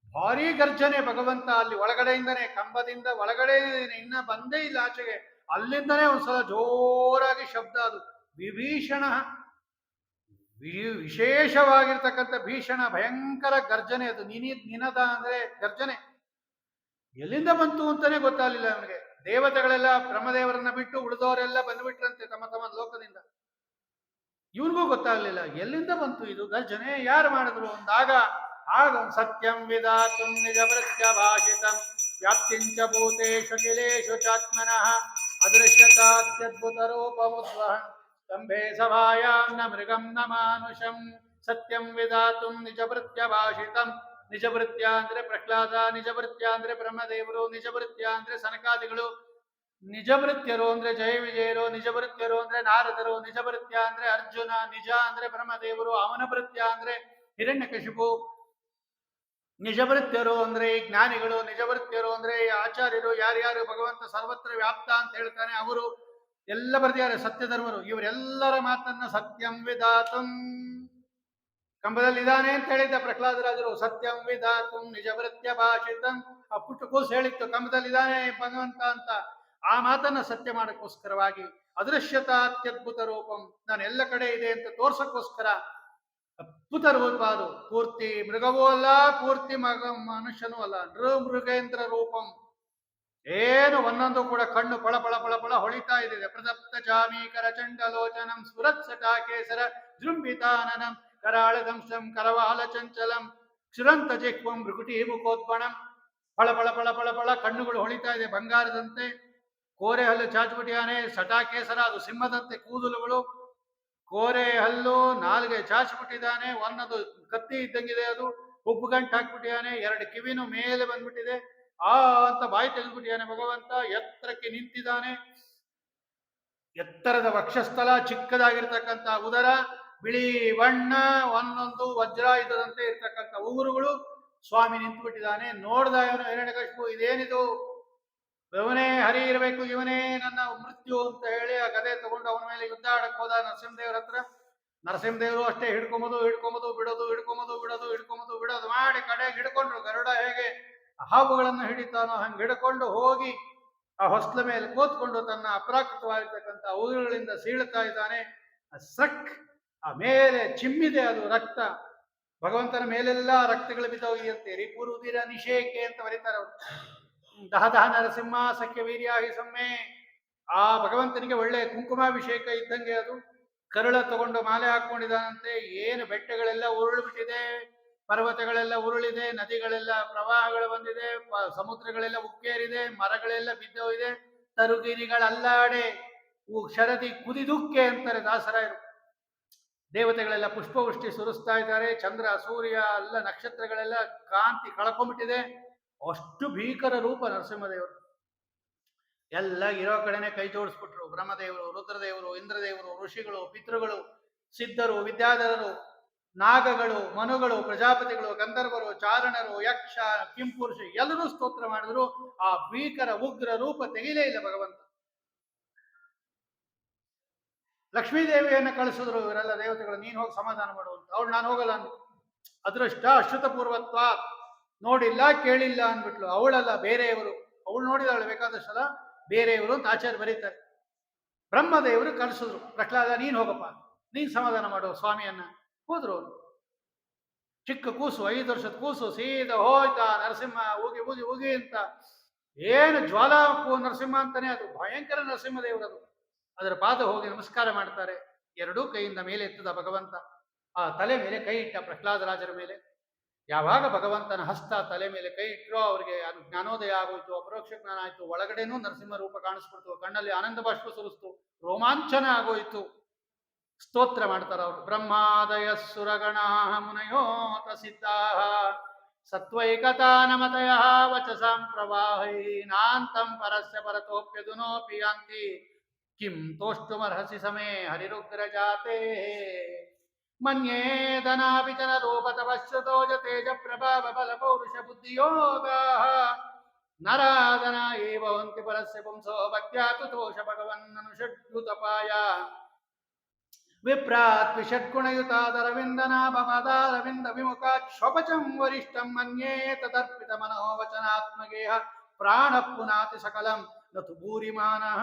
ಭಾರೀ ಗರ್ಜನೆ ಭಗವಂತ ಅಲ್ಲಿ ಒಳಗಡೆಯಿಂದನೇ, ಕಂಬದಿಂದ ಒಳಗಡೆ ಇನ್ನ ಬಂದೇ ಇಲ್ಲ ಆಚೆಗೆ. ಅಲ್ಲಿಂದನೇ ಒಂದ್ಸಲ ಜೋರಾಗಿ ಶಬ್ದ. ಅದು ವಿಭೀಷಣ, ವಿಶೇಷವಾಗಿರ್ತಕ್ಕಂಥ ಭೀಷಣ, ಭಯಂಕರ ಗರ್ಜನೆ ಅದು. ನಿನದ ಅಂದ್ರೆ ಗರ್ಜನೆ. ಎಲ್ಲಿಂದ ಬಂತು ಅಂತಾನೆ ಗೊತ್ತಾಗಲಿಲ್ಲ ಅವನಿಗೆ. ದೇವತೆಗಳೆಲ್ಲ ಬ್ರಹ್ಮದೇವರನ್ನ ಬಿಟ್ಟು ಉಳಿದವರೆಲ್ಲ ಬಂದ್ಬಿಟ್ರಂತೆ ತಮ್ಮ ತಮ್ಮ ಲೋಕದಿಂದ. ಇವನಿಗೂ ಗೊತ್ತಾಗ್ಲಿಲ್ಲ ಎಲ್ಲಿಂದ ಬಂತು ಇದು ಗರ್ಜನೆ, ಯಾರು ಮಾಡಿದ್ರು ಅಂದಾಗ. ಆಗ ಸತ್ಯಂ ವಿಧಾತುಂ ನಿಜ ಭೃತ್ಯ ಭಾಷಿತಂ ವ್ಯಾಪ್ತಿಂಚ ಭೂತೇಷು ಕಿಲೇಷು ಚಾತ್ಮನಃ ಅದೃಶ್ಯತಾತ್ಯದ್ಭುತ ರೂಪಮುದ್ವಹನ್ ಸ್ತಂಭೆ ಸಭಾಯಾಂ ನ ಮೃಗಂ ನ ಮಾನುಷಂ. ಸತ್ಯಂ ವಿಧಾತುಂ ನಿಜ ಭೃತ್ಯ ಭಾಷಿತಂ. ನಿಜಭೃತ್ಯ ಅಂದ್ರೆ ಪ್ರಹ್ಲಾದ, ನಿಜಭೃತ್ಯ ಅಂದ್ರೆ ಬ್ರಹ್ಮದೇವರು, ನಿಜಭೃತ್ಯ ಅಂದ್ರೆ ಸನಕಾದಿಗಳು, ನಿಜಭೃತ್ಯರು ಅಂದ್ರೆ ಜಯ ವಿಜಯರು, ನಿಜಭೃತ್ಯರು ಅಂದ್ರೆ ನಾರದರು, ನಿಜಭೃತ್ಯ ಅಂದ್ರೆ ಅರ್ಜುನ, ನಿಜ ಅಂದ್ರೆ ಬ್ರಹ್ಮದೇವರು, ಅವನ ಭೃತ್ಯ ಅಂದ್ರೆ ಹಿರಣ್ಯಕಶಿಪು. ನಿಜಭೃತ್ಯರು ಅಂದ್ರೆ ಜ್ಞಾನಿಗಳು, ನಿಜಭೃತ್ಯರು ಅಂದ್ರೆ ಆಚಾರ್ಯರು, ಯಾರ್ಯಾರು ಭಗವಂತ ಸರ್ವತ್ರ ವ್ಯಾಪ್ತ ಅಂತ ಹೇಳ್ತಾನೆ ಅವರು ಎಲ್ಲ ಬರ್ದಿದ್ದಾರೆ. ಸತ್ಯಧರ್ಮರು, ಇವರೆಲ್ಲರ ಮಾತನ್ನ ಸತ್ಯಂ ವಿಧಾತುಂ, ಕಂಬದಲ್ಲಿ ಇದಾನೆ ಅಂತ ಹೇಳಿದ್ದ ಪ್ರಹ್ಲಾದರಾಜರು. ಸತ್ಯಂ ವಿಧಾತುಂ ನಿಜಭೃತ್ಯ ಭಾಷಿತಂ. ಆ ಪುಟ್ಟ ಕೂಸು ಹೇಳಿತ್ತು ಕಂಬದಲ್ಲಿ ಇದಾನೆ ಭಗವಂತ ಅಂತ. ಆ ಮಾತನ್ನ ಸತ್ಯ ಮಾಡಕ್ಕೋಸ್ಕರವಾಗಿ ಅದೃಶ್ಯತಾ ಅತ್ಯದ್ಭುತ ರೂಪಂ, ನಾನು ಎಲ್ಲ ಕಡೆ ಇದೆ ಅಂತ ತೋರ್ಸಕ್ಕೋಸ್ಕರ ಅದ್ಭುತ ರೂಪ ಅದು. ಪೂರ್ತಿ ಮೃಗವೂ ಅಲ್ಲ, ಪೂರ್ತಿ ಮನುಷ್ಯನೂ ಅಲ್ಲ, ನೃಮೃಗೇಂದ್ರ ರೂಪಂ. ಏನು ಒಂದೊಂದು ಕೂಡ ಕಣ್ಣು ಪಳ ಪಳ ಪಳ ಪಳ ಹೊಳಿತಾ ಇದೆ. ಪ್ರದಪ್ತ ಜಾಮೀಕರ ಚಂಡಲೋಚನಂ ಸ್ಫುರತ್ ಸಟಾಕೇಸರ ಜೃಂಭಿತಾನನಂ ಕರಾಳ ದಂಶಂ ಕರವಾಲ ಚಂಚಲಂ ಕ್ಷುರಂತ ಜಿಹ್ವಂ ಭೃಕುಟಿ ಮುಖೋದ್ಬಣಂ. ಫಳ ಫಳ ಫಳ ಫಳ ಫಳ ಕಣ್ಣುಗಳು ಹೊಳಿತಾ ಇದೆ ಬಂಗಾರದಂತೆ. ಕೋರೆ ಹಲ್ಲು ಚಾಚುಬಿಟ್ಟಿಯಾನೆ. ಸಟಾಕೇಸರ, ಅದು ಸಿಂಹದಂತೆ ಕೂದಲುಗಳು. ಕೋರೆ ಹಲ್ಲು, ನಾಲ್ಗೆ ಚಾಚಿಬಿಟ್ಟಿದ್ದಾನೆ, ಒಂದದು ಕತ್ತಿ ಇದ್ದಂಗಿದೆ, ಅದು ಉಪ್ಪು ಗಂಟು ಹಾಕ್ಬಿಟ್ಟಿದ್ದಾನೆ, ಎರಡು ಕಿವಿನೂ ಮೇಲೆ ಬಂದ್ಬಿಟ್ಟಿದೆ, ಆ ಅಂತ ಬಾಯಿ ತೆಗೆದ್ಬಿಟ್ಟಿದ್ದಾನೆ ಭಗವಂತ. ಎತ್ತರಕ್ಕೆ ನಿಂತಿದ್ದಾನೆ, ಎತ್ತರದ ವಕ್ಷಸ್ಥಲ, ಚಿಕ್ಕದಾಗಿರ್ತಕ್ಕಂಥ ಉದರ, ಬಿಳಿ ಬಣ್ಣ, ಒಂದೊಂದು ವಜ್ರಾಯುಧದಂತೆ ಇರ್ತಕ್ಕಂಥ ಉಗುರುಗಳು. ಸ್ವಾಮಿ ನಿಂತುಬಿಟ್ಟಿದ್ದಾನೆ. ನೋಡ್ದ ಇವನು ಹಿರಣ್ಯಕಶಿಪು, ಇದೇನಿದು, ಇವನೇ ಹರಿ ಇರಬೇಕು, ಇವನೇ ನನ್ನ ಮೃತ್ಯು ಅಂತ ಹೇಳಿ ಆ ಗದೆ ತಗೊಂಡು ಅವನ ಮೇಲೆ ಯುದ್ಧ ಆಡಕ್ ಹೋದ ನರಸಿಂಹದೇವ್ರ ಹತ್ರ. ನರಸಿಂಹದೇವರು ಅಷ್ಟೇ ಹಿಡ್ಕೊಂಬುದು ಬಿಡೋದು, ಹಿಡ್ಕೊಂಬುದು ಬಿಡೋದು ಮಾಡಿ ಕಡೆಗೆ ಹಿಡ್ಕೊಂಡ್ರು. ಗರುಡ ಹೇಗೆ ಹಾವುಗಳನ್ನು ಹಿಡಿತಾನೋ ಹಂಗೆ ಹಿಡ್ಕೊಂಡು ಹೋಗಿ ಆ ಹೊಸ್ಲ ಮೇಲೆ ಕೂತ್ಕೊಂಡು ತನ್ನ ಅಪ್ರಾಕೃತವಾಗಿರ್ತಕ್ಕಂಥ ಉಗುರುಗಳಿಂದ ಸೀಳುತ್ತಾ ಇದ್ದಾನೆ. ಸಕ್ ಆ ಮೇಲೆ ಚಿಮ್ಮಿದೆ ಅದು ರಕ್ತ. ಭಗವಂತನ ಮೇಲೆಲ್ಲ ರಕ್ತಗಳು ಬಿದ್ದೋಗಿದೆಯಂತೆ. ರಿಪುರುದಿರ ನಿಷೇಕೆ ಅಂತ ಬರೀತಾರೆ ಅವರು. ದಹ ನರಸಿಂಹ ಸಖ್ಯ ವೀರ್ಯಾಹಿ ಸಮ್ಮೆ. ಆ ಭಗವಂತನಿಗೆ ಒಳ್ಳೆ ಕುಂಕುಮಾಭಿಷೇಕ ಇದ್ದಂಗೆ ಅದು. ಕರುಳ ತಗೊಂಡು ಮಾಲೆ ಹಾಕೊಂಡಿದ್ದಾನಂತೆ. ಏನು ಬೆಟ್ಟಗಳೆಲ್ಲ ಉರುಳು ಪರ್ವತಗಳೆಲ್ಲ ಉರುಳಿದೆ, ನದಿಗಳೆಲ್ಲ ಪ್ರವಾಹಗಳು ಬಂದಿದೆ, ಸಮುದ್ರಗಳೆಲ್ಲ ಉಕ್ಕೇರಿದೆ, ಮರಗಳೆಲ್ಲ ಬಿದ್ದೋಗಿದೆ, ತರುಗಿರಿಗಳಲ್ಲಾಡೆ ಶರದಿ ಕುದಿದುಕ್ಕೆ ಅಂತಾರೆ ದಾಸರಾಯರು. ದೇವತೆಗಳೆಲ್ಲ ಪುಷ್ಪವೃಷ್ಟಿ ಸುರಿಸ್ತಾ ಇದ್ದಾರೆ. ಚಂದ್ರ ಸೂರ್ಯ ಎಲ್ಲ ನಕ್ಷತ್ರಗಳೆಲ್ಲ ಕಾಂತಿ ಕಳ್ಕೊಂಡ್ಬಿಟ್ಟಿದೆ. ಅಷ್ಟು ಭೀಕರ ರೂಪ ನರಸಿಂಹದೇವರು. ಎಲ್ಲ ಇರೋ ಕಡೆನೆ ಕೈ ಜೋಡಿಸ್ಬಿಟ್ರು. ಬ್ರಹ್ಮದೇವರು, ರುದ್ರದೇವರು, ಇಂದ್ರದೇವರು, ಋಷಿಗಳು, ಪಿತೃಗಳು, ಸಿದ್ಧರು, ವಿದ್ಯಾಧರರು, ನಾಗಗಳು, ಮನುಗಳು, ಪ್ರಜಾಪತಿಗಳು, ಗಂಧರ್ವರು, ಚಾರಣರು, ಯಕ್ಷ, ಕಿಂಪುರುಷ ಎಲ್ಲರೂ ಸ್ತೋತ್ರ ಮಾಡಿದ್ರು. ಆ ಭೀಕರ ಉಗ್ರ ರೂಪ ತೆಗಿಲೇ ಇಲ್ಲ ಭಗವಂತ. ಲಕ್ಷ್ಮೀದೇವಿಯನ್ನು ಕಳಿಸಿದ್ರು ಇವರೆಲ್ಲ ದೇವತೆಗಳು, ನೀನು ಹೋಗಿ ಸಮಾಧಾನ ಮಾಡುವಂತ. ಅವಳು ನಾನು ಹೋಗಲ್ಲ ಅಂದ್ರು. ಅದೃಷ್ಟ ಅಶ್ರುತಪೂರ್ವತ್ವ, ನೋಡಿಲ್ಲ ಕೇಳಿಲ್ಲ ಅಂದ್ಬಿಟ್ಲು. ಅವಳಲ್ಲ, ಬೇರೆಯವರು. ಅವಳು ನೋಡಿದಾಳು ಬೇಕಾದಷ್ಟಲ್ಲ, ಬೇರೆಯವರು ಅಂತ ಆಚಾರ್ಯ ಬರೀತಾರೆ. ಬ್ರಹ್ಮದೇವರು ಕಳಿಸಿದ್ರು, ಪ್ರಹ್ಲಾದ ನೀನು ಹೋಗಪ್ಪ, ನೀನು ಸಮಾಧಾನ ಮಾಡು ಸ್ವಾಮಿಯನ್ನ. ಹೋದ್ರು ಅವರು. ಚಿಕ್ಕ ಕೂಸು, 5 ವರ್ಷದ ಕೂಸು, ಸೀದಾ ಹೋಯ್ತಾ ನರಸಿಂಹ ಹೋಗಿ ಹೋಗಿ ಹೋಗಿ ಅಂತ. ಏನು ಜ್ವಾಲಾ ನರಸಿಂಹ ಅಂತಾನೆ, ಅದು ಭಯಂಕರ ನರಸಿಂಹದೇವರದು. ಅದರ ಪಾದ ಹೋಗಿ ನಮಸ್ಕಾರ ಮಾಡ್ತಾರೆ. ಎರಡೂ ಕೈಯಿಂದ ಮೇಲೆ ಎತ್ತದ ಭಗವಂತ. ಆ ತಲೆ ಮೇಲೆ ಕೈ ಇಟ್ಟ ಪ್ರಹ್ಲಾದರಾಜರ ಮೇಲೆ. ಯಾವಾಗ ಭಗವಂತನ ಹಸ್ತ ತಲೆ ಮೇಲೆ ಕೈ ಇಟ್ಟರೋ ಅವರಿಗೆ ಅದು ಜ್ಞಾನೋದಯ ಆಗೋಯ್ತು, ಅಪರೋಕ್ಷ ಜ್ಞಾನ ಆಯ್ತು. ಒಳಗಡೆನೂ ನರಸಿಂಹ ರೂಪ ಕಾಣಿಸ್ಬಿಡ್ತು, ಕಣ್ಣಲ್ಲಿ ಆನಂದ ಬಾಷ್ಪ ಸುರಿಸ್ತು, ರೋಮಾಂಚನ ಆಗೋಯ್ತು. ಸ್ತೋತ್ರ ಮಾಡ್ತಾರ ಅವರು. ಬ್ರಹ್ಮಾದಯ ಸುರಗಣ ಮುನಯೋತ ಸಿದ್ಧಾ ಸತ್ವೈಕತಾ ನಮತಯ ವಚಸಾಂ ಪ್ರವಾಹೈ ನಾಂತಂ ಪರಸ್ಯ ಪರತೋಪ್ಯದುನೋಪಿ ಯಾಂತಿ ಕಿಂ ತೋಷ್ಟುಮರ್ಹಸಿ ಸಮೇ ಹರಿರುಗ್ರ ಜಾತೆ ಮನ್ಯೇ ಧನಾಭಿಚನ ರೂಪತಪಶ್ರುತೋ ತೇಜ ಪ್ರಭಾವ ಬಲ ಪೌರುಷ ಬುದ್ಧಿಯೋಗಾ ನರಾಧನ ಏವಂತಿ ಪರಸ್ಯ ಪುಂಸೋ ಭಕ್ತ್ಯಾತು ತೋಷ ಭಗವನ್ನನು ಷಡ್ಭುತಪಾಯ ವಿಪ್ರಾತ್ ವಿಷಡ್ಗುಣಯುತಾದರವಿಂದನಾಭಮದಾರವಿಂದ ವಿಮುಖಾಕ್ಷೋಪಚಂ ವರಿಷ್ಠಂ ಮನ್ಯೇ ತದರ್ಪಿತ ಮನೋವಚನಾತ್ಮಗೇಹ ಪ್ರಾಣ ಪುನಾತಿ ಸಕಲಂ ನತು ಭೂರಿಮಾನಃ.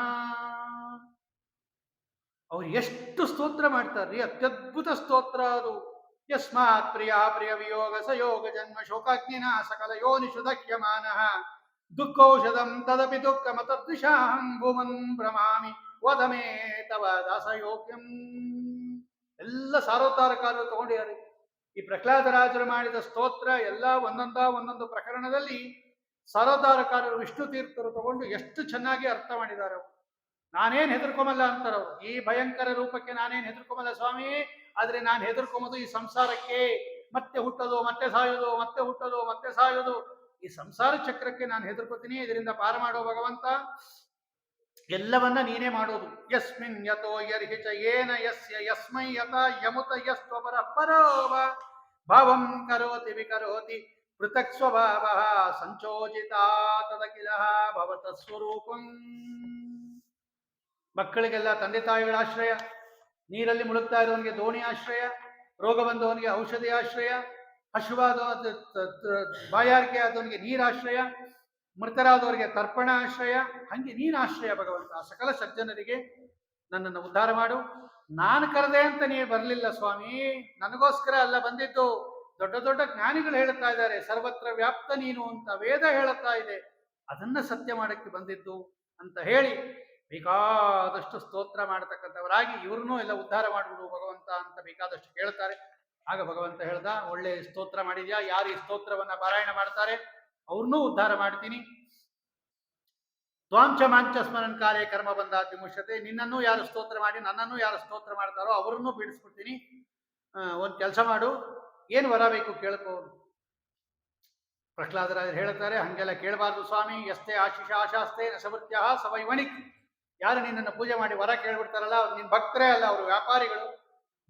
ಅವ್ರು ಎಷ್ಟು ಸ್ತೋತ್ರ ಮಾಡ್ತಾರ್ರಿ, ಅತ್ಯದ್ಭುತ ಸ್ತೋತ್ರ ಅದು. ಯಸ್ಮಾತ್ ಪ್ರಿಯ ಪ್ರಿಯ ವಿಯೋಗ ಸಯೋಗ ಜನ್ಮ ಶೋಕಾಗ್ನಿನ ಸಕಲ ಯೋನಿಷು ದಹ್ಯಮಾನಃ ದುಃಖೌಷಧಂ ತದಪಿ ದುಃಖಮ ತದ್ವಿಷಾಹಂ ಭೂಮನ್ ಭ್ರಮಾಮಿ ವದಮೇ ತವ ದಾಸಯೋಗ್ಯಂ. ಎಲ್ಲ ಸಾರೋದ್ಧಾರಕಾರರು ತಗೊಂಡಿದ್ದಾರೆ. ಈ ಪ್ರಹ್ಲಾದರಾಜರು ಮಾಡಿದ ಸ್ತೋತ್ರ ಎಲ್ಲ ಒಂದೊಂದು ಪ್ರಕರಣದಲ್ಲಿ ಸಾರೋದ್ಧಾರಕಾರರು ವಿಷ್ಣು ತೀರ್ಥರು ತಗೊಂಡು ಎಷ್ಟು ಚೆನ್ನಾಗಿ ಅರ್ಥ ಮಾಡಿದ್ದಾರೆ. ನಾನೇನು ಹೆದರ್ಕೊಂಬಲ್ಲ ಅಂತಾರವ್ರು. ಈ ಭಯಂಕರ ರೂಪಕ್ಕೆ ನಾನೇನು ಹೆದರ್ಕೊಂಬಲ್ಲ ಸ್ವಾಮಿ, ಆದ್ರೆ ನಾನು ಹೆದರ್ಕೊಂಬುದು ಈ ಸಂಸಾರಕ್ಕೆ. ಮತ್ತೆ ಹುಟ್ಟೋದು, ಮತ್ತೆ ಸಾಯೋದು, ಮತ್ತೆ ಹುಟ್ಟೋದು, ಮತ್ತೆ ಸಾಯೋದು, ಈ ಸಂಸಾರ ಚಕ್ರಕ್ಕೆ ನಾನು ಹೆದರ್ಕೋತೀನಿ. ಇದರಿಂದ ಪಾರ ಮಾಡೋ ಭಗವಂತ, ಎಲ್ಲವನ್ನ ನೀನೇ ಮಾಡೋದು. ಯಸ್ಮಿನ್ ಯತೋ ಯರ್ಹಿಚ ಏನ ಯಸ್ಯ ಯಸ್ಮೈ ಯತ ಯಮುತ ಯಸ್ತ್ವಪರ ಪರೋವ ಭಾವಂ ಕರೋತಿ ವಿಕರೋತಿ ಪೃಥಕ್ ಸ್ವಭಾವ ಸಂಚೋಜಿತ ತದಕಿಲ ಭವತ ಸ್ವರೂಪಂ. ಮಕ್ಕಳಿಗೆಲ್ಲ ತಂದೆ ತಾಯಿಗಳ ಆಶ್ರಯ, ನೀರಲ್ಲಿ ಮುಳುಗ್ತಾ ಇರೋನಿಗೆ ದೋಣಿ ಆಶ್ರಯ, ರೋಗ ಬಂದವನಿಗೆ ಔಷಧಿ ಆಶ್ರಯ, ಹಶುವಾದ ಬಾಯಾರಿಕೆ ಆದವನಿಗೆ ನೀರಾಶ್ರಯ, ಮೃತರಾದವರಿಗೆ ತರ್ಪಣ ಆಶ್ರಯ. ಹಂಗೆ ನೀನು ಆಶ್ರಯ ಭಗವಂತ. ಸಕಲ ಸಜ್ಜನರಿಗೆ ನನ್ನನ್ನು ಉದ್ಧಾರ ಮಾಡು. ನಾನು ಕರೆದೆ ಅಂತ ನೀವು ಬರಲಿಲ್ಲ ಸ್ವಾಮಿ, ನನಗೋಸ್ಕರ ಅಲ್ಲ ಬಂದಿದ್ದು. ದೊಡ್ಡ ದೊಡ್ಡ ಜ್ಞಾನಿಗಳು ಹೇಳುತ್ತಾ ಇದ್ದಾರೆ, ಸರ್ವತ್ರ ವ್ಯಾಪ್ತ ನೀನು ಅಂತ ವೇದ ಹೇಳುತ್ತಾ ಇದೆ, ಅದನ್ನ ಸತ್ಯ ಮಾಡಕ್ಕೆ ಬಂದಿದ್ದು ಅಂತ ಹೇಳಿ ಬೇಕಾದಷ್ಟು ಸ್ತೋತ್ರ ಮಾಡತಕ್ಕಂಥವರಾಗಿ ಇವ್ರನ್ನೂ ಎಲ್ಲ ಉದ್ಧಾರ ಮಾಡಿಬಿಡು ಭಗವಂತ ಅಂತ ಬೇಕಾದಷ್ಟು ಹೇಳ್ತಾರೆ. ಆಗ ಭಗವಂತ ಹೇಳ್ದ, ಒಳ್ಳೆ ಸ್ತೋತ್ರ ಮಾಡಿದ್ಯಾ, ಯಾರು ಈ ಸ್ತೋತ್ರವನ್ನ ಪಾರಾಯಣ ಮಾಡ್ತಾರೆ ಅವ್ರನ್ನೂ ಉದ್ಧಾರ ಮಾಡ್ತೀನಿ. ತ್ವಾಂಚ ಮಾಂಚ ಸ್ಮರಣ ಕಾರ್ಯ ಕರ್ಮ ಬಂದಾತಿ ಮುಷ್ಯತೆ. ನಿನ್ನನ್ನು ಯಾರು ಸ್ತೋತ್ರ ಮಾಡಿ ನನ್ನನ್ನು ಯಾರು ಸ್ತೋತ್ರ ಮಾಡ್ತಾರೋ ಅವರನ್ನು ಬಿಡಿಸ್ಬಿಡ್ತೀನಿ. ಒಂದು ಕೆಲಸ ಮಾಡು, ಏನು ವರ ಬೇಕು ಕೇಳ್ಕೋ. ಪ್ರಹ್ಲಾದರಾಜರು ಹೇಳ್ತಾರೆ, ಹಂಗೆಲ್ಲ ಕೇಳಬಾರ್ದು ಸ್ವಾಮಿ. ಎಷ್ಟೇ ಆಶಿಷ ಆಶಾಸ್ತೆ ನಸವೃತ್ಯ ಸವೈವಣಿಕ್. ಯಾರು ನಿನ್ನನ್ನು ಪೂಜೆ ಮಾಡಿ ವರ ಕೇಳ್ಬಿಡ್ತಾರಲ್ಲ ಅವ್ರು ನಿನ್ನ ಭಕ್ತರೇ ಅಲ್ಲ, ಅವರು ವ್ಯಾಪಾರಿಗಳು.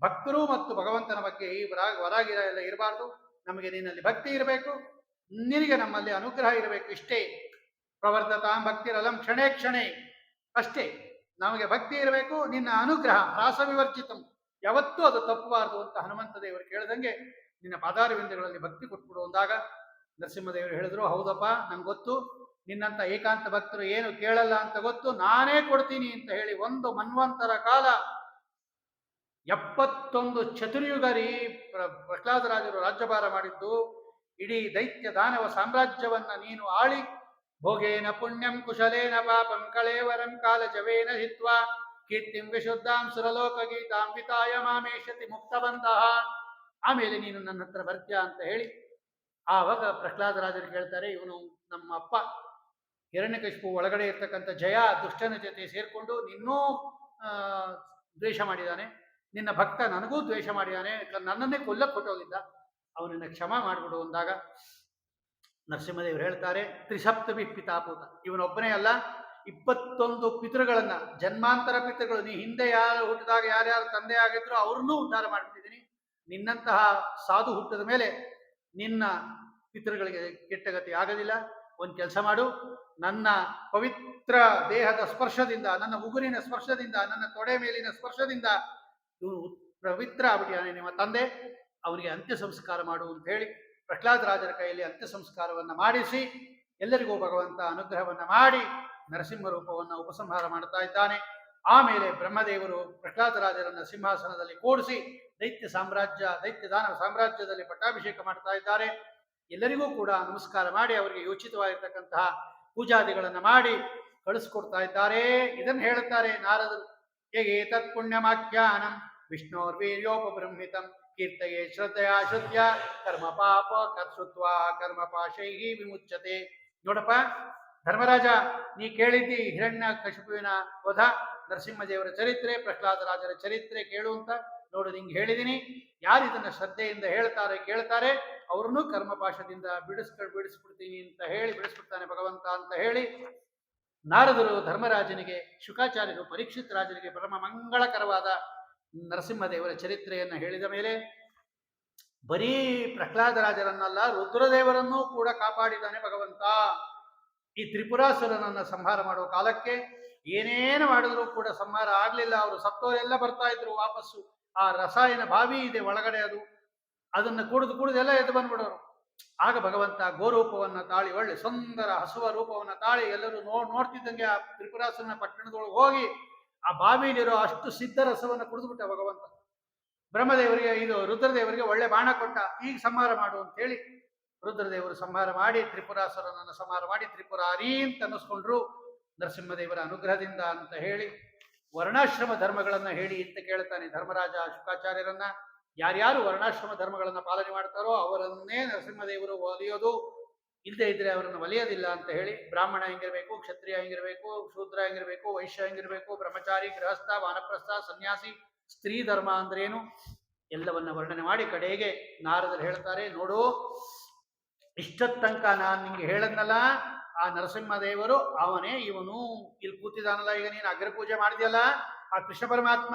ಭಕ್ತರು ಮತ್ತು ಭಗವಂತನ ಬಗ್ಗೆ ಈ ವರಾಗಿರ ಎಲ್ಲ ಇರಬಾರ್ದು. ನಮಗೆ ನಿನ್ನಲ್ಲಿ ಭಕ್ತಿ ಇರಬೇಕು, ನಿನಗೆ ನಮ್ಮಲ್ಲಿ ಅನುಗ್ರಹ ಇರಬೇಕು. ಇಷ್ಟೇ. ಪ್ರವರ್ಧತಾಂ ಭಕ್ತಿರಲಂ ಕ್ಷಣೇ ಕ್ಷಣೇ. ಅಷ್ಟೇ, ನಮಗೆ ಭಕ್ತಿ ಇರಬೇಕು, ನಿನ್ನ ಅನುಗ್ರಹ ರಾಸವಿವರ್ಜಿತಂ, ಯಾವತ್ತೂ ಅದು ತಪ್ಪಬಾರದು ಅಂತ ಹನುಮಂತ ದೇವರು ಕೇಳಿದಂಗೆ ನಿನ್ನ ಪಾದಾರವಿಂದಗಳಲ್ಲಿ ಭಕ್ತಿ ಕೊಟ್ಬಿಡು ಅಂದಾಗ ನರಸಿಂಹದೇವರು ಹೇಳಿದ್ರು, ಹೌದಪ್ಪ ನಂಗೆ ಗೊತ್ತು, ನಿನ್ನಂತ ಏಕಾಂತ ಭಕ್ತರು ಏನು ಕೇಳಲ್ಲ ಅಂತ ಗೊತ್ತು, ನಾನೇ ಕೊಡ್ತೀನಿ ಅಂತ ಹೇಳಿ ಒಂದು ಮನ್ವಂತರ ಕಾಲ 71 ಚತುರ್ಯುಗರಿ ಪ್ರಹ್ಲಾದರಾಜರು ರಾಜ್ಯಭಾರ ಮಾಡಿದ್ದು. ಇಡೀ ದೈತ್ಯ ದಾನವ ಸಾಮ್ರಾಜ್ಯವನ್ನ ನೀನು ಆಳಿ, ಭೋಗೇನ ಪುಣ್ಯಂ ಕುಶಲೇನ ಪಾಪಂ ಕಳೇವರಂ ಕಾಲಜವೇನ ಹಿತ್ವಾ ಕೀರ್ತಿಂ ವಿಶುದ್ಧಾಂ ಸುರಲೋಕ ಗೀತಾಂ ವಿತಾಯ ಮಾಮೇಶತಿ ಮುಕ್ತವಂತಹ. ಆಮೇಲೆ ನೀನು ನನ್ನ ಹತ್ರ ಬರ್ತೀಯ ಅಂತ ಹೇಳಿ ಆವಾಗ ಪ್ರಹ್ಲಾದರಾಜರು ಕೇಳ್ತಾರೆ, ಇವನು ನಮ್ಮ ಅಪ್ಪ ಹಿರಣ್ಯಕಶಿಪು ಒಳಗಡೆ ಇರ್ತಕ್ಕಂಥ ಜಯ ದುಷ್ಟನ ಜೊತೆ ಸೇರ್ಕೊಂಡು ನಿನ್ನೂ ದ್ವೇಷ ಮಾಡಿದ್ದಾನೆ, ನಿನ್ನ ಭಕ್ತ ನನಗೂ ದ್ವೇಷ ಮಾಡಿದ್ದಾನೆ, ನನ್ನನ್ನೇ ಕೊಲ್ಲಕ್ಕೆ ಕೊಟ್ಟೋಗಿದ್ದ, ಅವನನ್ನು ಕ್ಷಮ ಮಾಡಿಬಿಡು ಅಂದಾಗ ನರಸಿಂಹದೇವರು ಹೇಳ್ತಾರೆ, ತ್ರಿಸಪ್ತಮಿ ಪಿತಾಪೂತ. ಇವನೊಬ್ಬನೇ ಅಲ್ಲ, 21 ಪಿತೃಗಳನ್ನ, ಜನ್ಮಾಂತರ ಪಿತೃಗಳು, ನೀ ಹಿಂದೆ ಯಾರು ಹುಟ್ಟಿದಾಗ ಯಾರ್ಯಾರು ತಂದೆ ಆಗಿದ್ರು ಅವ್ರನ್ನೂ ಉದ್ಧಾರ ಮಾಡಿಬಿಟ್ಟಿದ್ದೀನಿ. ನಿನ್ನಂತಹ ಸಾಧು ಹುಟ್ಟಿದ ಮೇಲೆ ನಿನ್ನ ಪಿತೃಗಳಿಗೆ ಕೆಟ್ಟಗತಿ ಆಗೋದಿಲ್ಲ. ಒಂದು ಕೆಲಸ ಮಾಡು, ನನ್ನ ಪವಿತ್ರ ದೇಹದ ಸ್ಪರ್ಶದಿಂದ, ನನ್ನ ಉಗುರಿನ ಸ್ಪರ್ಶದಿಂದ, ನನ್ನ ತೊಡೆ ಮೇಲಿನ ಸ್ಪರ್ಶದಿಂದ ಪವಿತ್ರ ಆಗ್ಬಿಟ್ಟಿಯಾನೆ ನಿಮ್ಮ ತಂದೆ, ಅವನಿಗೆ ಅಂತ್ಯ ಸಂಸ್ಕಾರ ಮಾಡು ಅಂತ ಹೇಳಿ ಪ್ರಹ್ಲಾದರಾಜರ ಕೈಯಲ್ಲಿ ಅಂತ್ಯ ಸಂಸ್ಕಾರವನ್ನು ಮಾಡಿಸಿ ಎಲ್ಲರಿಗೂ ಭಗವಂತ ಅನುಗ್ರಹವನ್ನು ಮಾಡಿ ನರಸಿಂಹ ರೂಪವನ್ನು ಉಪಸಂಹಾರ ಮಾಡ್ತಾ ಇದ್ದಾನೆ. ಆಮೇಲೆ ಬ್ರಹ್ಮದೇವರು ಪ್ರಹ್ಲಾದರಾಜರನ್ನ ಸಿಂಹಾಸನದಲ್ಲಿ ಕೂಡಿಸಿ ದೈತ್ಯ ದಾನವ ಸಾಮ್ರಾಜ್ಯದಲ್ಲಿ ಪಟ್ಟಾಭಿಷೇಕ ಮಾಡ್ತಾ ಇದ್ದಾರೆ. ಎಲ್ಲರಿಗೂ ಕೂಡ ನಮಸ್ಕಾರ ಮಾಡಿ ಅವರಿಗೆ ಯೋಚಿತವಾಗಿರ್ತಕ್ಕಂತಹ ಪೂಜಾದಿಗಳನ್ನು ಮಾಡಿ ಕಳಿಸ್ಕೊಡ್ತಾ ಇದ್ದಾರೆ. ಇದನ್ನು ಹೇಳುತ್ತಾರೆ ನಾರದರು, ಹೇಗೆ ತತ್ಪುಣ್ಯಮಾಖ್ಯಾನಂ ವಿಷ್ಣೋರ್ವೀರ್ಯೋಪಬ್ರಹ್ಮಿತಂ ಕೀರ್ತಯೇ ಶ್ರದ್ಧೆಯ ಶ್ರುತ್ಯ ಕರ್ಮ ಪಾಪ ಕರ್ಸೃತ್ವ ಕರ್ಮ ಪಾಶೈ ವಿಮುಚ್ಯತೆ. ನೋಡಪ್ಪ ಧರ್ಮರಾಜ, ನೀ ಕೇಳಿದ್ದಿ ಹಿರಣ್ಯ ಕಶಿಪುವಿನ ವಧ, ನರಸಿಂಹದೇವರ ಚರಿತ್ರೆ, ಪ್ರಹ್ಲಾದರಾಜರ ಚರಿತ್ರೆ ಕೇಳು ಅಂತ. ನೋಡು, ನಿಂಗೆ ಹೇಳಿದ್ದೀನಿ, ಯಾರು ಇದನ್ನ ಶ್ರದ್ಧೆಯಿಂದ ಕೇಳ್ತಾರೆ ಅವ್ರನ್ನೂ ಕರ್ಮಪಾಶದಿಂದ ಬಿಡಿಸ್ಬಿಡ್ತೀನಿ ಅಂತ ಹೇಳಿ ಬಿಡಿಸ್ಬಿಡ್ತಾನೆ ಭಗವಂತ ಅಂತ ಹೇಳಿ ನಾರದರು ಧರ್ಮರಾಜನಿಗೆ, ಶುಕಾಚಾರ್ಯರು ಪರೀಕ್ಷಿತ್ ರಾಜನಿಗೆ ಪರಮ ಮಂಗಳಕರವಾದ ನರಸಿಂಹದೇವರ ಚರಿತ್ರೆಯನ್ನು ಹೇಳಿದ ಮೇಲೆ ಬರೀ ಪ್ರಹ್ಲಾದರಾಜರನ್ನಲ್ಲ, ರುದ್ರದೇವರನ್ನೂ ಕೂಡ ಕಾಪಾಡಿದ್ದಾನೆ ಭಗವಂತ. ಈ ತ್ರಿಪುರಾಸುರನನ್ನ ಸಂಹಾರ ಮಾಡುವ ಕಾಲಕ್ಕೆ ಏನೇನು ಮಾಡಿದ್ರು ಕೂಡ ಸಂಹಾರ ಆಗ್ಲಿಲ್ಲ. ಅವರು ಸತ್ತೋರೆಲ್ಲ ಬರ್ತಾ ಇದ್ರು ವಾಪಸ್ಸು. ಆ ರಸಾಯನ ಬಾವಿ ಇದೆ ಒಳಗಡೆ, ಅದನ್ನು ಕುಡಿದು ಎಲ್ಲ ಎದ್ದು ಬಂದ್ಬಿಡೋರು. ಆಗ ಭಗವಂತ ಗೋರೂಪವನ್ನ ತಾಳಿ, ಒಳ್ಳೆ ಸುಂದರ ಹಸುವ ರೂಪವನ್ನ ತಾಳಿ ಎಲ್ಲರೂ ನೋಡ್ತಿದ್ದಂಗೆ ಆ ತ್ರಿಪುರಾಸುರನ ಪಟ್ಟಣದೊಳಗೆ ಹೋಗಿ ಆ ಬಾವಿಲಿರೋ ಅಷ್ಟು ಸಿದ್ಧ ರಸವನ್ನು ಕುಡಿದ್ಬಿಟ್ಟ ಭಗವಂತ. ಬ್ರಹ್ಮದೇವರಿಗೆ, ರುದ್ರದೇವರಿಗೆ ಒಳ್ಳೆ ಬಾಣ ಕೊಟ್ಟ, ಈಗ ಸಂಹಾರ ಮಾಡು ಅಂತ ಹೇಳಿ ರುದ್ರದೇವರು ಸಂಹಾರ ಮಾಡಿ ತ್ರಿಪುರಾಸುರನನ್ನು ಸಂಹಾರ ಮಾಡಿ ತ್ರಿಪುರಾರಿ ಅಂತ ಅನ್ನಿಸ್ಕೊಂಡ್ರು ನರಸಿಂಹದೇವರ ಅನುಗ್ರಹದಿಂದ ಅಂತ ಹೇಳಿ ವರ್ಣಾಶ್ರಮ ಧರ್ಮಗಳನ್ನ ಹೇಳಿ ಅಂತ ಕೇಳ್ತಾನೆ ಧರ್ಮರಾಜ ಶುಕಾಚಾರ್ಯರನ್ನ. ಯಾರ್ಯಾರು ವರ್ಣಾಶ್ರಮ ಧರ್ಮಗಳನ್ನ ಪಾಲನೆ ಮಾಡ್ತಾರೋ ಅವರನ್ನೇ ನರಸಿಂಹದೇವರು ಒಲಿಯೋದು, ಇಲ್ಲದೆ ಇದ್ರೆ ಅವರನ್ನು ಒಲಿಯೋದಿಲ್ಲ ಅಂತ ಹೇಳಿ. ಬ್ರಾಹ್ಮಣ ಹೆಂಗಿರ್ಬೇಕು, ಕ್ಷತ್ರಿಯ ಹೆಂಗಿರ್ಬೇಕು, ಶೂದ್ರ ಹೆಂಗಿರ್ಬೇಕು, ವೈಶ್ಯ ಹೆಂಗಿರ್ಬೇಕು, ಬ್ರಹ್ಮಚಾರಿ, ಗೃಹಸ್ಥ, ವಾನಪ್ರಸ್ಥ, ಸನ್ಯಾಸಿ, ಸ್ತ್ರೀ ಧರ್ಮ ಅಂದ್ರೇನು ಎಲ್ಲವನ್ನ ವರ್ಣನೆ ಮಾಡಿ ಕಡೆಗೆ ನಾರದರು ಹೇಳ್ತಾರೆ, ನೋಡು ಇಷ್ಟೊತ್ತ ತನಕ ನಾನು ನಿಂಗೆ ಹೇಳದ್ನಲ್ಲ, ಆ ನರಸಿಂಹದೇವರು ಅವನೇ ಇವನು. ಇಲ್ಲಿ ಕೂತಿದಾನಲ್ಲ, ಈಗ ನೀನು ಅಗ್ರ ಪೂಜೆ ಮಾಡಿದ್ಯಲ್ಲ, ಆ ಕೃಷ್ಣ ಪರಮಾತ್ಮ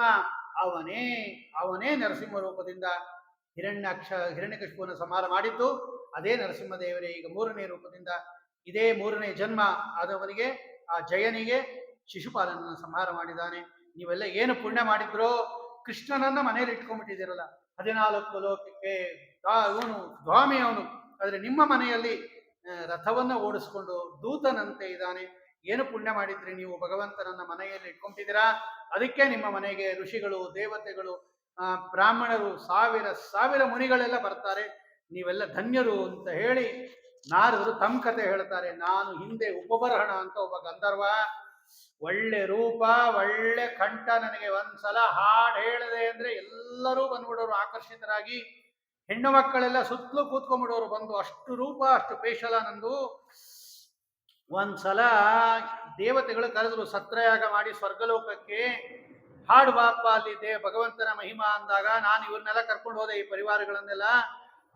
ಅವನೇ ನರಸಿಂಹ ರೂಪದಿಂದ ಹಿರಣ್ಯಕಶಿಪುವನ್ನು ಸಂಹಾರ ಮಾಡಿದ್ದು. ಅದೇ ನರಸಿಂಹದೇವರೇ ಈಗ 3ನೇ ರೂಪದಿಂದ, ಇದೇ 3ನೇ ಜನ್ಮ ಆದವನಿಗೆ, ಆ ಜಯನಿಗೆ ಶಿಶುಪಾಲನನ್ನು ಸಂಹಾರ ಮಾಡಿದ್ದಾನೆ. ನೀವೆಲ್ಲ ಏನು ಪುಣ್ಯ ಮಾಡಿದ್ರೋ, ಕೃಷ್ಣನನ್ನ ಮನೆಯಲ್ಲಿ ಇಟ್ಕೊಂಡ್ಬಿಟ್ಟಿದ್ದೀರಲ್ಲ, 14 ಲೋಕಕ್ಕೆ ಇವನು ದ್ವಾಮಿ ಅವನು. ಆದರೆ ನಿಮ್ಮ ಮನೆಯಲ್ಲಿ ರಥವನ್ನ ಓಡಿಸ್ಕೊಂಡು ದೂತನಂತೆ ಇದ್ದಾನೆ. ಏನು ಪುಣ್ಯ ಮಾಡಿದ್ರಿ ನೀವು, ಭಗವಂತನನ್ನ ಮನೆಯಲ್ಲಿ ಇಟ್ಕೊಂಡಿದ್ದೀರಾ. ಅದಕ್ಕೆ ನಿಮ್ಮ ಮನೆಗೆ ಋಷಿಗಳು, ದೇವತೆಗಳು, ಬ್ರಾಹ್ಮಣರು, ಸಾವಿರ ಮುನಿಗಳೆಲ್ಲ ಬರ್ತಾರೆ. ನೀವೆಲ್ಲ ಧನ್ಯರು ಅಂತ ಹೇಳಿ ನಾರದರು ತಮ್ಮ ಕತೆ ಹೇಳ್ತಾರೆ. ನಾನು ಹಿಂದೆ ಉಪಬರಹಣ ಅಂತ ಒಬ್ಬ ಗಂಧರ್ವ, ಒಳ್ಳೆ ರೂಪ, ಒಳ್ಳೆ ಕಂಠ, ನನಗೆ ಒಂದ್ಸಲ ಹಾಡು ಹೇಳಿದೆ ಅಂದ್ರೆ ಎಲ್ಲರೂ ಬಂದ್ಬಿಡೋರು ಆಕರ್ಷಿತರಾಗಿ. ಹೆಣ್ಣು ಮಕ್ಕಳೆಲ್ಲ ಸುತ್ತಲೂ ಕೂತ್ಕೊಂಡ್ಬಿಡೋರು ಬಂದು, ಅಷ್ಟು ರೂಪ, ಅಷ್ಟು ಪೇಶಲ ನಂದು. ಒಂದ್ಸಲ ದೇವತೆಗಳು ಕರೆದ್ರು ಸತ್ರಯಾಗ ಮಾಡಿ ಸ್ವರ್ಗಲೋಕಕ್ಕೆ. ಹಾಡು ಬಾಪ ಅಲ್ಲಿ ಭಗವಂತನ ಮಹಿಮಾ ಅಂದಾಗ ನಾನು ಇವ್ರನ್ನೆಲ್ಲ ಕರ್ಕೊಂಡು ಹೋದೆ, ಈ ಪರಿವಾರಗಳನ್ನೆಲ್ಲ.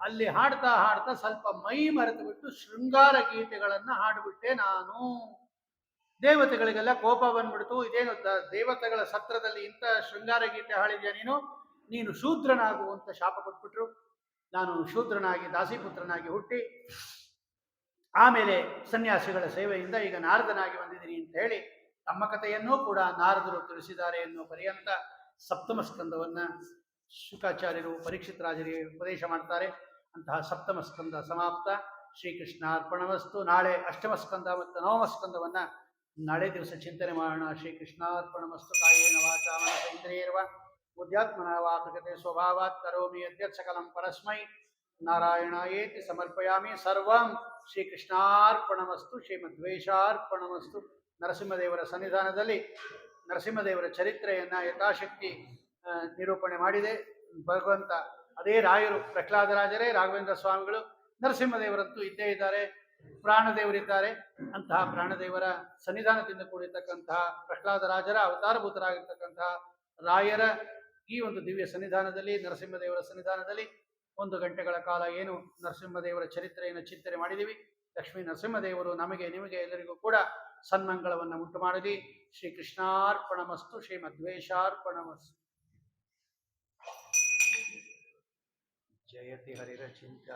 ಅಲ್ಲಿ ಹಾಡ್ತಾ ಹಾಡ್ತಾ ಸ್ವಲ್ಪ ಮೈ ಮರೆತು ಬಿಟ್ಟು ಶೃಂಗಾರ ಗೀತೆಗಳನ್ನ ಹಾಡ್ಬಿಟ್ಟೆ ನಾನು. ದೇವತೆಗಳಿಗೆಲ್ಲ ಕೋಪ ಬಂದ್ಬಿಡ್ತು. ಇದೇನು ದೇವತೆಗಳ ಸತ್ರದಲ್ಲಿ ಇಂಥ ಶೃಂಗಾರ ಗೀತೆ ಹಾಡಿದ್ಯಾ ನೀನು ಶೂದ್ರನಾಗು ಅಂತ ಶಾಪ ಕೊಟ್ಬಿಟ್ರು. ನಾನು ಶೂದ್ರನಾಗಿ ದಾಸಿಪುತ್ರನಾಗಿ ಹುಟ್ಟಿ ಆಮೇಲೆ ಸನ್ಯಾಸಿಗಳ ಸೇವೆಯಿಂದ ಈಗ ನಾರದನಾಗಿ ಬಂದಿದ್ದೀನಿ ಅಂತ ಹೇಳಿ ತಮ್ಮ ಕಥೆಯನ್ನೂ ಕೂಡ ನಾರದರು ತಿಳಿಸಿದ್ದಾರೆ ಎನ್ನುವ ಪರ್ಯಂತ ಸಪ್ತಮ ಸ್ಕಂದವನ್ನ ಶುಕಾಚಾರ್ಯರು ಪರೀಕ್ಷಿತ್ ರಾಜರಿಗೆ ಉಪದೇಶ ಮಾಡ್ತಾರೆ. ಅಂತಹ ಸಪ್ತಮ ಸ್ಕಂದ ಸಮಾಪ್ತ. ಶ್ರೀಕೃಷ್ಣ ಅರ್ಪಣವಸ್ತು. ನಾಳೆ ಅಷ್ಟಮ ಸ್ಕಂದ ಮತ್ತು ನವಮ ಸ್ಕಂದವನ್ನ ನಾಳೆ ದಿವಸ ಚಿಂತನೆ ಮಾಡೋಣ. ಶ್ರೀಕೃಷ್ಣಾರ್ಪಣಮಸ್ತು. ಕಾಯೇನ ವಾಚಾ ಮನಸಾ ಇಂದ್ರಿಯೈರ್ವಾ ಬುದ್ಧ್ಯಾತ್ಮನಾ ವಾ ಪ್ರಕೃತಿ ಸ್ವಭಾವಾತ್ ಕರೋಮಿ ಯದ್ಯತ್ ಸಕಲಂ ಪರಸ್ಮೈ ನಾರಾಯಣಾಯೇತಿ ಸಮರ್ಪಯಾಮಿ. ಸರ್ವಂ ಶ್ರೀಕೃಷ್ಣಾರ್ಪಣಮಸ್ತು. ಶ್ರೀಮದ್ವೇಷಾರ್ಪಣಮಸ್ತು. ನರಸಿಂಹದೇವರ ಸನ್ನಿಧಾನದಲ್ಲಿ ನರಸಿಂಹದೇವರ ಚರಿತ್ರೆಯನ್ನ ಯಥಾಶಕ್ತಿ ನಿರೂಪಣೆ ಮಾಡಿದೆ ಭಗವಂತ. ಅದೇ ರಾಯರು, ಪ್ರಹ್ಲಾದರಾಜರೇ ರಾಘವೇಂದ್ರ ಸ್ವಾಮಿಗಳು. ನರಸಿಂಹದೇವರಂತೂ ಇದ್ದೇ ಇದ್ದಾರೆ, ಪ್ರಾಣದೇವರಿದ್ದಾರೆ. ಅಂತಹ ಪ್ರಾಣದೇವರ ಸನ್ನಿಧಾನದಿಂದ ಕೂಡಿರ್ತಕ್ಕಂತಹ ಪ್ರಹ್ಲಾದರಾಜರ ಅವತಾರಭೂತರಾಗಿರ್ತಕ್ಕಂತಹ ರಾಯರ ಈ ಒಂದು ದಿವ್ಯ ಸನ್ನಿಧಾನದಲ್ಲಿ, ನರಸಿಂಹದೇವರ ಸನ್ನಿಧಾನದಲ್ಲಿ 1 ಗಂಟೆಗಳ ಕಾಲ ಏನು ನರಸಿಂಹದೇವರ ಚರಿತ್ರೆಯನ್ನು ಚಿಂತನೆ ಮಾಡಿದ್ದೀವಿ. ಲಕ್ಷ್ಮೀ ನರಸಿಂಹದೇವರು ನಮಗೆ ನಿಮಗೆ ಎಲ್ಲರಿಗೂ ಕೂಡ ಸನ್ಮಂಗಳವನ್ನು ಉಂಟು ಮಾಡಲಿ. ಶ್ರೀಕೃಷ್ಣಾರ್ಪಣಮಸ್ತು. ಶ್ರೀಮದ್ವೇಷಾರ್ಪಣಮಸ್ತು. ಜಯತಿ ಹರಿರಚಿಂತ್ಯ